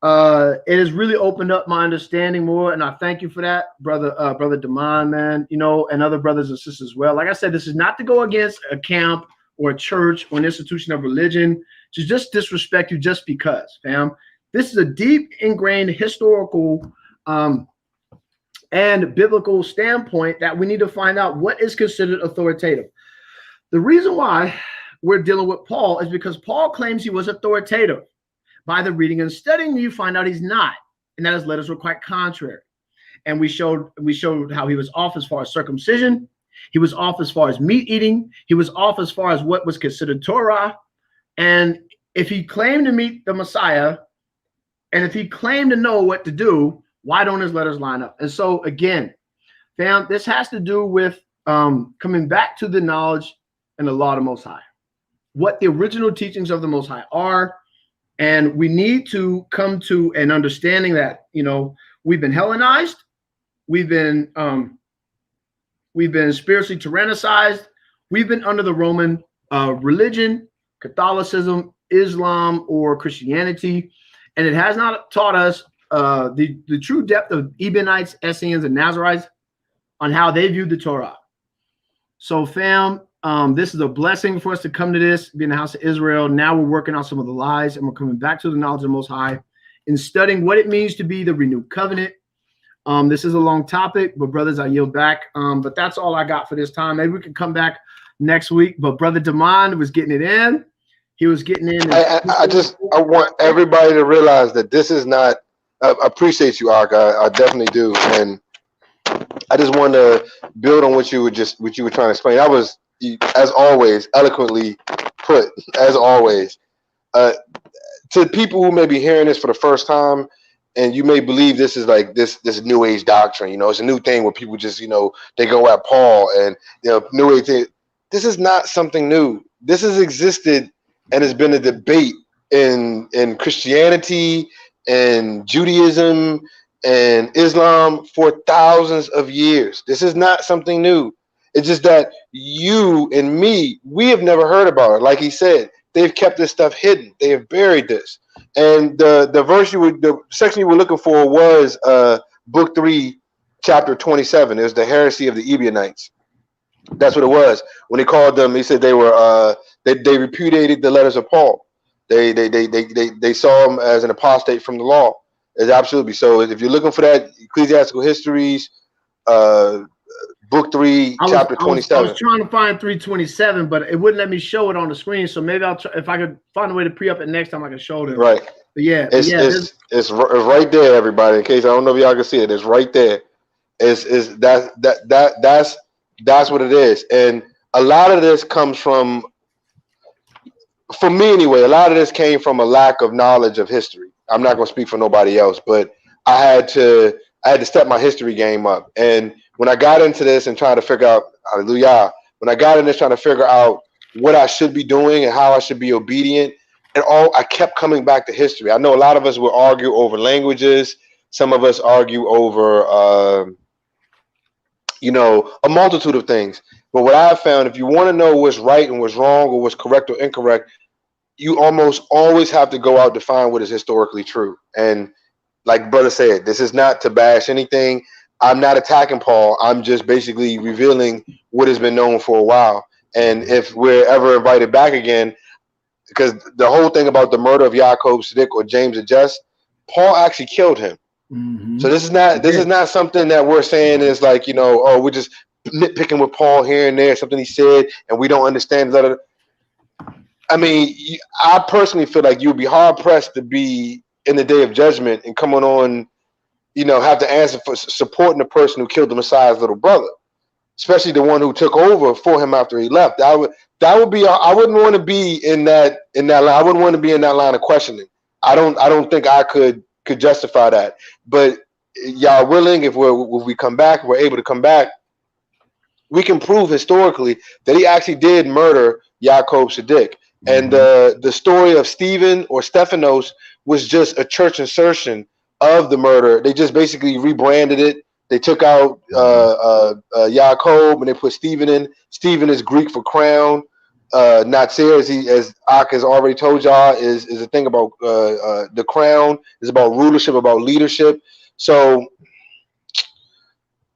it has really opened up my understanding more. And I thank you for that, Brother Damon, man, and other brothers and sisters as well. Like I said, this is not to go against a camp or a church or an institution of religion to just disrespect you just because, fam. This is a deep ingrained historical and biblical standpoint that we need to find out what is considered authoritative. The reason why we're dealing with Paul is because Paul claims he was authoritative. By the reading and studying, you find out he's not, and that his letters were quite contrary. And we showed how he was off as far as circumcision. He was off as far as meat eating. He was off as far as what was considered Torah. And if he claimed to meet the Messiah, and if he claimed to know what to do, why don't his letters line up? And so again, fam, this has to do with coming back to the knowledge and the law of the Most High, what the original teachings of the Most High are. And we need to come to an understanding that, we've been Hellenized, we've been spiritually tyrannicized, we've been under the Roman religion, Catholicism, Islam, or Christianity, and it has not taught us the true depth of Ebionites, Essenes, and Nazarites on how they viewed the Torah. So, fam, this is a blessing for us to come to this, be in the house of Israel. Now we're working on some of the lies, and we're coming back to the knowledge of the Most High and studying what it means to be the renewed covenant. This is a long topic, but brothers, I yield back. But that's all I got for this time. Maybe we can come back next week. But Brother Damon was getting it in. He was getting in. I want everybody to realize that this is not. I appreciate you, Ark. I definitely do, and I just want to build on what you were trying to explain. That was, as always, eloquently put. As always, to people who may be hearing this for the first time, and you may believe this is like this New Age doctrine. It's a new thing where people just they go at Paul and New Age thing. This is not something new. This has existed and has been a debate in Christianity, and Judaism and Islam for thousands of years. This is not something new. It's just that you and me, we have never heard about it. Like he said, they've kept this stuff hidden. They have buried this. And the section you were looking for was book 3, chapter 27. It was the heresy of the Ebionites. That's what it was. When he called them, he said they were they repudiated the letters of Paul. They saw him as an apostate from the law. It's absolutely so. If you're looking for that, Ecclesiastical Histories, book 3, chapter 27. I was trying to find 327, but it wouldn't let me show it on the screen. So maybe I'll try, if I could find a way to pre-up it next time, I can show it. Right. But yeah, it's right there, everybody. In case I don't know if y'all can see it, it's right there. That's what it is. And a lot of this comes from, for me anyway, a lot of this came from a lack of knowledge of history. I'm not going to speak for nobody else, but I had to step my history game up. And when I got into this and trying to figure out, hallelujah, when I got in this trying to figure out what I should be doing and how I should be obedient, I kept coming back to history. I know a lot of us will argue over languages. Some of us argue over, a multitude of things. But what I found, if you want to know what's right and what's wrong or what's correct or incorrect, you almost always have to go out to find what is historically true. And like brother said, this is not to bash anything. I'm not attacking Paul. I'm just basically revealing what has been known for a while. And if we're ever invited back again, because the whole thing about the murder of Yaakov Siddiq or James the Just, Paul actually killed him. Mm-hmm. So this is not something that we're saying is like, we're just nitpicking with Paul here and there, something he said, and we don't understand. I mean, I personally feel like you'd be hard pressed to be in the day of judgment and coming on, have to answer for supporting the person who killed the Messiah's little brother, especially the one who took over for him after he left. I wouldn't want to be in that line. I wouldn't want to be in that line of questioning. I don't think I could justify that. But y'all willing, if we come back, we're able to come back, we can prove historically that he actually did murder Yaakov Siddiq. And the story of Stephen or Stephanos was just a church insertion of the murder. They just basically rebranded it. They took out Yaakov and they put Stephen in. Stephen is Greek for crown. Nazir, as Ak has already told y'all, is a thing about the crown. It's about rulership, about leadership. So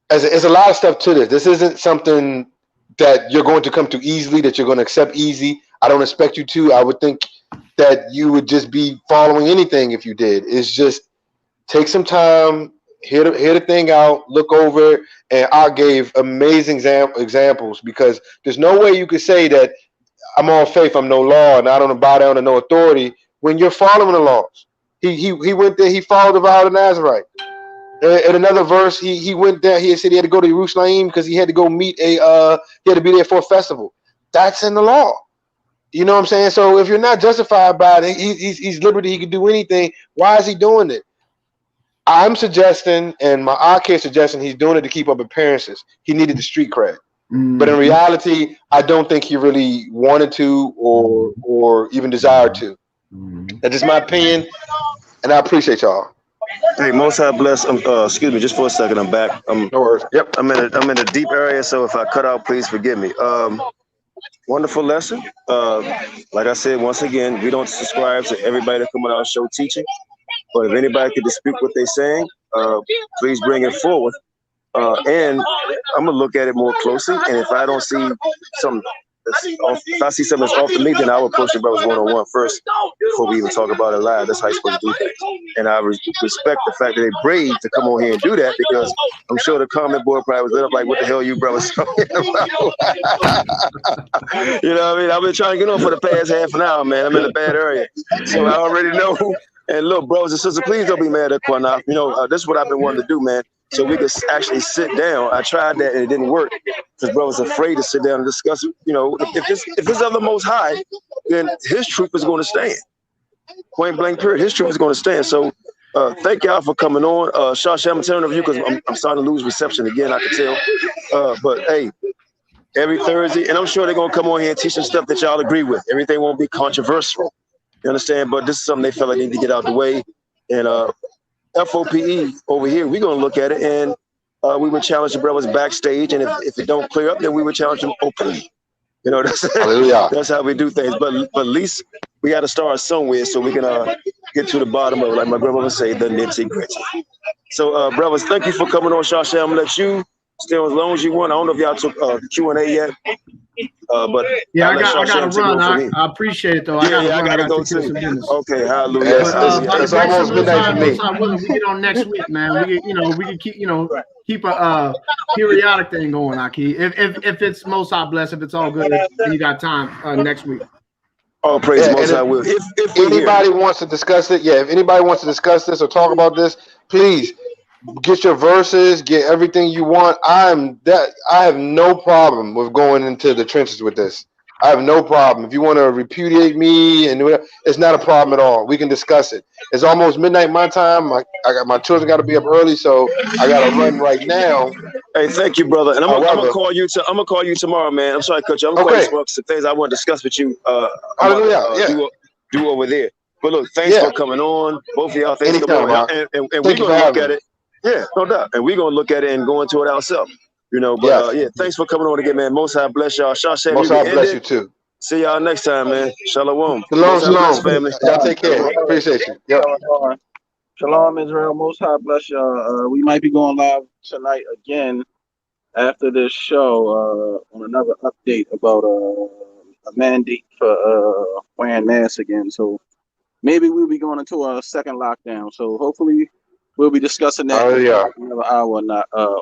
it's a lot of stuff to this. This isn't something that you're going to come to easily, that you're going to accept easy. I don't expect you to. I would think that you would just be following anything if you did. It's just take some time, hear the thing out, look over it, and I gave amazing examples, because there's no way you could say that I'm on faith, I'm no law, and I don't bow down to no authority when you're following the laws. He went there, he followed the vow of the Nazarite. In another verse, he went there, he said he had to go to Jerusalem because he had to go meet he had to be there for a festival. That's in the law. You know what I'm saying? So if you're not justified by it, he's liberty, he can do anything. Why is he doing it? I'm suggesting, and my AK is suggesting, he's doing it to keep up appearances. He needed the street cred. Mm-hmm. But in reality, I don't think he really wanted to or even desired to. Mm-hmm. That's just my opinion, and I appreciate y'all. Hey, Most High bless. Excuse me, just for a second. I'm back. No worries. Yep, I'm in a deep area, so if I cut out, please forgive me. Wonderful lesson. Like I said, once again, we don't subscribe to everybody that come on our show teaching, but if anybody could dispute what they're saying, please bring it forward. And I'm gonna look at it more closely, and if I don't see something if I see something that's off to me, then I'll approach the brothers one-on-one first before we even talk about it live. That's how you're supposed to do things. And I respect the fact that they're brave to come on here and do that, because I'm sure the comment board probably was lit up like, what the hell you brothers talking about? You know what I mean? I've been trying to get on for the past half an hour, man. I'm in a bad area. So I already know. And look, brothers and sisters, please don't be mad at Qanath. This is what I've been wanting to do, man. So we could actually sit down. I tried that and it didn't work because brothers afraid to sit down and discuss. If it's of the Most High, then His truth is going to stand. Point blank period. His truth is going to stand. So thank y'all for coming on. Shasha, I'm telling you because I'm starting to lose reception again. I can tell. But hey, every Thursday, and I'm sure they're going to come on here and teach some stuff that y'all agree with. Everything won't be controversial. You understand? But this is something they feel like they need to get out the way. And F.O.P.E over here, we're going to look at it, and we would challenge the brothers backstage. And if it don't clear up, then we would challenge them openly. You know, that's how we do things. But at least we got to start somewhere so we can get to the bottom of it, like my grandmother say, the nitty gritty. So, brothers, thank you for coming on, Shasha. I'm going to let you stay on as long as you want. I don't know if y'all took Q&A yet. But yeah, I got to run. I appreciate it, though. Yeah, I got to go too. Okay, hallelujah. It's almost midnight for me. We get on next week, man. We can keep a periodic thing going, Aki. If it's Most High blessed, if it's all good, and you got time next week. Oh, praise Most High will. If anybody wants to discuss it, if anybody wants to discuss this or talk about this, please get your verses, get everything you want. I have no problem with going into the trenches with this. I have no problem. If you want to repudiate me and whatever, it's not a problem at all. We can discuss it. It's almost midnight my time. I got my children got to be up early, so I got to run right now. Hey, thank you, brother. And I'm gonna call you. I'm gonna call you tomorrow, man. I'm sorry, Coach. I'm gonna call you tomorrow. Some things I want to discuss with you. Do over there. But look, thanks for coming on. Both of y'all, thanks for coming on. And we're gonna look at it. Yeah, no doubt. And we're going to look at it and go into it ourselves. You know, but thanks for coming on again, man. Most High bless y'all. Shasha, Most High bless you too. See y'all next time, man. Shalom. Shalom, family. Y'all take care. Appreciate you. Yep. Shalom, Israel. Most High bless y'all. We might be going live tonight again after this show on another update about a mandate for wearing masks again. So maybe we'll be going into a second lockdown. So hopefully we'll be discussing that another hour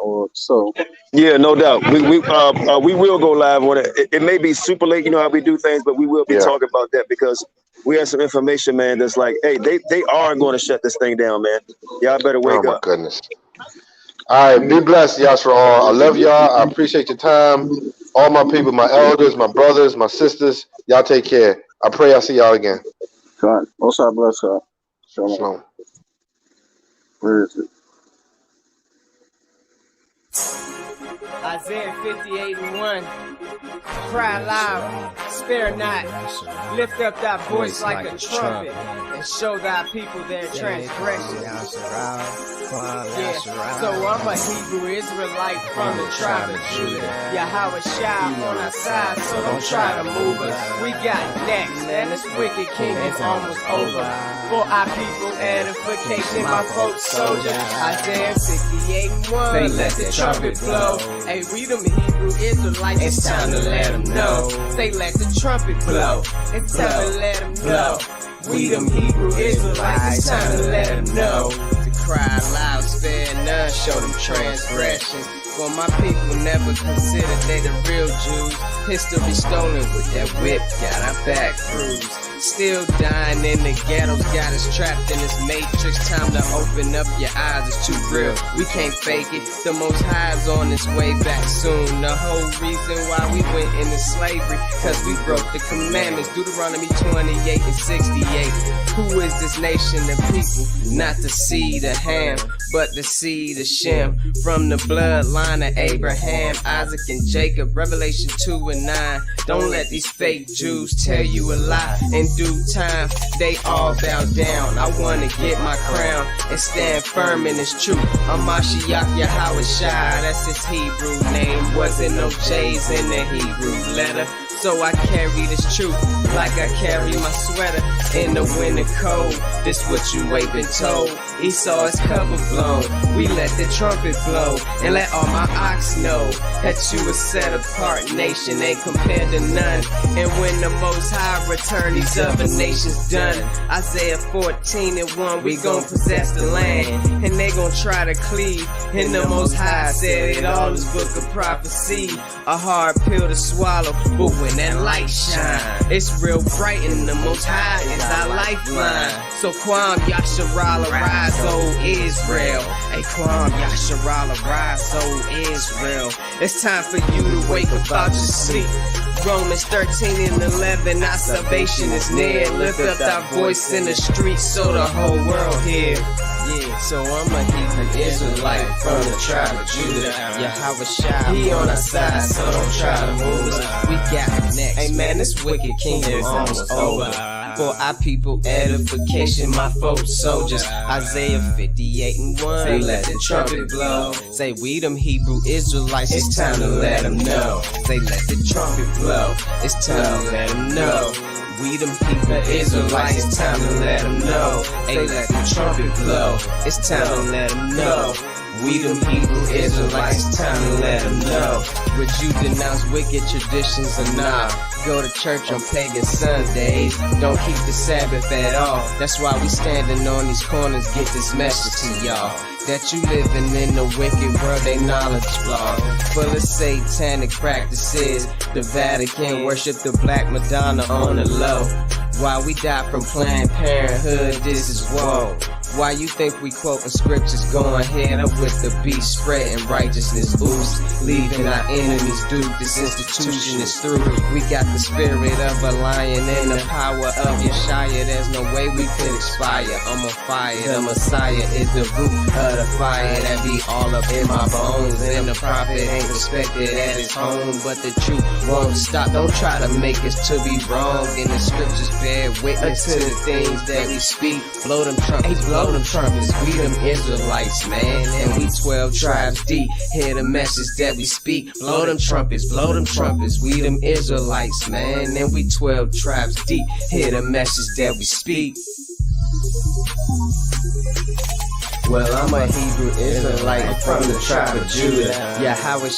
or so. Yeah, no doubt. We will go live on it. It may be super late, you know how we do things, but we will be talking about that because we have some information, man, that's like, hey, they are going to shut this thing down, man. Y'all better wake up. Oh, my goodness. All right, be blessed, Yasharal. I love y'all. I appreciate your time. All my people, my elders, my brothers, my sisters, y'all take care. I pray I'll see y'all again. God, most I bless y'all. Shalom. Where is it? Isaiah 58:1. Cry loud, spare not. Lift up thy voice like a trumpet, and show thy people their transgression. So I'm a Hebrew Israelite from the tribe of Judah. Yahawashi on our side, so don't try to move us. We got next, and this wicked king is almost over. For our people, edification, my folks, soldiers. Isaiah 58:1. Say let the trumpet blow. Hey, we them Hebrew Israelites, it's time to let them know. Say let the trumpet blow. It's time to let them know. We them Hebrew Israelites, it's time to let them know. To cry loud, spare none, show them transgressions. For my people never considered they the real Jews. History stolen with that whip, got our back bruised. Still dying in the ghettos, got us trapped in this matrix. Time to open up your eyes, it's too real. We can't fake it. The Most High is on its way back soon. The whole reason why we went into slavery, cause we broke the commandments. Deuteronomy 28 and 68. Who is this nation of people? Not the seed of Ham, but the seed of Shem. From the bloodline of Abraham, Isaac, and Jacob. Revelation 2 and 9. Don't let these fake Jews tell you a lie. In due time, they all bow down. I wanna get my crown and stand firm in this truth. Ha Mashayach Yahawashi, that's his Hebrew name. Wasn't no J's in the Hebrew letter. So I carry this truth like I carry my sweater in the winter cold. This what you ain't been told. Esau is cover blown. We let the trumpet blow and let all my ox know that you a set apart nation, ain't compared to none. And when the Most High return, these other nations done. Isaiah 14:1, we gon' possess the land, and they gon' try to cleave. And the Most High said it all is book of prophecy, a hard pill to swallow, but when that light shine, it's real bright, and the Most High is our lifeline. So Quam Yasharala, rise, O Israel. Hey, Quam Yasharala, rise, O Israel. It's time for you to wake up out your sleep. Romans 13:11, our salvation is near. Lift up thy voice in the streets so the whole world hear. Yeah, so I'm a Hebrew Israelite from the tribe of Judah. Yahawashi, he on our side, so don't try to move us. We got it next. Hey man, this wicked kingdom is almost over. For our people, edification, my folks, soldiers. Isaiah 58:1. Say, let the trumpet blow. Say, we them Hebrew Israelites, it's time to let them know. Say, let the trumpet blow. It's time to let them know. We them Hebrew Israelites, it's time to let them know. Say, let the trumpet blow. It's time to let them know. We them Hebrew Israelites, it's time to let them know. Would you denounce wicked traditions or not? Go to church on pagan Sundays, don't keep the Sabbath at all. That's why we standing on these corners, get this message to y'all. That you living in the wicked world, they knowledge flawed, full of satanic practices. The Vatican worship the Black Madonna on the low. Why we die from Planned Parenthood, this is woe. Why you think we quoting scriptures, going head up with the beast, spreading righteousness ooze, leaving our enemies duped. This institution is through. We got the spirit of a lion and the power of Yeshaya. There's no way we could expire. I'm on fire. The Messiah is the root of the fire that be all up in my bones. And the prophet ain't respected at his home, but the truth won't stop. Don't try to make us to be wrong. And the scriptures bear witness to the things that we speak. Blow them trumpets, blow them trumpets. We them Israelites, man, and we 12 tribes deep. Hear the message that we speak. Blow them trumpets, blow them trumpets. We them Israelites, man, and we 12 tribes deep. Hear the message that we speak. Well, I'm a Hebrew Israelite from the tribe of Judah. Yahweh